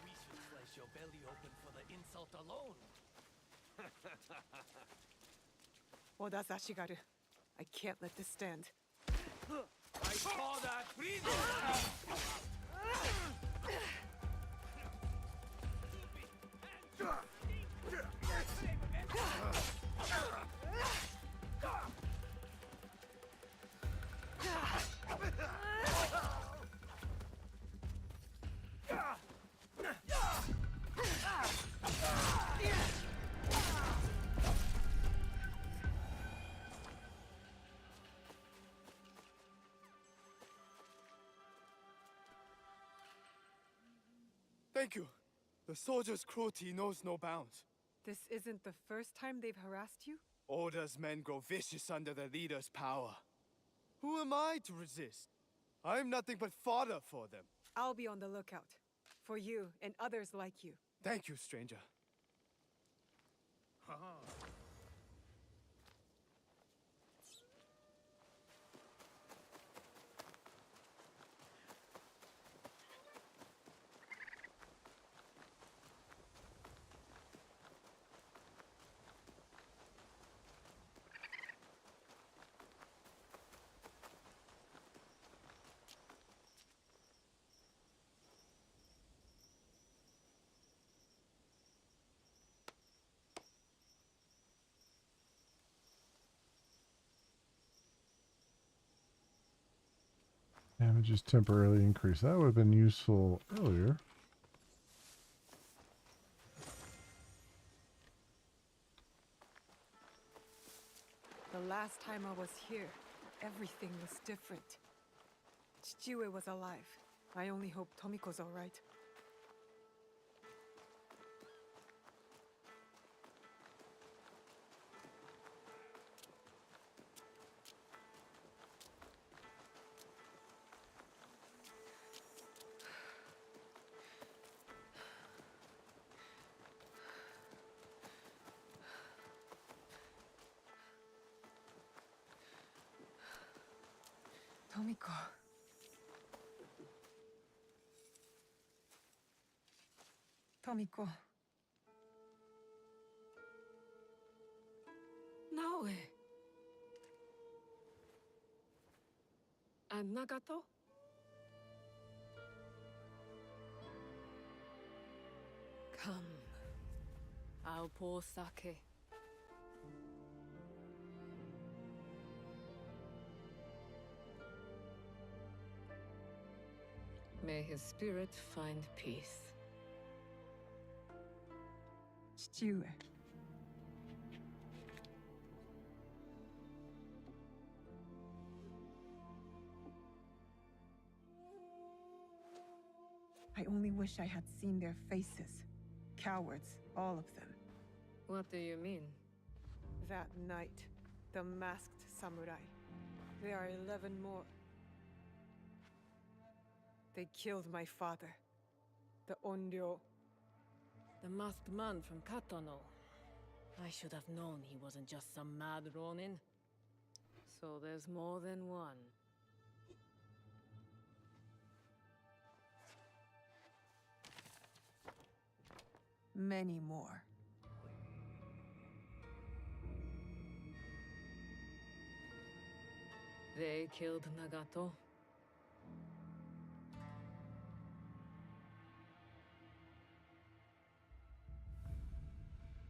should slice your belly open for the insult alone. Oda Zashigaru, I can't let this stand. I call that freedom! Thank you. The soldiers' cruelty knows no bounds. This isn't the first time they've harassed you? Oda's men grow vicious under the leader's power. Who am I to resist? I'm nothing but fodder for them. I'll be on the lookout. For you and others like you. Thank you, stranger. Damage is temporarily increased. That would have been useful earlier. The last time I was here, everything was different. Chichiue was alive. I only hope Tomiko's alright. Tomiko. Tomiko. Naoe. And Nagato? Come. I'll pour sake. May his spirit find peace. Chichiue. I only wish I had seen their faces. Cowards, all of them. What do you mean? That night, the masked samurai. There are 11 more. They killed my father. The Onryo. The masked man from Katano. I should have known he wasn't just some mad Ronin. So there's more than one. Many more. They killed Nagato.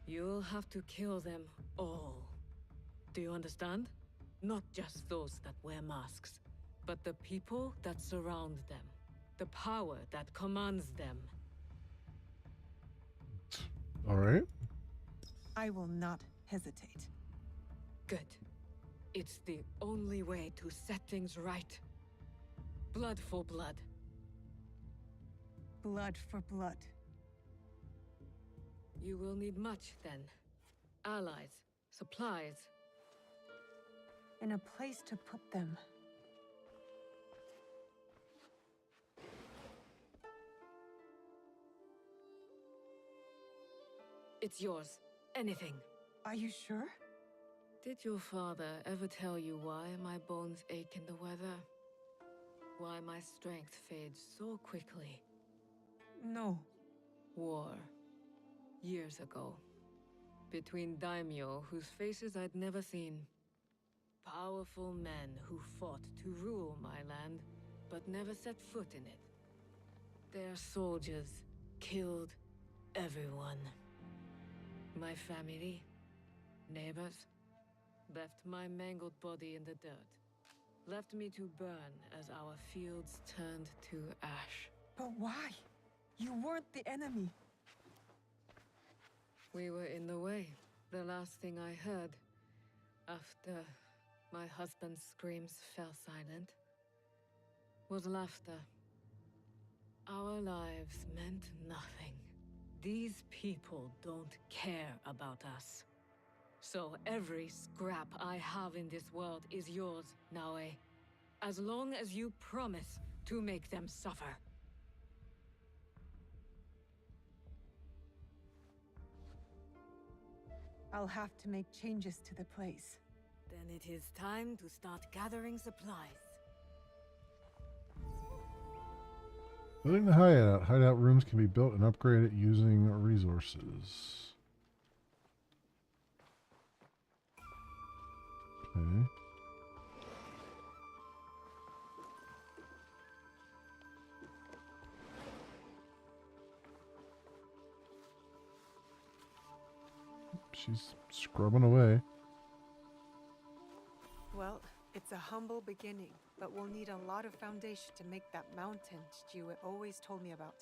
You'll have to kill them all. Do you understand? Not just those that wear masks, but the people that surround them. The power that commands them. All right. I will not hesitate. Good. It's the only way to set things right. Blood for blood. Blood for blood. You will need much, then. Allies, supplies. And a place to put them. It's yours. Anything. Are you sure? Did your father ever tell you why my bones ache in the weather? Why my strength fades so quickly? No. War. Years ago. Between daimyo whose faces I'd never seen. Powerful men who fought to rule my land, but never set foot in it. Their soldiers killed everyone. My family, neighbors, left my mangled body in the dirt. Left me to burn as our fields turned to ash. But why? You weren't the enemy. We were in the way. The last thing I heard, after my husband's screams fell silent, was laughter. Our lives meant nothing. These people don't care about us. So every scrap I have in this world is yours, Naoe. As long as you promise to make them suffer. I'll have to make changes to the place. Then it is time to start gathering supplies. Building the hideout. Hideout rooms can be built and upgraded using resources. Okay. She's scrubbing away. Well, it's a humble beginning, but we'll need a lot of foundation to make that mountain Jewett always told me about.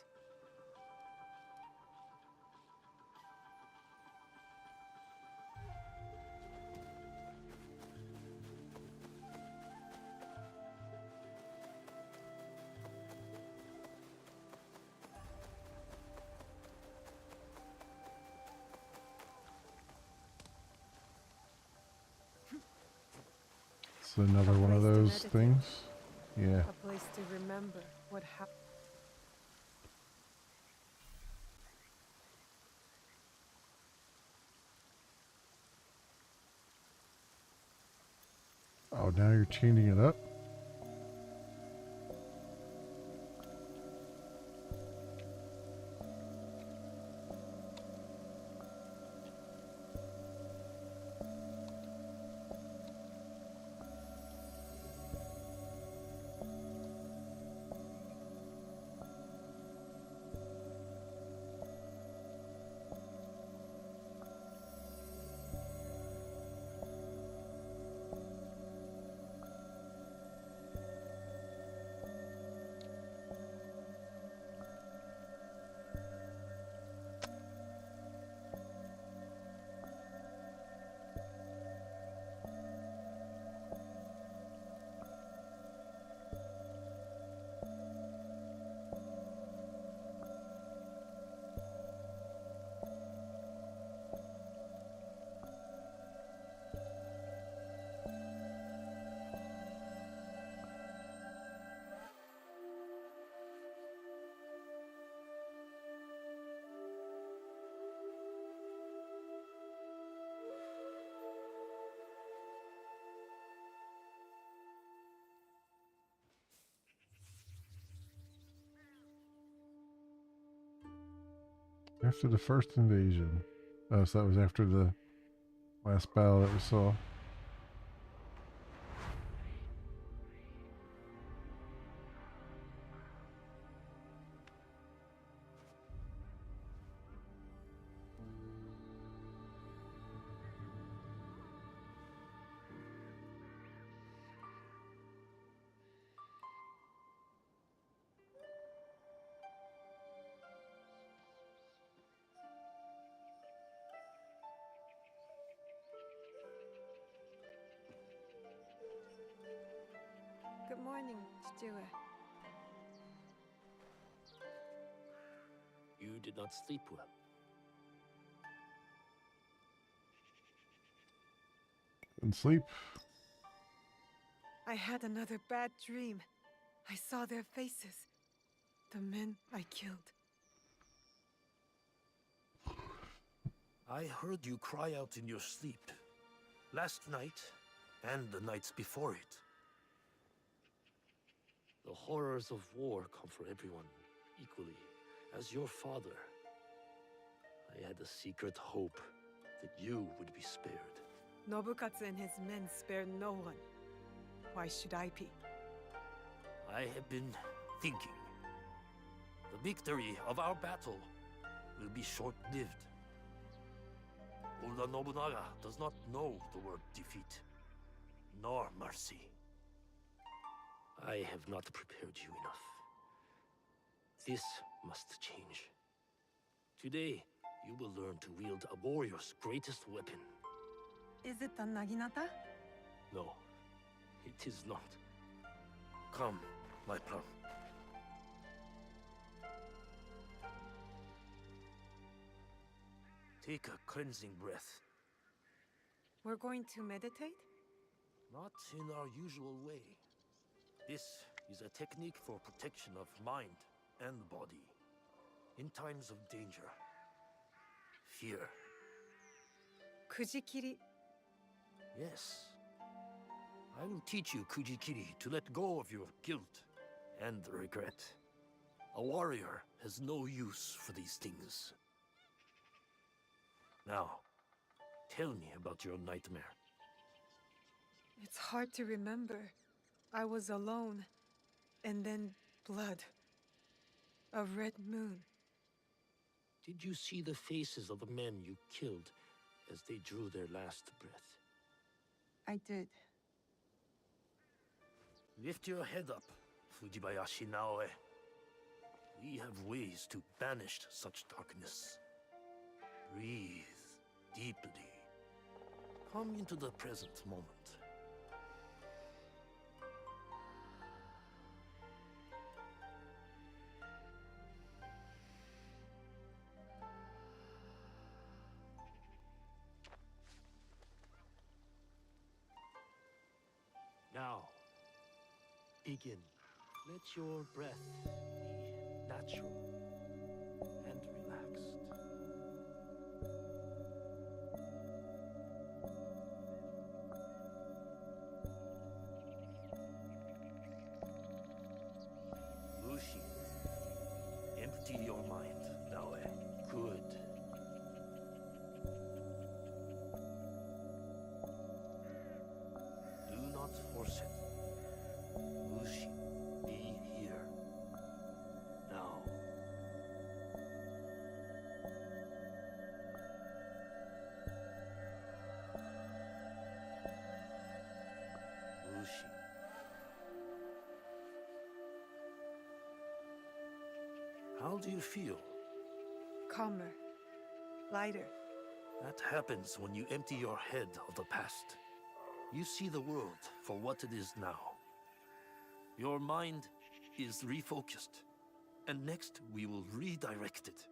It's another one of those things. Yeah. A place to remember what happened. Oh, now you're changing it up? After the first invasion. Oh, so that was after the last battle that we saw. Good morning, Stewart. You did not sleep well. Couldn't sleep. I had another bad dream. I saw their faces. The men I killed. I heard you cry out in your sleep. Last night, and the nights before it. The horrors of war come for everyone, equally. As your father, I had a secret hope that you would be spared. Nobukatsu and his men spared no one. Why should I be? I have been thinking. The victory of our battle will be short-lived. Oda Nobunaga does not know the word defeat, nor mercy. I have not prepared you enough. This must change. Today, you will learn to wield a warrior's greatest weapon. Is it the Naginata? No, it is not. Come, my plum. Take a cleansing breath. We're going to meditate? Not in our usual way. This is a technique for protection of mind and body. In times of danger. Fear. Kujikiri. Yes. I will teach you Kujikiri to let go of your guilt and regret. A warrior has no use for these things. Now, tell me about your nightmare. It's hard to remember. I was alone, and then blood. A red moon. Did you see the faces of the men you killed as they drew their last breath? I did. Lift your head up, Fujibayashi Naoe. We have ways to banish such darkness. Breathe deeply. Come into the present moment. Now, begin. Let your breath be natural and relaxed. Lucy, empty your mind, Naoe. Good. Do not force it. Lucy, be here. Now. Lucy. How do you feel? Calmer. Lighter. That happens when you empty your head of the past. You see the world for what it is now. Your mind is refocused, and next we will redirect it.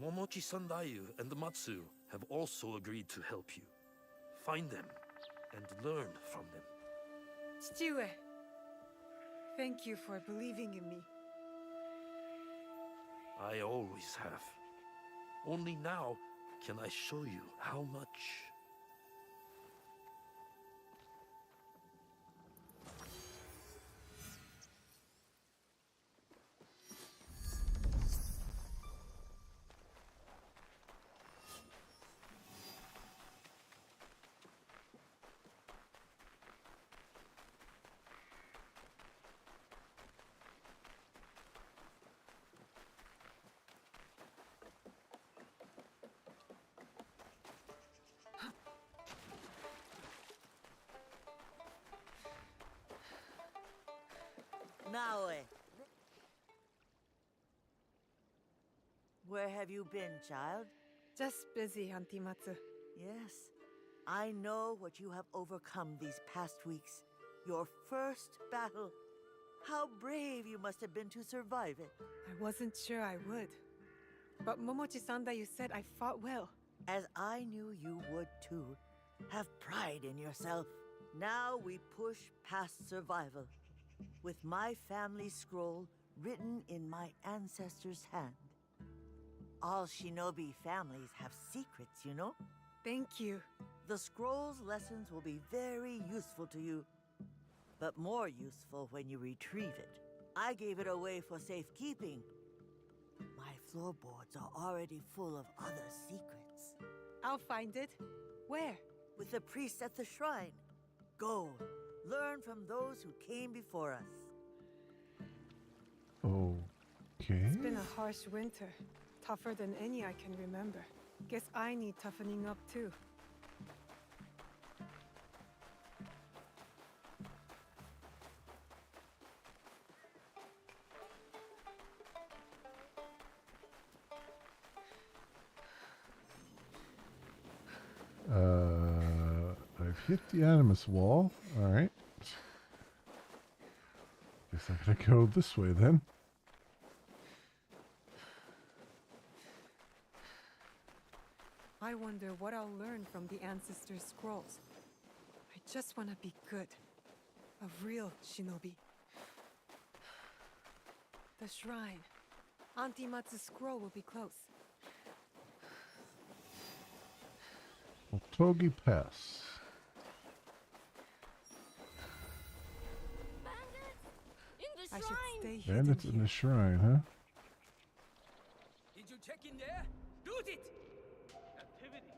Momochi Sandayu and Matsu have also agreed to help you. Find them and learn from them. Chichiue. Thank you for believing in me. I always have. Only now can I show you how much. Naoe. Where have you been, child? Just busy, Auntie Matsu. Yes, I know what you have overcome these past weeks. Your first battle. How brave you must have been to survive it. I wasn't sure I would. But Momochi-sanda, you said I fought well. As I knew you would too. Have pride in yourself. Now we push past survival. With my family scroll written in my ancestors' hand. All shinobi families have secrets, you know? Thank you. The scroll's lessons will be very useful to you. But more useful when you retrieve it. I gave it away for safekeeping. My floorboards are already full of other secrets. I'll find it. Where? With the priest at the shrine. Go. Learn from those who came before us. Okay. It's been a harsh winter. Tougher than any I can remember. Guess I need toughening up too. I've hit the Animus wall. Alright. Guess I gotta go this way then. I wonder what I'll learn from the Ancestor's Scrolls. I just want to be good. A real shinobi. The shrine. Auntie Matsu's scroll will be close. Togi Pass. I should stay hidden Bandits in the shrine, huh? Did you check in there? Loot it! Activity.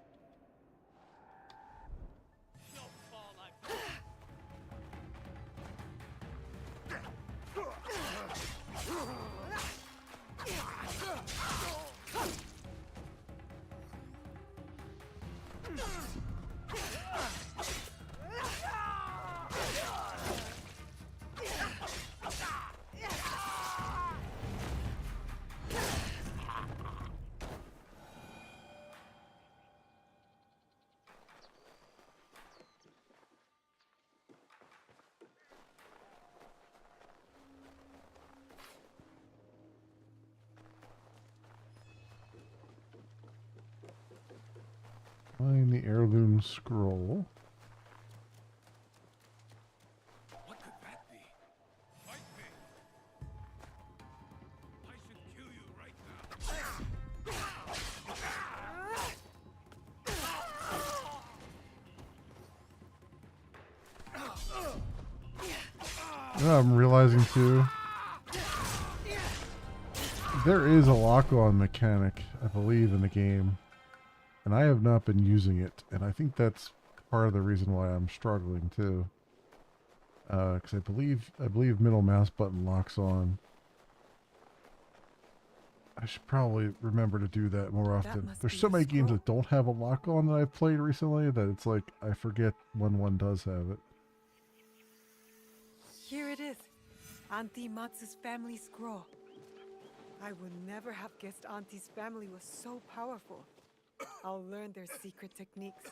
Find the heirloom scroll. What could that be? Fight me! I should kill you right You know, I'm realizing too. There is a lock-on mechanic, I believe, in the game. And I have not been using it, and I think that's part of the reason why I'm struggling too. Because I believe middle mouse button locks on. I should probably remember to do that more often. There's so many games that don't have a lock on that I've played recently that it's like I forget when one does have it. Here it is. Auntie Matsu's family scroll. I would never have guessed Auntie's family was so powerful. I'll learn their secret techniques.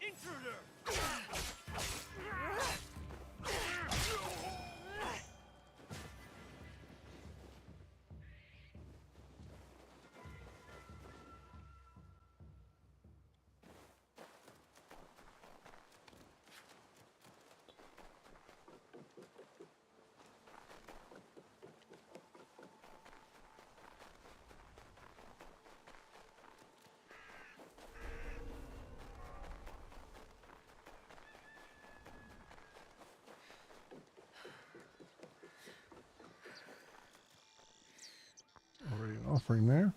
Intruder! Already an offering there.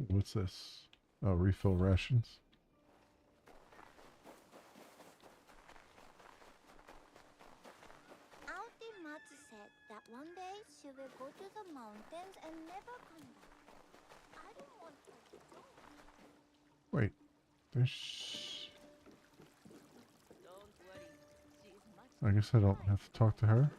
What's this? Oh, refill rations. Auntie Matsu said that one day she will go to the mountains and never come back. I don't want her to go. Wait, there's... I guess I don't have to talk to her.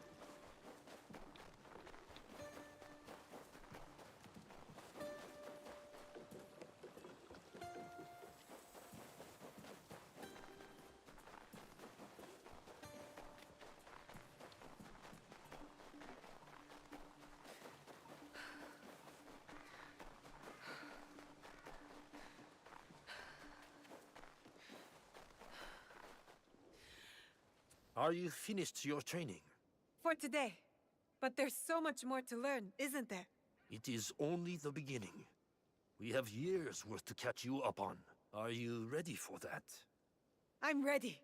Are you finished your training? For today. But there's so much more to learn, isn't there? It is only the beginning. We have years worth to catch you up on. Are you ready for that? I'm ready.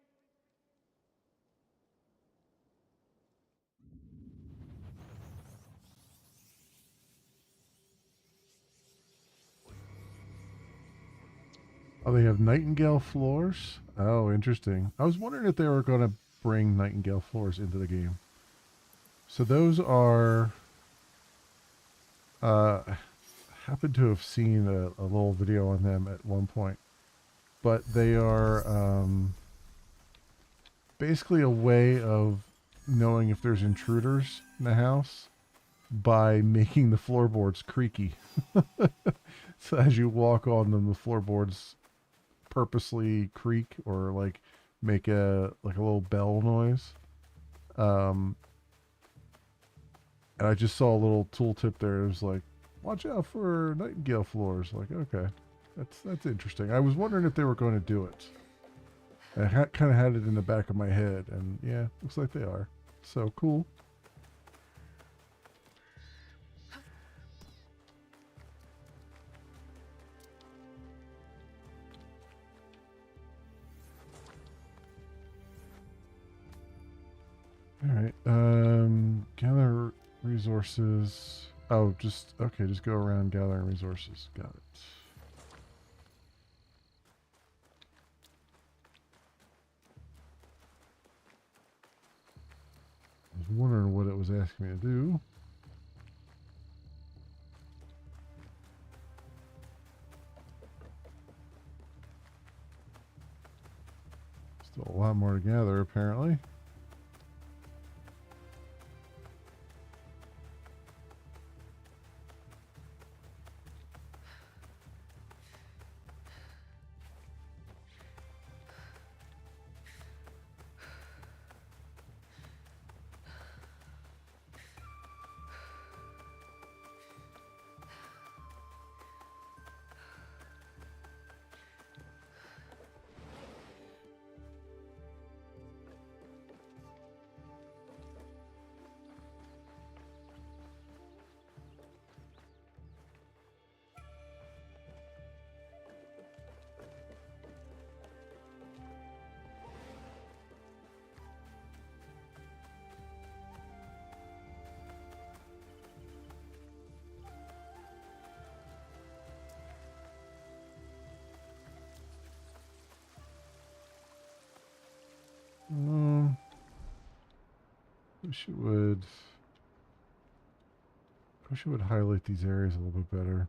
Oh, they have Nightingale floors? Oh, interesting. I was wondering if they were going to bring Nightingale floors into the game. So those are... happened to have seen a little video on them at one point. But they are basically a way of knowing if there's intruders in the house by making the floorboards creaky. So as you walk on them, the floorboards purposely creak or like make a little bell noise. And I just saw a little tooltip there. It was like, watch out for Nightingale floors. Like, okay, that's interesting. I was wondering if they were going to do it. I kind of had it in the back of my head, and yeah, looks like they are. So cool. All right. Gather resources. Oh, just go around gathering resources. Got it. I was wondering what it was asking me to do. Still a lot more to gather, apparently. Wish it would highlight these areas a little bit better.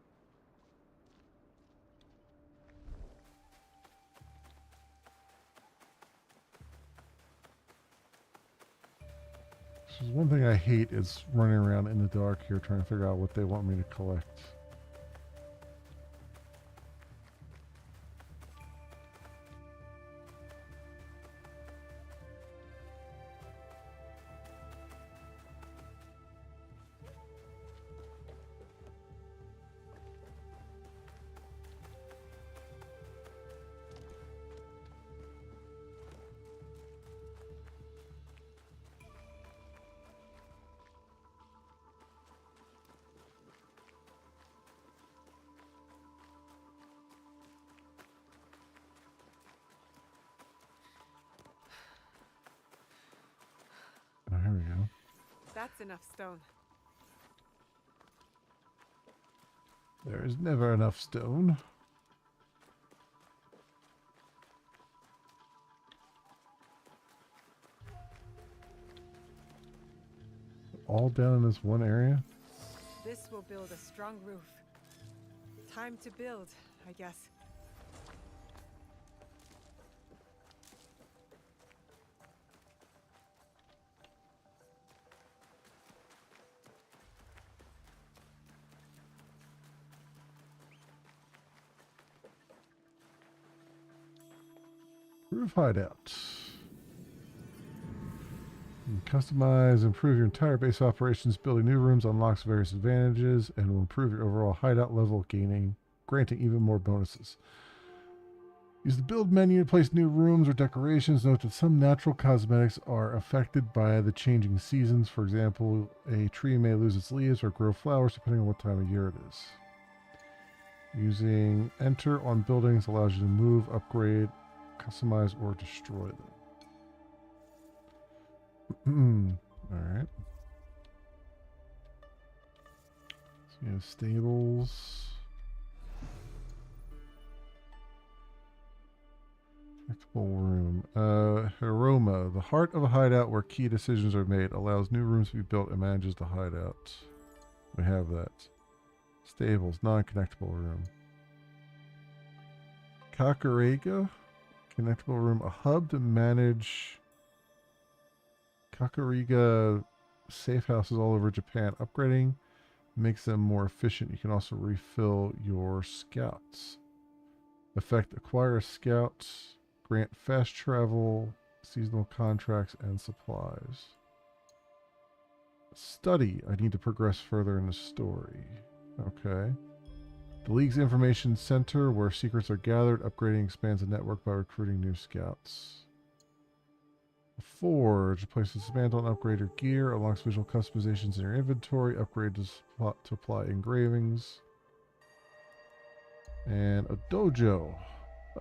This is one thing I hate is running around in the dark here trying to figure out what they want me to collect. Oh, here we go. That's enough stone. There is never enough stone. All down in this one area? This will build a strong roof. Time to build, I guess. Roof hideout. You can customize, improve your entire base operations. Building new rooms unlocks various advantages and will improve your overall hideout level, granting even more bonuses. Use the build menu to place new rooms or decorations. Note that some natural cosmetics are affected by the changing seasons. For example, a tree may lose its leaves or grow flowers depending on what time of year it is. Using enter on buildings allows you to move, upgrade, customize, or destroy them. Alright. So you have stables. Room. Hiroma, the heart of a hideout where key decisions are made, allows new rooms to be built and manages the hideout. We have that. Stables, non-connectable room. Kakarega, connectable room, a hub to manage Kakarega safe houses all over Japan. Upgrading makes them more efficient. You can also refill your scouts. Effect, acquire a scout. Grant fast travel, seasonal contracts, and supplies. Study. I need to progress further in the story. Okay. The League's Information Center, where secrets are gathered. Upgrading expands the network by recruiting new scouts. Forge. Place a dismantle and upgrade your gear. Unlocks visual customizations in your inventory. Upgrade to apply engravings. And a dojo.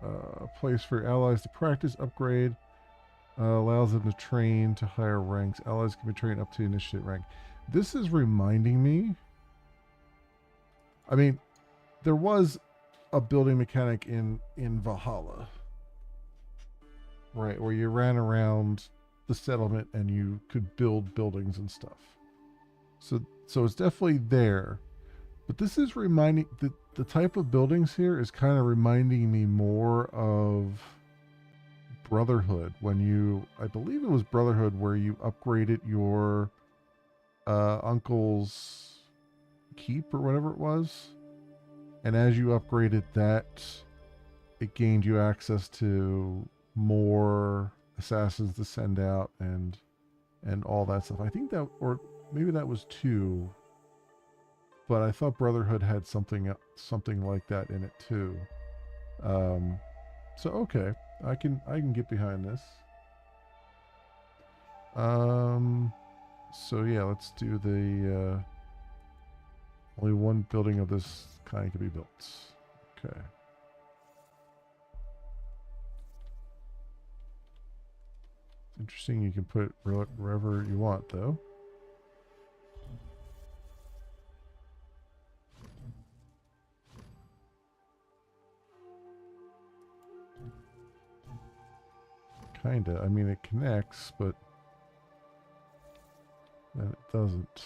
A place for allies to practice, upgrade, allows them to train to higher ranks. Allies can be trained up to initiate rank. This is reminding me, I mean, there was a building mechanic in Valhalla, right, where you ran around the settlement and you could build buildings and stuff. So it's definitely there. But this is reminding, the type of buildings here is kind of reminding me more of Brotherhood. When you, I believe it was Brotherhood where you upgraded your uncle's keep or whatever it was. And as you upgraded that, it gained you access to more assassins to send out and all that stuff. I think that, or maybe that was 2. But I thought Brotherhood had something like that in it too. So okay, I can get behind this. So yeah, let's do the only one building of this kind can be built. Okay. It's interesting. You can put it wherever you want, though. Kinda. I mean, it connects, but then it doesn't.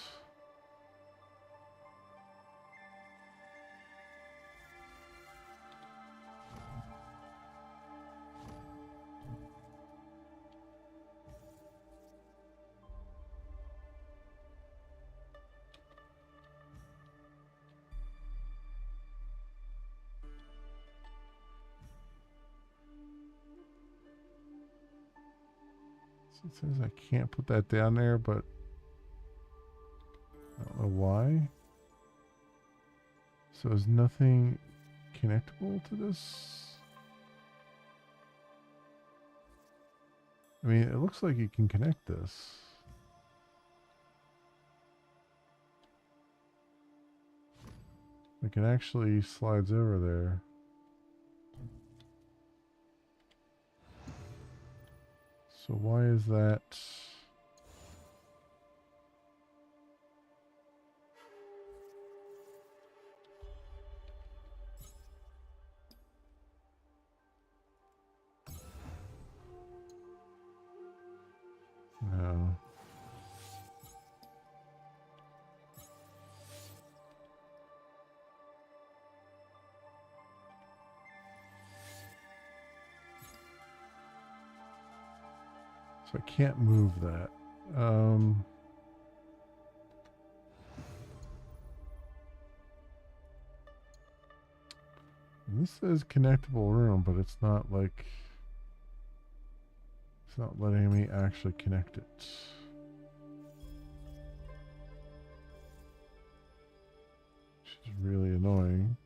It says I can't put that down there, but I don't know why. So is nothing connectable to this? I mean, it looks like you can connect this. Like it actually slides over there. So why is that? So I can't move that. This says connectable room, but it's not like... It's not letting me actually connect it. Which is really annoying.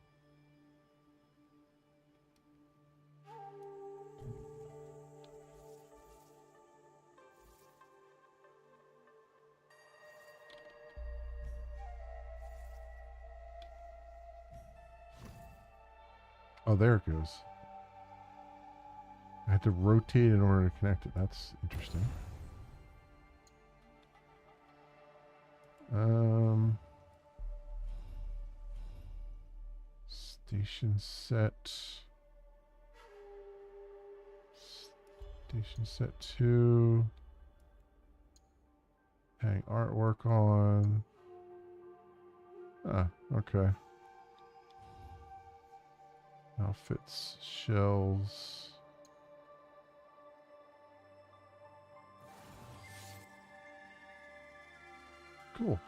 Oh, there it goes. I had to rotate in order to connect it. That's interesting. Station set. Station set 2. Hang artwork on. Ah, okay. Outfits, shells. Cool.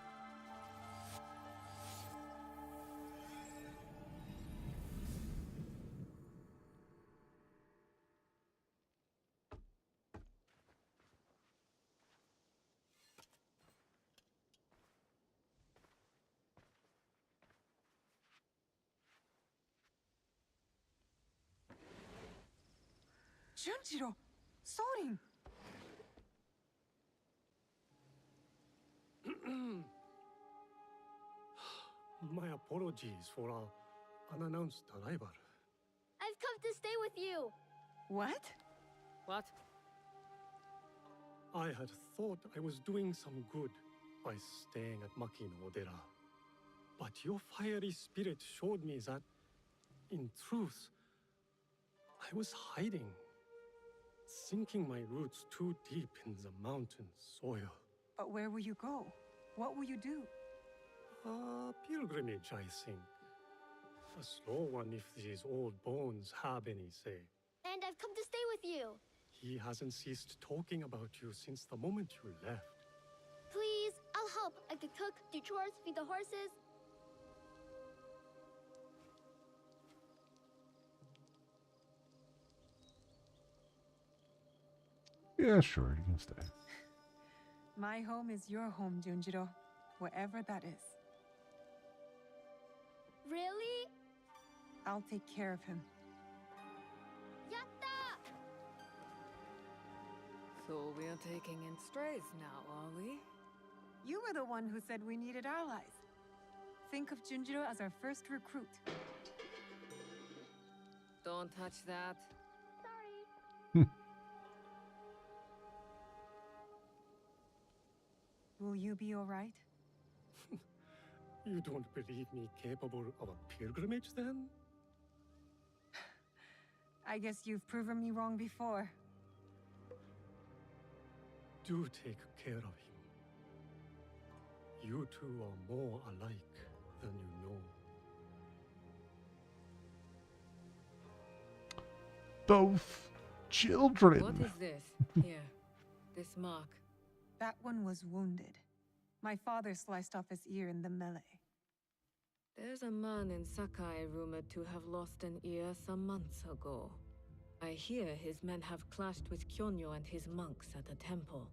Junjiro! Sorin! My apologies for our unannounced arrival. I've come to stay with you. What? What? I had thought I was doing some good by staying at Makino Odera. But your fiery spirit showed me that, in truth, I was hiding, sinking my roots too deep in the mountain soil. But where will you go? What will you do? A pilgrimage, I think. A slow one if these old bones have any say. And I've come to stay with you. He hasn't ceased talking about you since the moment you left. Please, I'll help. I could cook, do chores, feed the horses. Yeah, sure, you can stay. My home is your home, Junjiro. Wherever that is. Really? I'll take care of him. Yatta! So we're taking in strays now, are we? You were the one who said we needed allies. Think of Junjiro as our first recruit. Don't touch that. Sorry. Will you be alright? You don't believe me capable of a pilgrimage, then? I guess you've proven me wrong before. Do take care of him. You two are more alike than you know. Both children. What is this? Here. This mark. That one was wounded. My father sliced off his ear in the melee. There's a man in Sakai rumored to have lost an ear some months ago. I hear his men have clashed with Kyonyo and his monks at a temple,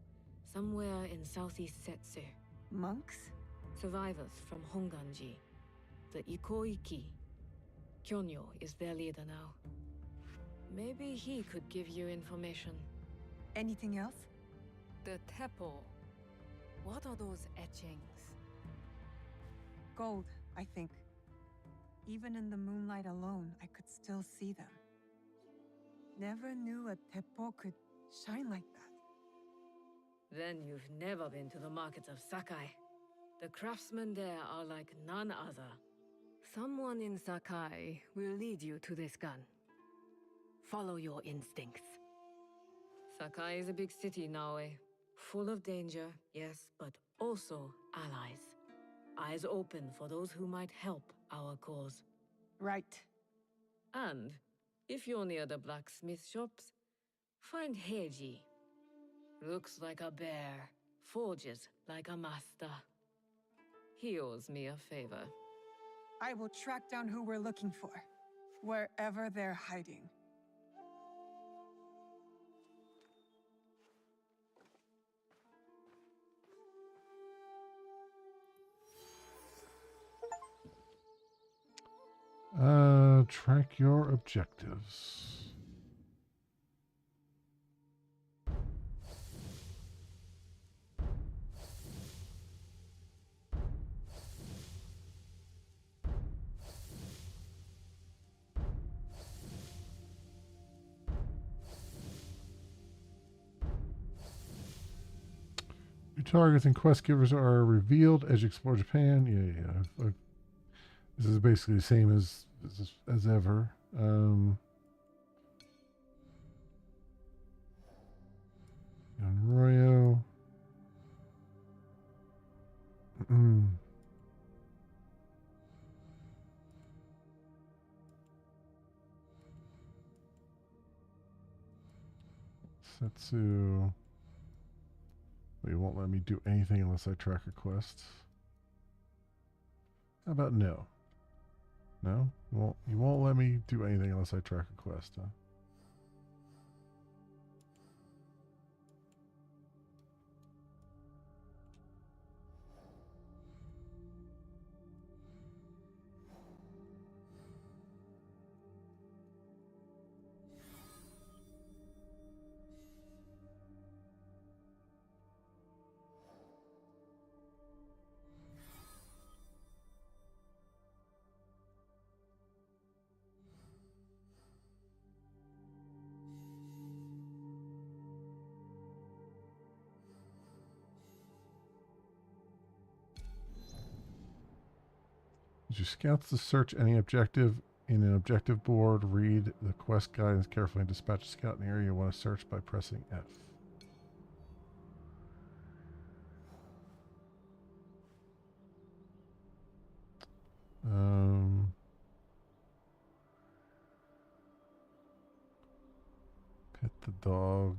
somewhere in southeast Setsu. Monks? Survivors from Honganji, the Ikoiki. Kyonyo is their leader now. Maybe he could give you information. Anything else? The Teppo. What are those etchings? Gold, I think. Even in the moonlight alone, I could still see them. Never knew a Teppo could shine like that. Then you've never been to the markets of Sakai. The craftsmen there are like none other. Someone in Sakai will lead you to this gun. Follow your instincts. Sakai is a big city, Naoe. Full of danger, yes, but also allies. Eyes open for those who might help our cause. Right. And, if you're near the blacksmith shops, find Heiji. Looks like a bear. Forges like a master. He owes me a favor. I will track down who we're looking for, wherever they're hiding. Track your objectives. New targets and quest givers are revealed as you explore Japan. Yeah. This is basically the same as ever. Royo. Setsu. Well, you won't let me do anything unless I track a quest. How about no? No? You won't let me do anything unless I track a quest, huh? As you scouts to search any objective in an objective board, read the quest guidance carefully and dispatch a scout in the area you want to search by pressing F. Pet the dog.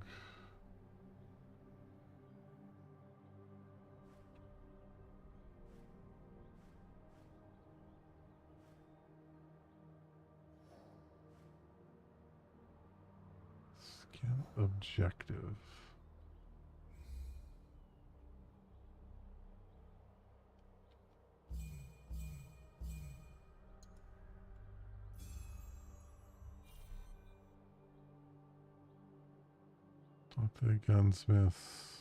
Objective. Talk to the gunsmiths.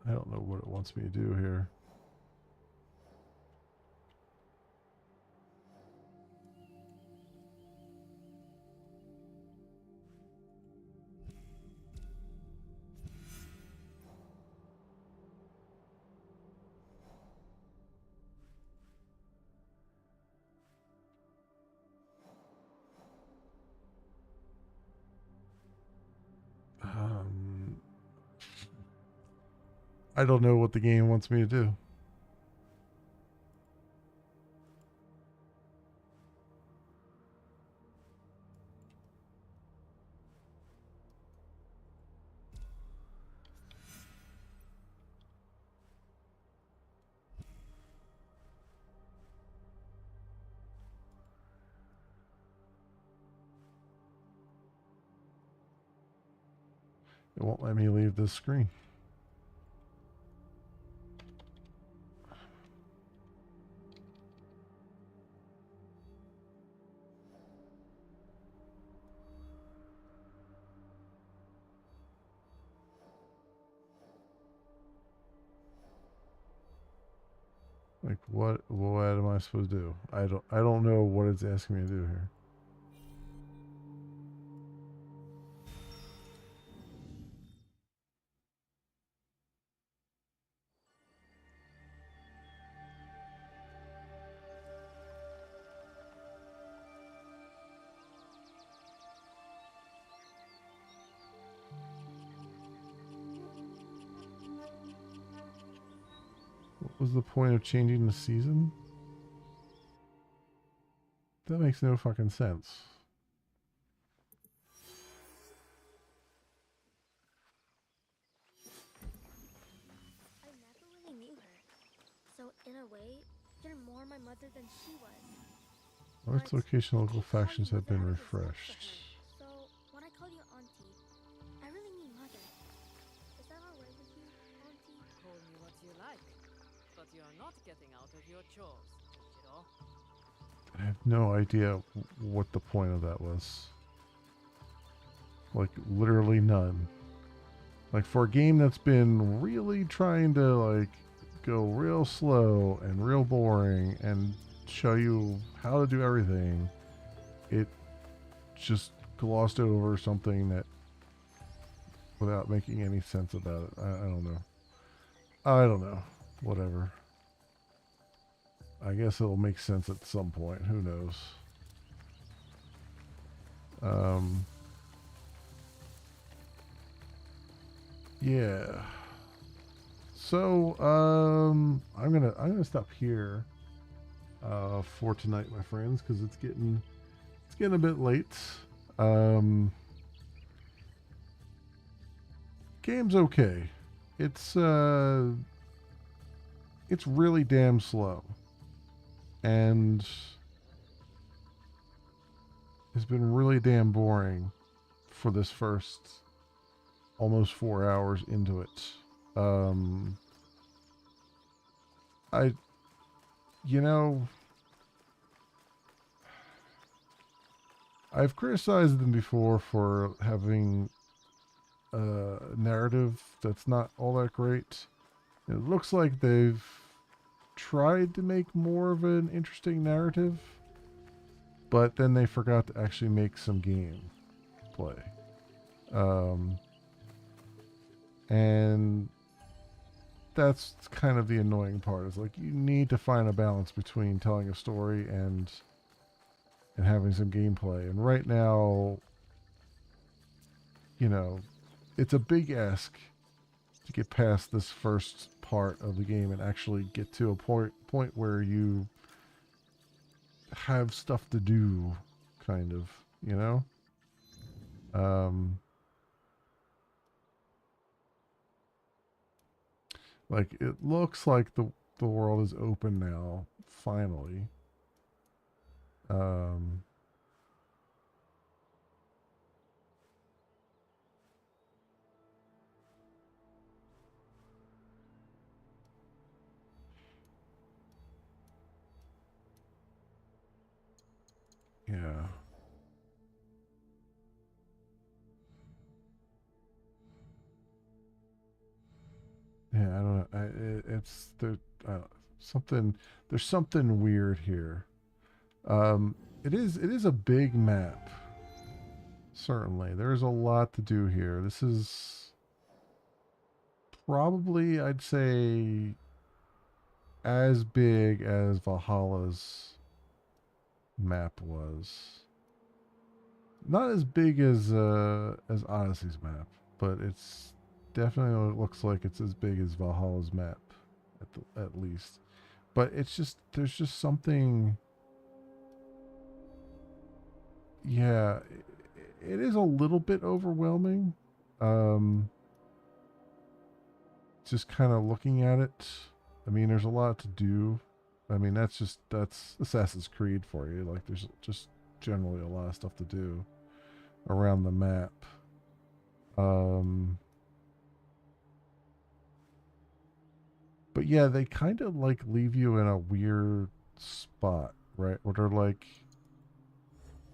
I don't know what it wants me to do here. I don't know what the game wants me to do. It won't let me leave this screen. Like what am I supposed to do? I don't know what it's asking me to do here. was the point of changing the season? That makes no fucking sense. I never really knew her. So in a way, you're more my mother than she was. Arts location local factions have been refreshed. So when I call you auntie, I really mean mother. Is that alright with you, auntie? Call me what you like, but you're not getting out of your chores, Junjiro. I have no idea what the point of that was. Like, literally none. Like, for a game that's been really trying to, like, go real slow and real boring and show you how to do everything, it just glossed over something that, without making any sense about it. I don't know. I don't know. Whatever. I guess it'll make sense at some point. Who knows? Yeah. So, I'm gonna stop here for tonight, my friends, because it's getting a bit late. Game's okay. It's really damn slow. And it's been really damn boring for this first almost 4 hours into it. I've criticized them before for having a narrative that's not all that great. It looks like they've tried to make more of an interesting narrative, but then they forgot to actually make some game play. And that's kind of the annoying part. Is like, you need to find a balance between telling a story and having some gameplay. And right now, it's a big ask to get past this first part of the game and actually get to a point where you have stuff to do, kind of, like, it looks like the world is open now, finally. Yeah. Yeah, I don't know. It's there. There's something weird here. It is a big map. Certainly, there's a lot to do here. This is probably, I'd say, as big as Valhalla's map was. Not as big as Odyssey's map, but it's definitely looks like it's as big as Valhalla's map, at least. But it's just, there's just something. Yeah, it is a little bit overwhelming. Just kind of looking at it. I mean, there's a lot to do. I mean, that's Assassin's Creed for you. Like, there's just generally a lot of stuff to do around the map. But yeah, they kind of like leave you in a weird spot, right? Where they're like,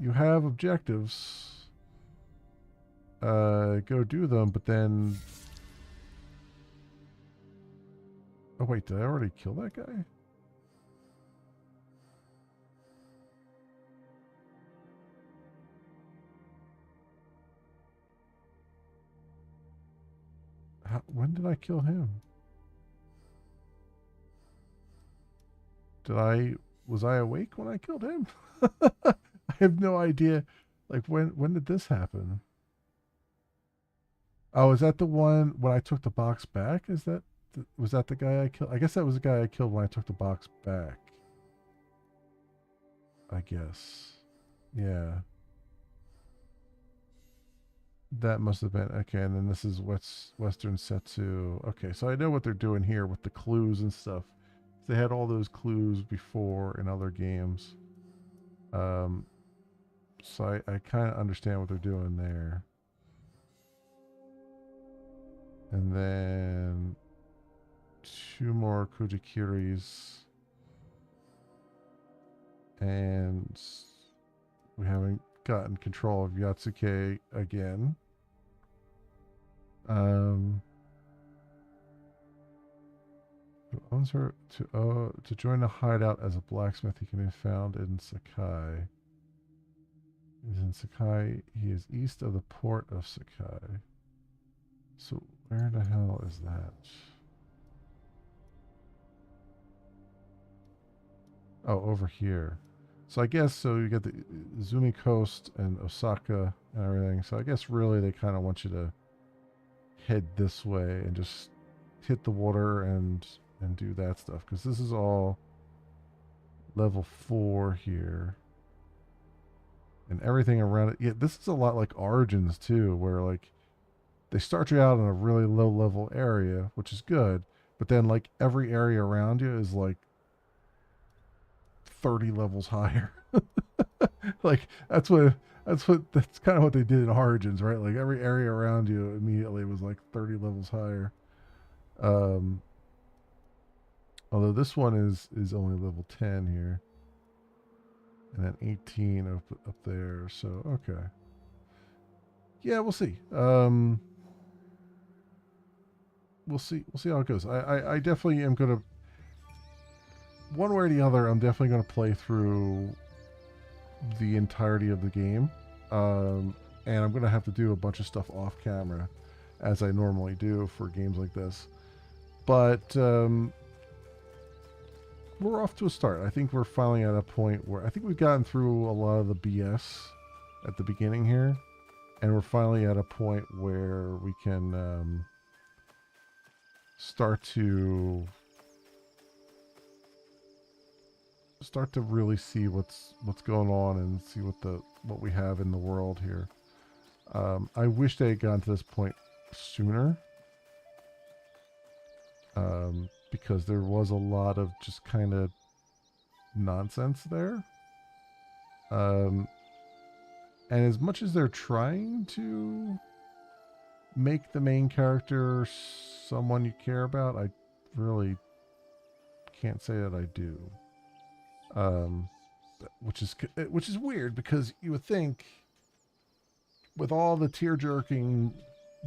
you have objectives, go do them, but then, oh wait, did I already kill that guy? When did I kill him? Was I awake when I killed him? I have no idea. Like, when did this happen? Oh, is that the one when I took the box back? Is that was that the guy I killed? I guess that was the guy I killed when I took the box back. I guess. Yeah. That must have been okay. And then this is Western Setsu. Okay, so I know what they're doing here with the clues and stuff. They had all those clues before in other games. So I kind of understand what they're doing there. And then 2 more Kujikiris. And we haven't gotten control of Yatsuke again. Who owns her to join a hideout as a blacksmith? He can be found in Sakai. He's in Sakai. He is east of the port of Sakai. So where the hell is that? Oh, over here. So I guess, so you get the Izumi Coast and Osaka and everything. So I guess really they kind of want you to head this way and just hit the water and do that stuff. Because this is all level 4 here. And everything around it. Yeah, this is a lot like Origins too, where like they start you out in a really low level area, which is good. But then like every area around you is like 30 levels higher. Like that's kind of what they did in Origins, right? Like every area around you immediately was like 30 levels higher. Although this one is only level 10 here. And then 18 up there. So okay. Yeah, we'll see. We'll see how it goes. I definitely am gonna, one way or the other, I'm definitely going to play through the entirety of the game. And I'm going to have to do a bunch of stuff off camera, as I normally do for games like this. But we're off to a start. I think we're finally at a point where I think we've gotten through a lot of the BS at the beginning here. And we're finally at a point where we can start to really see what's going on and see what we have in the world here. I wish they had gotten to this point sooner, because there was a lot of just kind of nonsense there. And as much as they're trying to make the main character someone you care about, I really can't say that I do. Which is weird, because you would think with all the tear-jerking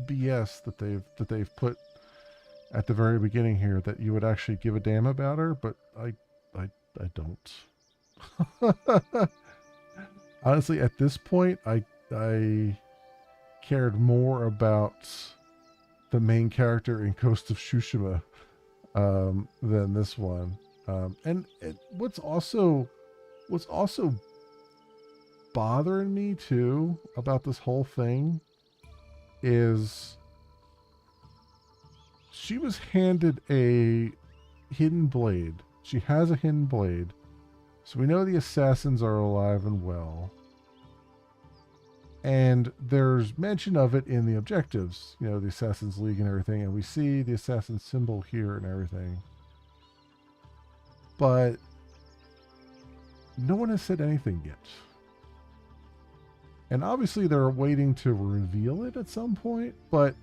BS that they've put at the very beginning here that you would actually give a damn about her, but I don't. Honestly, at this point, I cared more about the main character in Ghost of Tsushima than this one. And what's also bothering me too about this whole thing is she was handed a hidden blade. She has a hidden blade. So we know the assassins are alive and well. And there's mention of it in the objectives, you know, the Assassin's League and everything. And we see the assassin symbol here and everything. But no one has said anything yet. And obviously they're waiting to reveal it at some point. But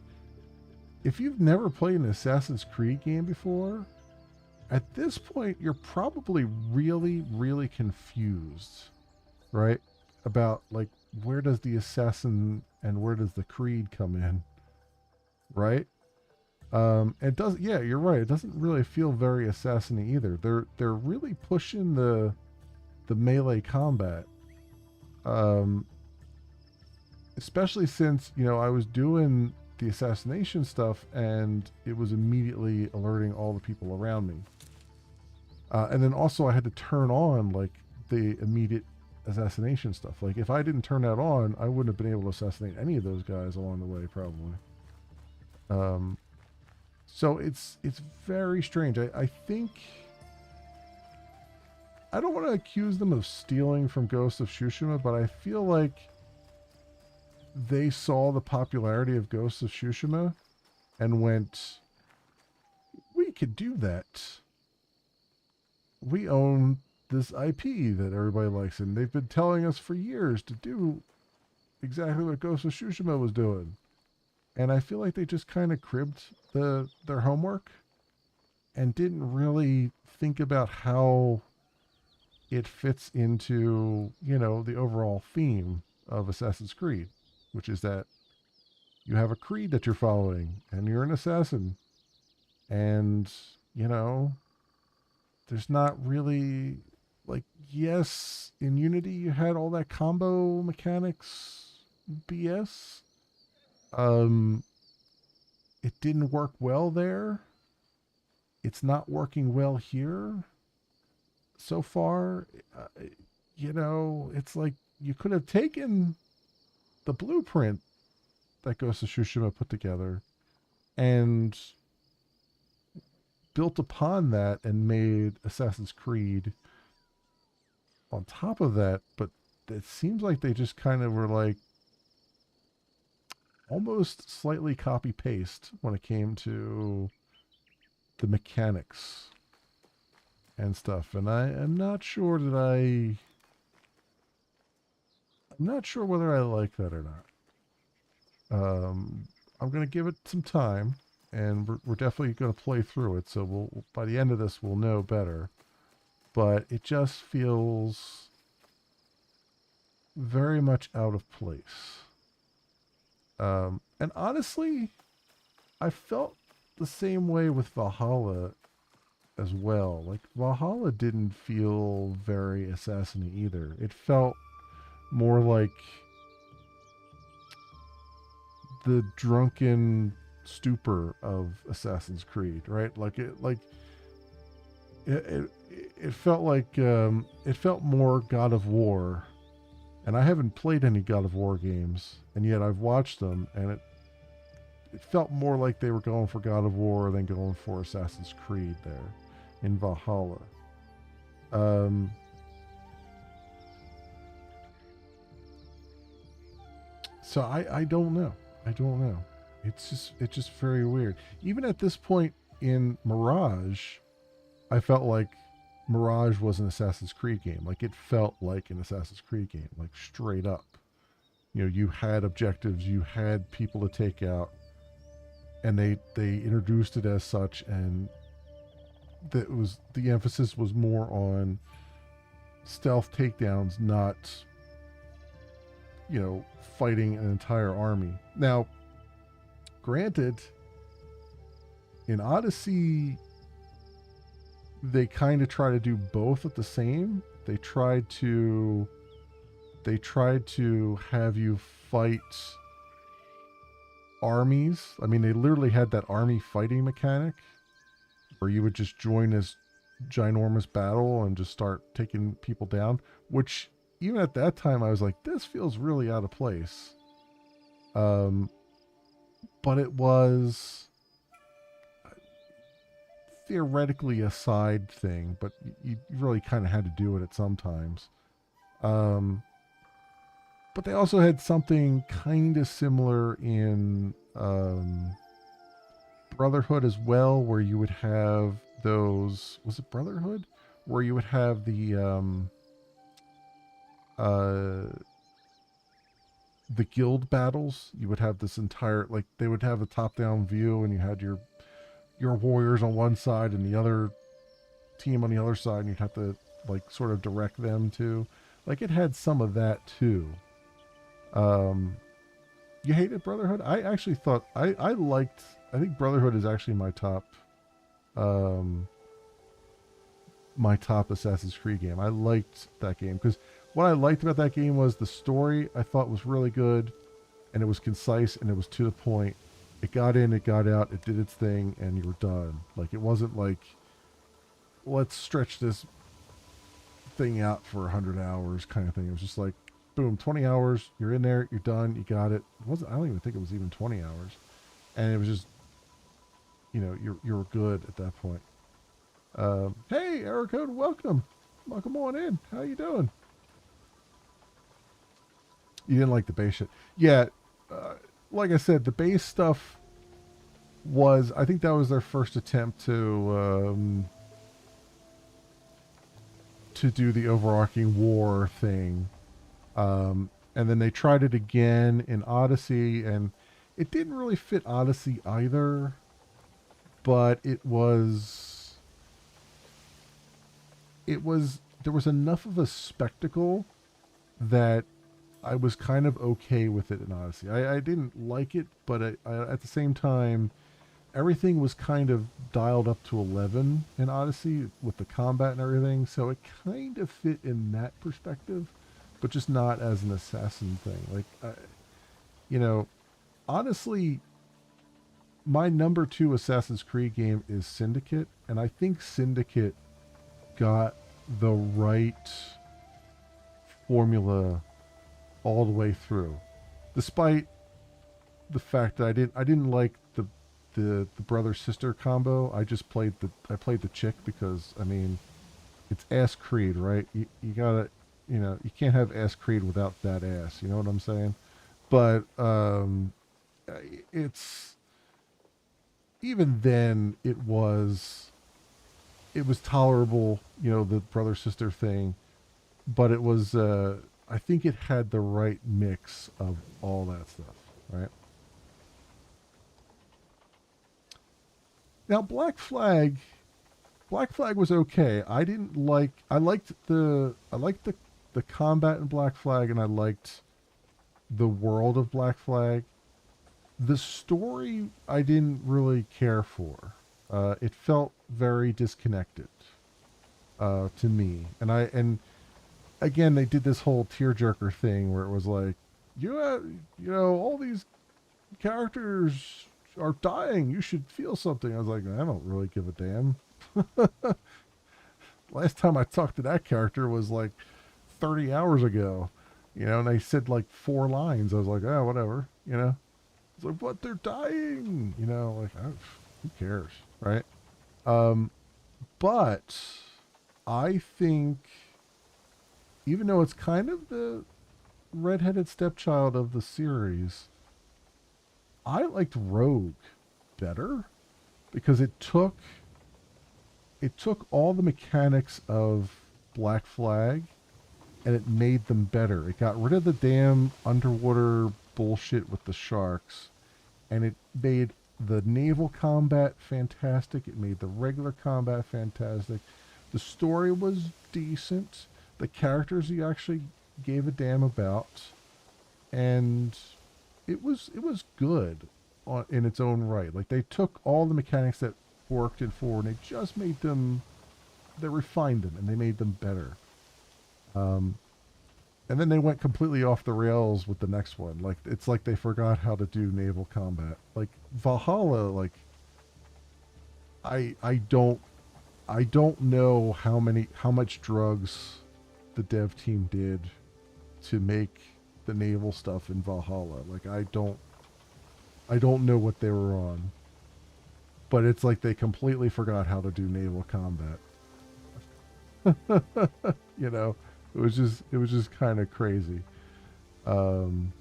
if you've never played an Assassin's Creed game before, at this point you're probably really, really confused, right? About like, where does the assassin and where does the creed come in, right? It does, yeah, you're right. It doesn't really feel very assassin-y either. They're really pushing the melee combat, especially since, you know, I was doing the assassination stuff and it was immediately alerting all the people around me, and then also I had to turn on like the immediate assassination stuff. Like if I didn't turn that on, I wouldn't have been able to assassinate any of those guys along the way, probably. So it's very strange. I think I don't want to accuse them of stealing from Ghost of Tsushima, but I feel like they saw the popularity of Ghost of Tsushima and went, we could do that. We own this IP that everybody likes, and they've been telling us for years to do exactly what Ghost of Tsushima was doing. And I feel like they just kind of cribbed their homework and didn't really think about how it fits into, you know, the overall theme of Assassin's Creed, which is that you have a creed that you're following and you're an assassin. And, you know, there's not really, like, yes, in Unity you had all that combo mechanics BS. It didn't work well there. It's not working well here so far. You know, it's like you could have taken the blueprint that Ghost of Tsushima put together and built upon that and made Assassin's Creed on top of that. But it seems like they just kind of were like almost slightly copy paste when it came to the mechanics and stuff. And I am not sure that I'm not sure whether I like that or not. I'm going to give it some time, and we're definitely going to play through it. So we'll, by the end of this, we'll know better. But it just feels very much out of place. And honestly, I felt the same way with Valhalla as well. Like, Valhalla didn't feel very Assassin-y either. It felt more like the drunken stupor of Assassin's Creed, right? Like it felt like it felt more God of War. And I haven't played any God of War games, and yet I've watched them, and it felt more like they were going for God of War than going for Assassin's Creed there in Valhalla. So I don't know. I don't know. It's just very weird. Even at this point in Mirage, I felt like Mirage was an Assassin's Creed game. Like, it felt like an Assassin's Creed game, like straight up. You know, you had objectives, you had people to take out, and they introduced it as such, and that was the emphasis was more on stealth takedowns, not, you know, fighting an entire army. Now, granted, in Odyssey, they kind of try to do both at the same. They tried to have you fight armies. I mean, they literally had that army fighting mechanic where you would just join this ginormous battle and just start taking people down, which even at that time I was like, this feels really out of place. But it was theoretically a side thing, but you really kind of had to do it at some times. But they also had something kind of similar in Brotherhood as well, where you would have those, was it Brotherhood? Where you would have the guild battles. You would have this entire, like, they would have a top-down view, and you had your warriors on one side and the other team on the other side, and you'd have to, like, sort of direct them to, like, it had some of that too. You hated Brotherhood? I actually thought I think Brotherhood is actually my top Assassin's Creed game. I liked that game because what I liked about that game was the story I thought was really good, and it was concise, and it was to the point. It got in, it got out, it did its thing, and you were done. Like, it wasn't like, let's stretch this thing out for 100 hours kind of thing. It was just like, boom, 20 hours, you're in there, you're done, you got it. I don't even think it was even 20 hours. And it was just you know, you're good at that point. Hey, Erica, welcome. Welcome on in. How you doing? You didn't like the base shit. Yeah, like I said, the base stuff was, I think that was their first attempt to do the overarching war thing. And then they tried it again in Odyssey, and it didn't really fit Odyssey either, but there was enough of a spectacle that I was kind of okay with it in Odyssey. I didn't like it, but at the same time, everything was kind of dialed up to 11 in Odyssey with the combat and everything, so it kind of fit in that perspective, but just not as an assassin thing. Like, you know, honestly, my number 2 Assassin's Creed game is Syndicate, and I think Syndicate got the right formula all the way through, despite the fact that I didn't like the brother sister combo. I played the chick because, I mean, it's ass Creed, right? You gotta, you know, you can't have ass Creed without that ass. You know what I'm saying? But it's, even then it was tolerable, you know, the brother sister thing, but it was I think it had the right mix of all that stuff, right? Now, Black Flag was okay. I liked the combat in Black Flag, and I liked the world of Black Flag. The story I didn't really care for. It felt very disconnected to me. And again, they did this whole tearjerker thing where it was like, you know, all these characters are dying. You should feel something. I was like, I don't really give a damn. Last time I talked to that character was like 30 hours ago, you know, and they said like 4 lines. I was like, oh, whatever, you know. It's like, but they're dying, you know, like, who cares, right? But I think, even though it's kind of the redheaded stepchild of the series, I liked Rogue better because it took all the mechanics of Black Flag and it made them better. It got rid of the damn underwater bullshit with the sharks, and it made the naval combat fantastic. It made the regular combat fantastic. The story was decent. The characters you actually gave a damn about, and it was good in its own right. Like, they took all the mechanics that worked in 4 and they just made them, they refined them and they made them better. And then they went completely off the rails with the next one. Like, it's like they forgot how to do naval combat. Like Valhalla, like, I don't know how much drugs the dev team did to make the naval stuff in Valhalla. Like, I don't know what they were on, but it's like they completely forgot how to do naval combat. You know, it was just kind of crazy. You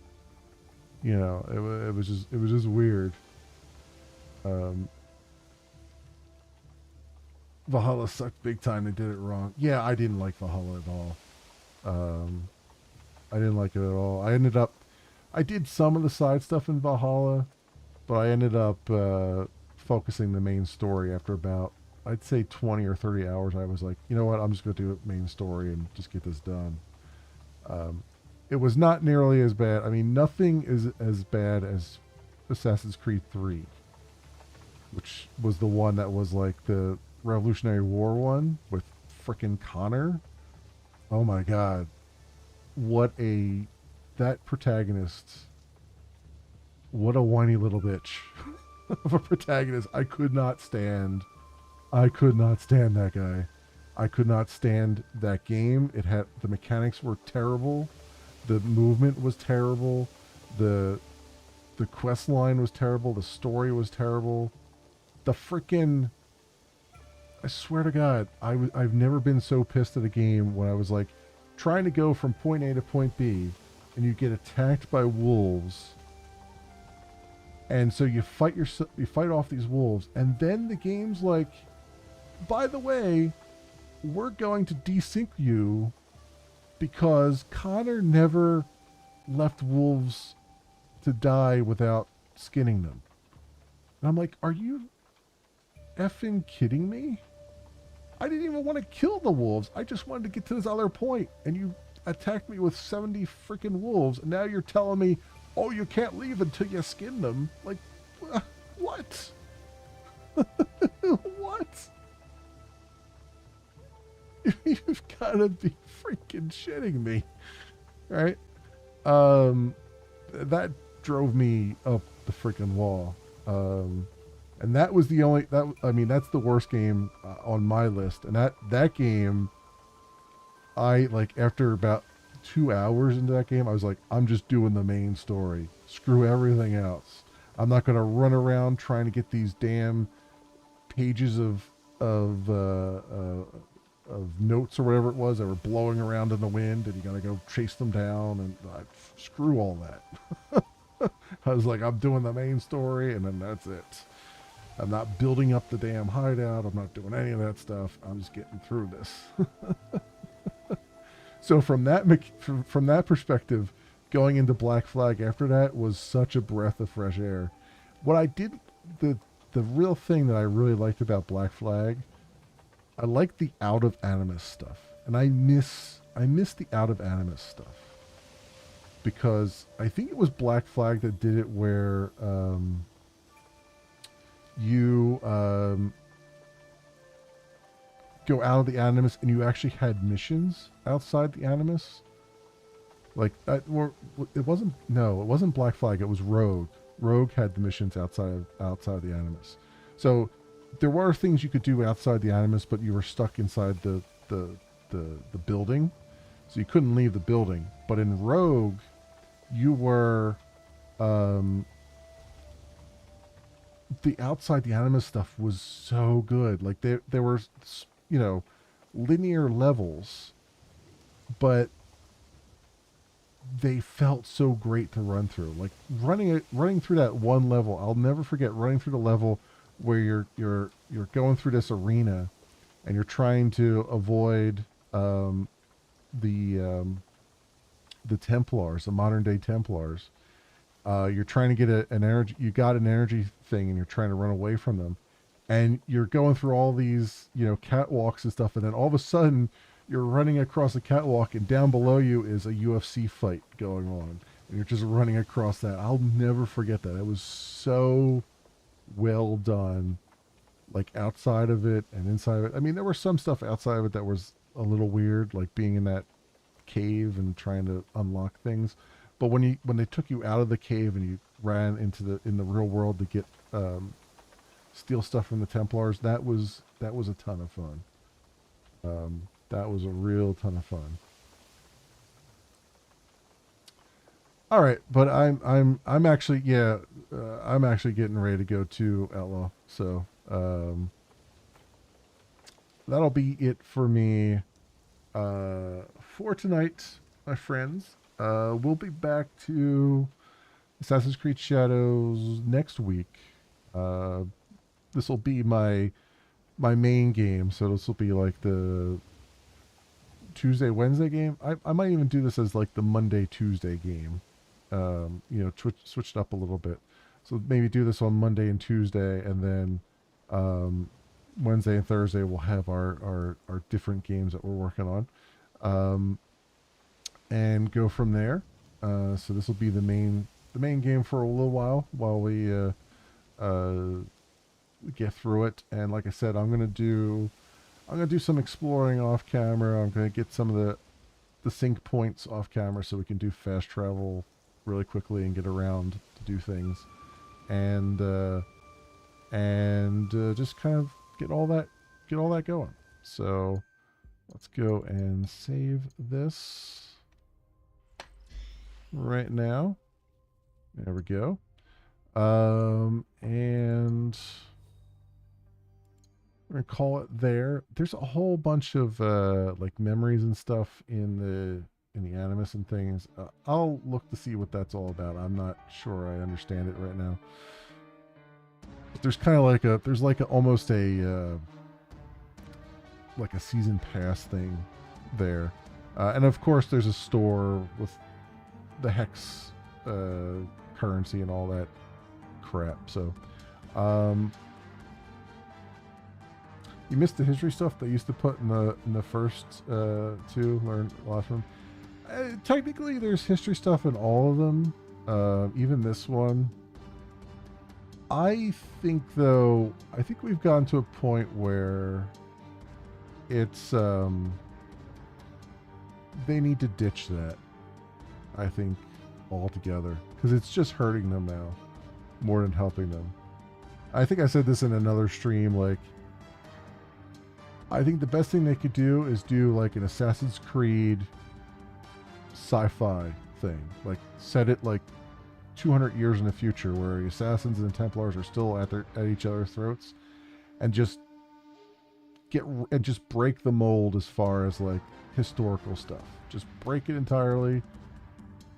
know, it was just weird. Valhalla sucked big time. They did it wrong. Yeah, I didn't like Valhalla at all. I didn't like it at all. I did some of the side stuff in Valhalla, but I ended up focusing the main story after about, I'd say 20 or 30 hours. I was like, you know what, I'm just going to do the main story and just get this done. It was not nearly as bad. I mean, nothing is as bad as Assassin's Creed 3, which was the one that was like the Revolutionary War one with frickin' Connor. Oh my god. That protagonist, what a whiny little bitch of a protagonist. I could not stand that guy. I could not stand that game. The mechanics were terrible. The movement was terrible. The quest line was terrible. The story was terrible. the freaking... I swear to God, I've never been so pissed at a game when I was like trying to go from point A to point B, and you get attacked by wolves, and so you fight off these wolves, and then the game's like, by the way, we're going to desync you because Connor never left wolves to die without skinning them. And I'm like, are you effing kidding me? I didn't even want to kill the wolves. I just wanted to get to this other point, and you attacked me with 70 freaking wolves, and now you're telling me, oh, you can't leave until you skin them. Like, what? What? You've got to be freaking shitting me, right? That drove me up the freaking wall. And that was the only, that's the worst game on my list. And that game, after about 2 hours into that game, I was like, I'm just doing the main story. Screw everything else. I'm not going to run around trying to get these damn pages of notes or whatever it was that were blowing around in the wind, and you got to go chase them down, and screw all that. I was like, I'm doing the main story, and then that's it. I'm not building up the damn hideout. I'm not doing any of that stuff. I'm just getting through this. So from that perspective, going into Black Flag after that was such a breath of fresh air. What I did, the real thing that I really liked about Black Flag, I like the Out of Animus stuff, and I miss the Out of Animus stuff, because I think it was Black Flag that did it where you go out of the Animus and you actually had missions outside the Animus. Like it wasn't Black Flag, it was Rogue. Rogue had the missions outside the Animus. So there were things you could do outside the Animus, but you were stuck inside the building, so you couldn't leave the building. But in Rogue, you were the outside the Animus stuff was so good. Like there were, linear levels, but they felt so great to run through. Like running through that one level, I'll never forget running through the level where you're going through this arena, and you're trying to avoid the Templars, the modern day Templars. You're trying to get an energy. You got an energy thing, and you're trying to run away from them, and you're going through all these catwalks and stuff, and then all of a sudden you're running across a catwalk, and down below you is a UFC fight going on, and you're just running across that. I'll never forget that. It was so well done, like outside of it and inside of it. I mean, there was some stuff outside of it that was a little weird, like being in that cave and trying to unlock things. But when they took you out of the cave and you ran in the real world to get steal stuff from the Templars, that was a ton of fun. That was a real ton of fun. All right, but I'm actually getting ready to go to Outlaw, so that'll be it for me for tonight, my friends. We'll be back to Assassin's Creed Shadows next week. This will be my main game, so this will be like the Tuesday, Wednesday game. I might even do this as like the Monday, Tuesday game. Switched up a little bit. So maybe do this on Monday and Tuesday, and then Wednesday and Thursday we'll have our different games that we're working on. And go from there. So this will be the main game for a little while we get through it. And like I said, I'm gonna do some exploring off camera. I'm gonna get some of the sync points off camera so we can do fast travel really quickly and get around to do things, and just kind of get all that going. So let's go and save this right now. There we go. And We're gonna call it there. There's a whole bunch of like memories and stuff in the Animus and things. I'll look to see what that's all about. I'm not sure I understand it right now. But there's kind of like almost a like a season pass thing there, and of course there's a store with the hex currency and all that crap. So you missed the history stuff they used to put in the first two, learn a lot from. Technically, there's history stuff in all of them, even this one. I think we've gotten to a point where it's they need to ditch that. I think altogether, because it's just hurting them now more than helping them. I think I said this in another stream, like, I think the best thing they could do is do like an Assassin's Creed sci-fi thing, like set it like 200 years in the future where the assassins and the Templars are still at each other's throats, and just break the mold as far as like historical stuff. Just break it entirely,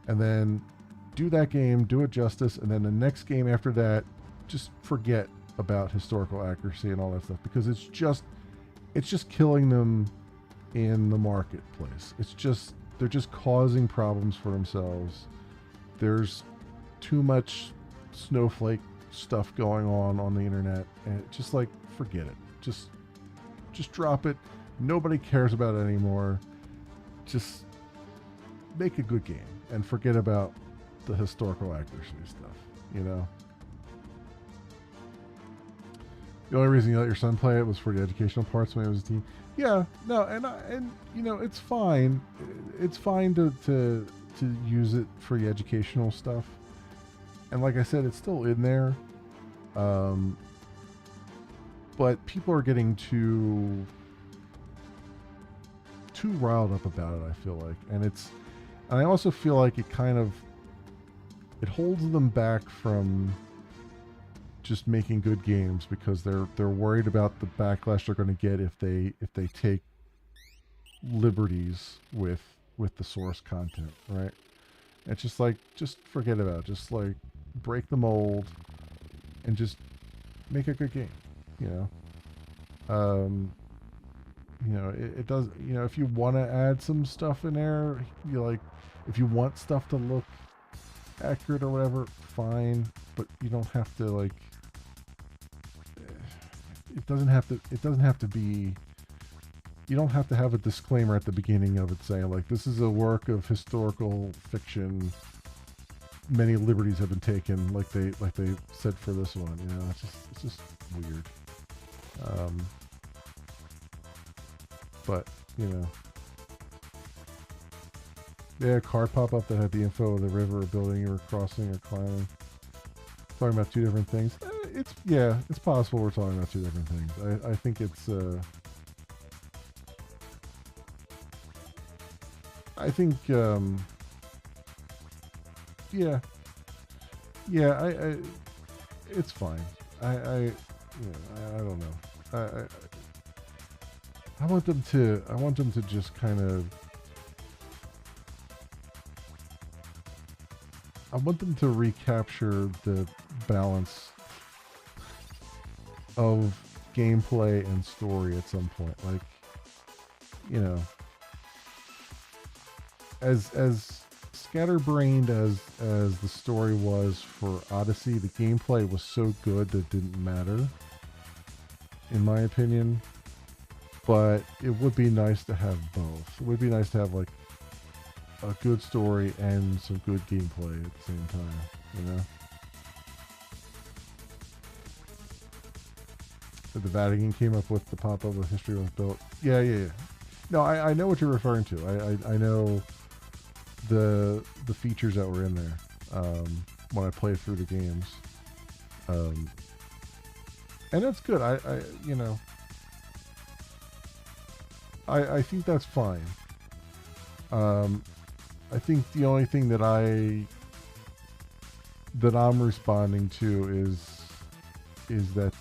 and then do that game, do it justice, and then the next game after that, just forget about historical accuracy and all that stuff, because it's just killing them in the marketplace. They're just causing problems for themselves. There's too much snowflake stuff going on the internet, and just like, forget it. Just drop it. Nobody cares about it anymore. Just make a good game and forget about the historical accuracy stuff, you know? The only reason you let your son play it was for the educational parts when he was a teen. Yeah, no, and you know, it's fine. It's fine to use it for the educational stuff. And like I said, it's still in there. But people are getting too riled up about it, I feel like. And I also feel like it holds them back from just making good games, because they're worried about the backlash they're going to get if they take liberties with the source content, right? It's just like, just forget about it. Just like break the mold and just make a good game, you know? You know, it does, you know, if you want to add some stuff in there, if you want stuff to look accurate or whatever, fine, but you don't have to, like, it doesn't have to be, you don't have to have a disclaimer at the beginning of it saying, like, this is a work of historical fiction, many liberties have been taken, like they said for this one, you know? It's just weird. But, you know, yeah, a card pop up that had the info of the river or building you were crossing or climbing. Talking about two different things. It's possible we're talking about two different things. I think it's I think it's fine. I don't know. I want them to just kind of, I want them to recapture the balance of gameplay and story at some point. Like, you know, as scatterbrained as the story was for Odyssey, the gameplay was so good that it didn't matter, in my opinion. But it would be nice to have both. It would be nice to have, like, a good story and some good gameplay at the same time, you know? The Vatican came up with the pop-up with history was built. Yeah. No, I know what you're referring to. I know the features that were in there when I played through the games. And that's good. I you know, I think that's fine. I think the only thing that I'm responding to is that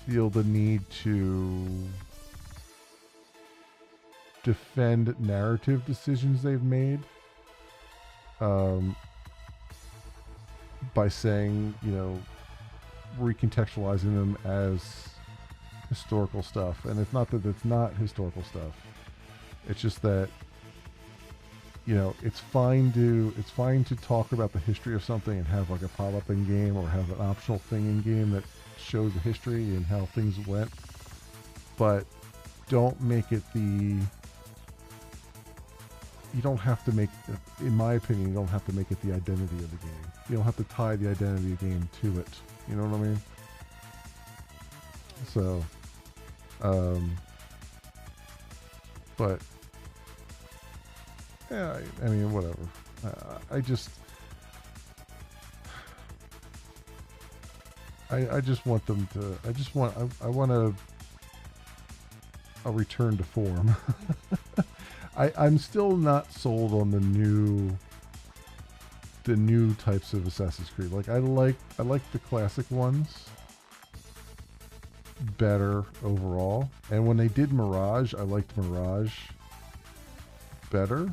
feel the need to defend narrative decisions they've made by saying, you know, recontextualizing them as historical stuff. And it's not that it's not historical stuff. It's just that, you know, it's fine to talk about the history of something and have like a pop-up in game or have an optional thing in game that shows the history and how things went, but don't make it you don't have to make, in my opinion, you don't have to make it the identity of the game. You don't have to tie the identity of the game to it. You know what I mean? So, but yeah, I mean, whatever. I just want them to. I want a return to form. I'm still not sold on the new types of Assassin's Creed. Like I like the classic ones better overall. And when they did Mirage, I liked Mirage better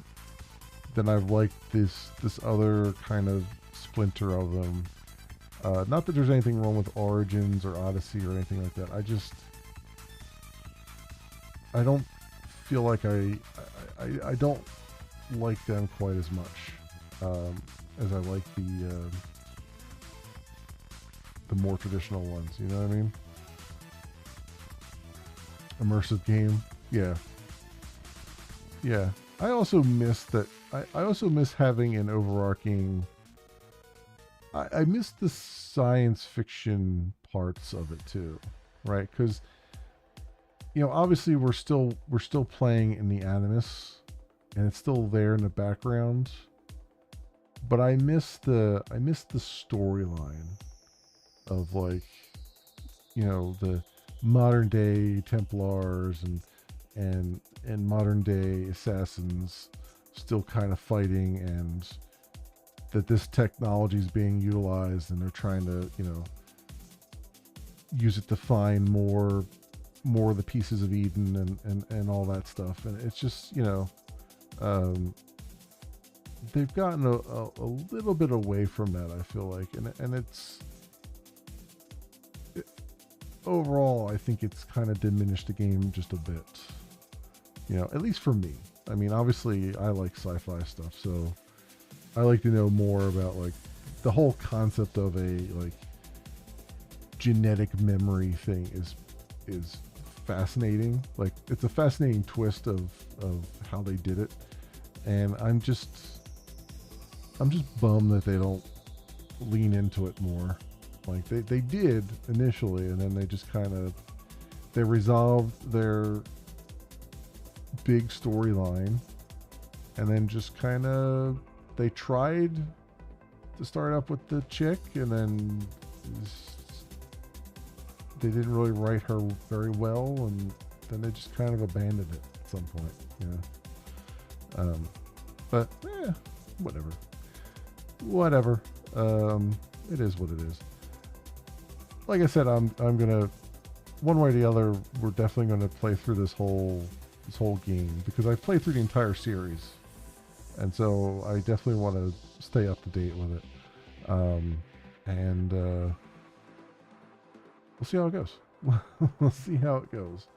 than I've liked this other kind of splinter of them. Not that there's anything wrong with Origins or Odyssey or anything like that. I don't feel like I don't like them quite as much as I like the more traditional ones. You know what I mean? Immersive game, yeah. I also miss that. I also miss having an overarching. I miss the science fiction parts of it too, right? Because, you know, obviously we're still playing in the Animus, and it's still there in the background. But I miss the storyline of, like, you know, the modern day Templars and modern day assassins still kind of fighting, and that this technology is being utilized, and they're trying to, you know, use it to find more of the pieces of Eden and all that stuff. And it's just, you know, they've gotten a little bit away from that, I feel like, and overall, I think it's kind of diminished the game just a bit, you know, at least for me. I mean, obviously I like sci-fi stuff, so I like to know more about, like, the whole concept of a, like, genetic memory thing is fascinating. Like, it's a fascinating twist of how they did it, and I'm just bummed that they don't lean into it more. Like they did initially, and then they just kind of they resolved their big storyline, and then just kind of they tried to start up with the chick, and then they didn't really write her very well, and then they just kind of abandoned it at some point, you know. But whatever. It is what it is. Like I said, I'm gonna, one way or the other, we're definitely gonna play through this whole game, because I played through the entire series, and so I definitely want to stay up to date with it. And we'll see how it goes. We'll see how it goes.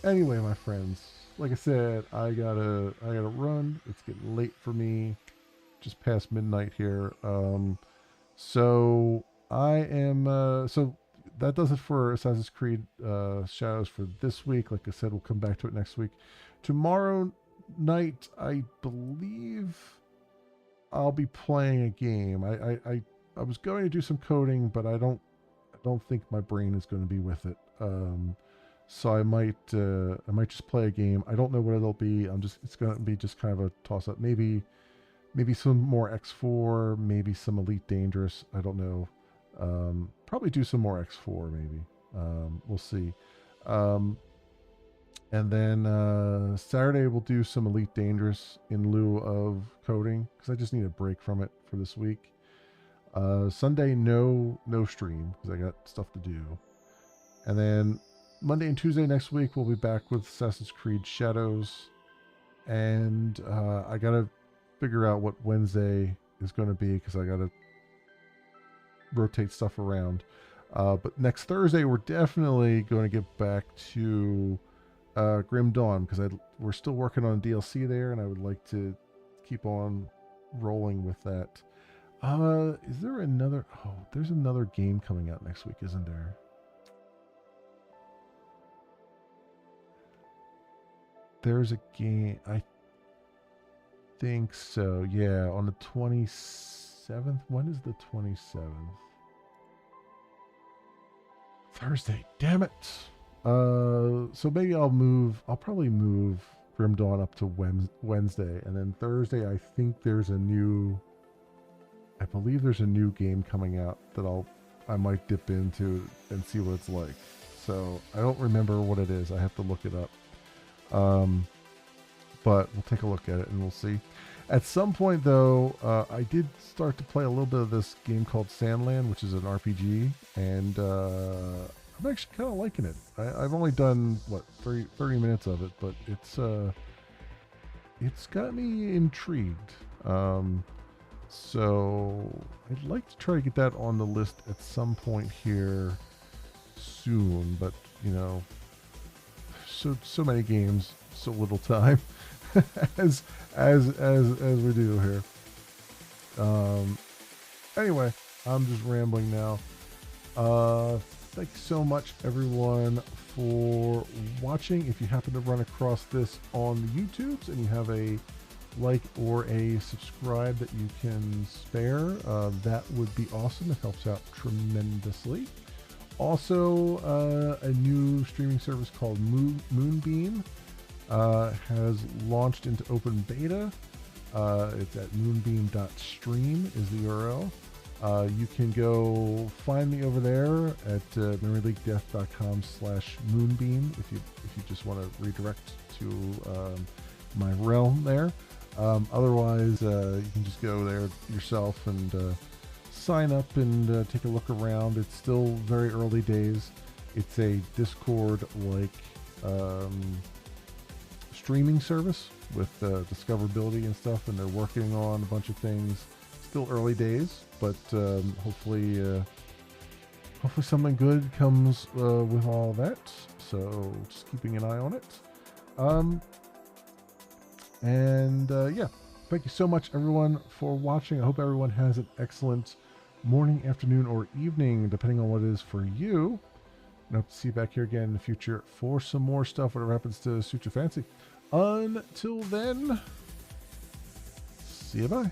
Anyway, my friends, like I said, I gotta run. It's getting late for me, just past midnight here. So I am, so that does it for Assassin's Creed Shadows for this week. Like I said, we'll come back to it next week. Tomorrow night, I believe I'll be playing a game. I was going to do some coding, but I don't think my brain is going to be with it. So I might just play a game. I don't know what it'll be. It's going to be just kind of a toss up. Maybe some more X4, maybe some Elite Dangerous. I don't know. Probably do some more X4, maybe. We'll see. And then Saturday we'll do some Elite Dangerous in lieu of coding, because I just need a break from it for this week. Sunday, no stream because I got stuff to do. And then Monday and Tuesday next week, we'll be back with Assassin's Creed Shadows. And I got to figure out what Wednesday is going to be because I got to rotate stuff around. But next Thursday, we're definitely going to get back to Grim Dawn because we're still working on DLC there, and I would like to keep on rolling with that. Is there another? Oh, there's another game coming out next week, isn't there? There's a game. I think so. Yeah, on the 27th. When is the 27th? Thursday. Damn it. So maybe I'll probably move Grim Dawn up to Wednesday, and then Thursday I believe there's a new game coming out that I might dip into and see what it's like. So I don't remember what it is. I have to look it up. But we'll take a look at it and we'll see. At some point though, I did start to play a little bit of this game called Sandland, which is an RPG, and I'm actually kind of liking it. I've only done 30 minutes of it, but it's got me intrigued. So I'd like to try to get that on the list at some point here soon, but so many games, so little time as we do here. Anyway, I'm just rambling now. Thank you so much, everyone, for watching. If you happen to run across this on the YouTubes and you have a like or a subscribe that you can spare, that would be awesome. It helps out tremendously. Also, a new streaming service called Moonbeam has launched into open beta. It's at moonbeam.stream is the URL. You can go find me over there at memoryleakdeath.com/moonbeam if you just want to redirect to my realm there. Otherwise, you can just go there yourself and sign up and take a look around. It's still very early days. It's a Discord-like streaming service with discoverability and stuff, and they're working on a bunch of things. Still early days, but hopefully something good comes with all that. So just keeping an eye on it. Yeah, thank you so much, everyone, for watching. I hope everyone has an excellent morning, afternoon, or evening, depending on what it is for you. And I hope to see you back here again in the future for some more stuff, whatever happens to suit your fancy. Until then, see you, bye.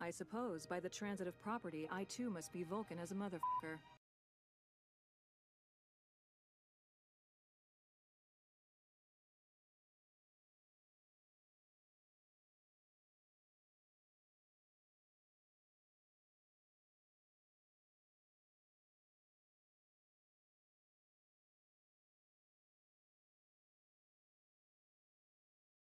I suppose by the transit of property, I too must be Vulcan as a motherfucker.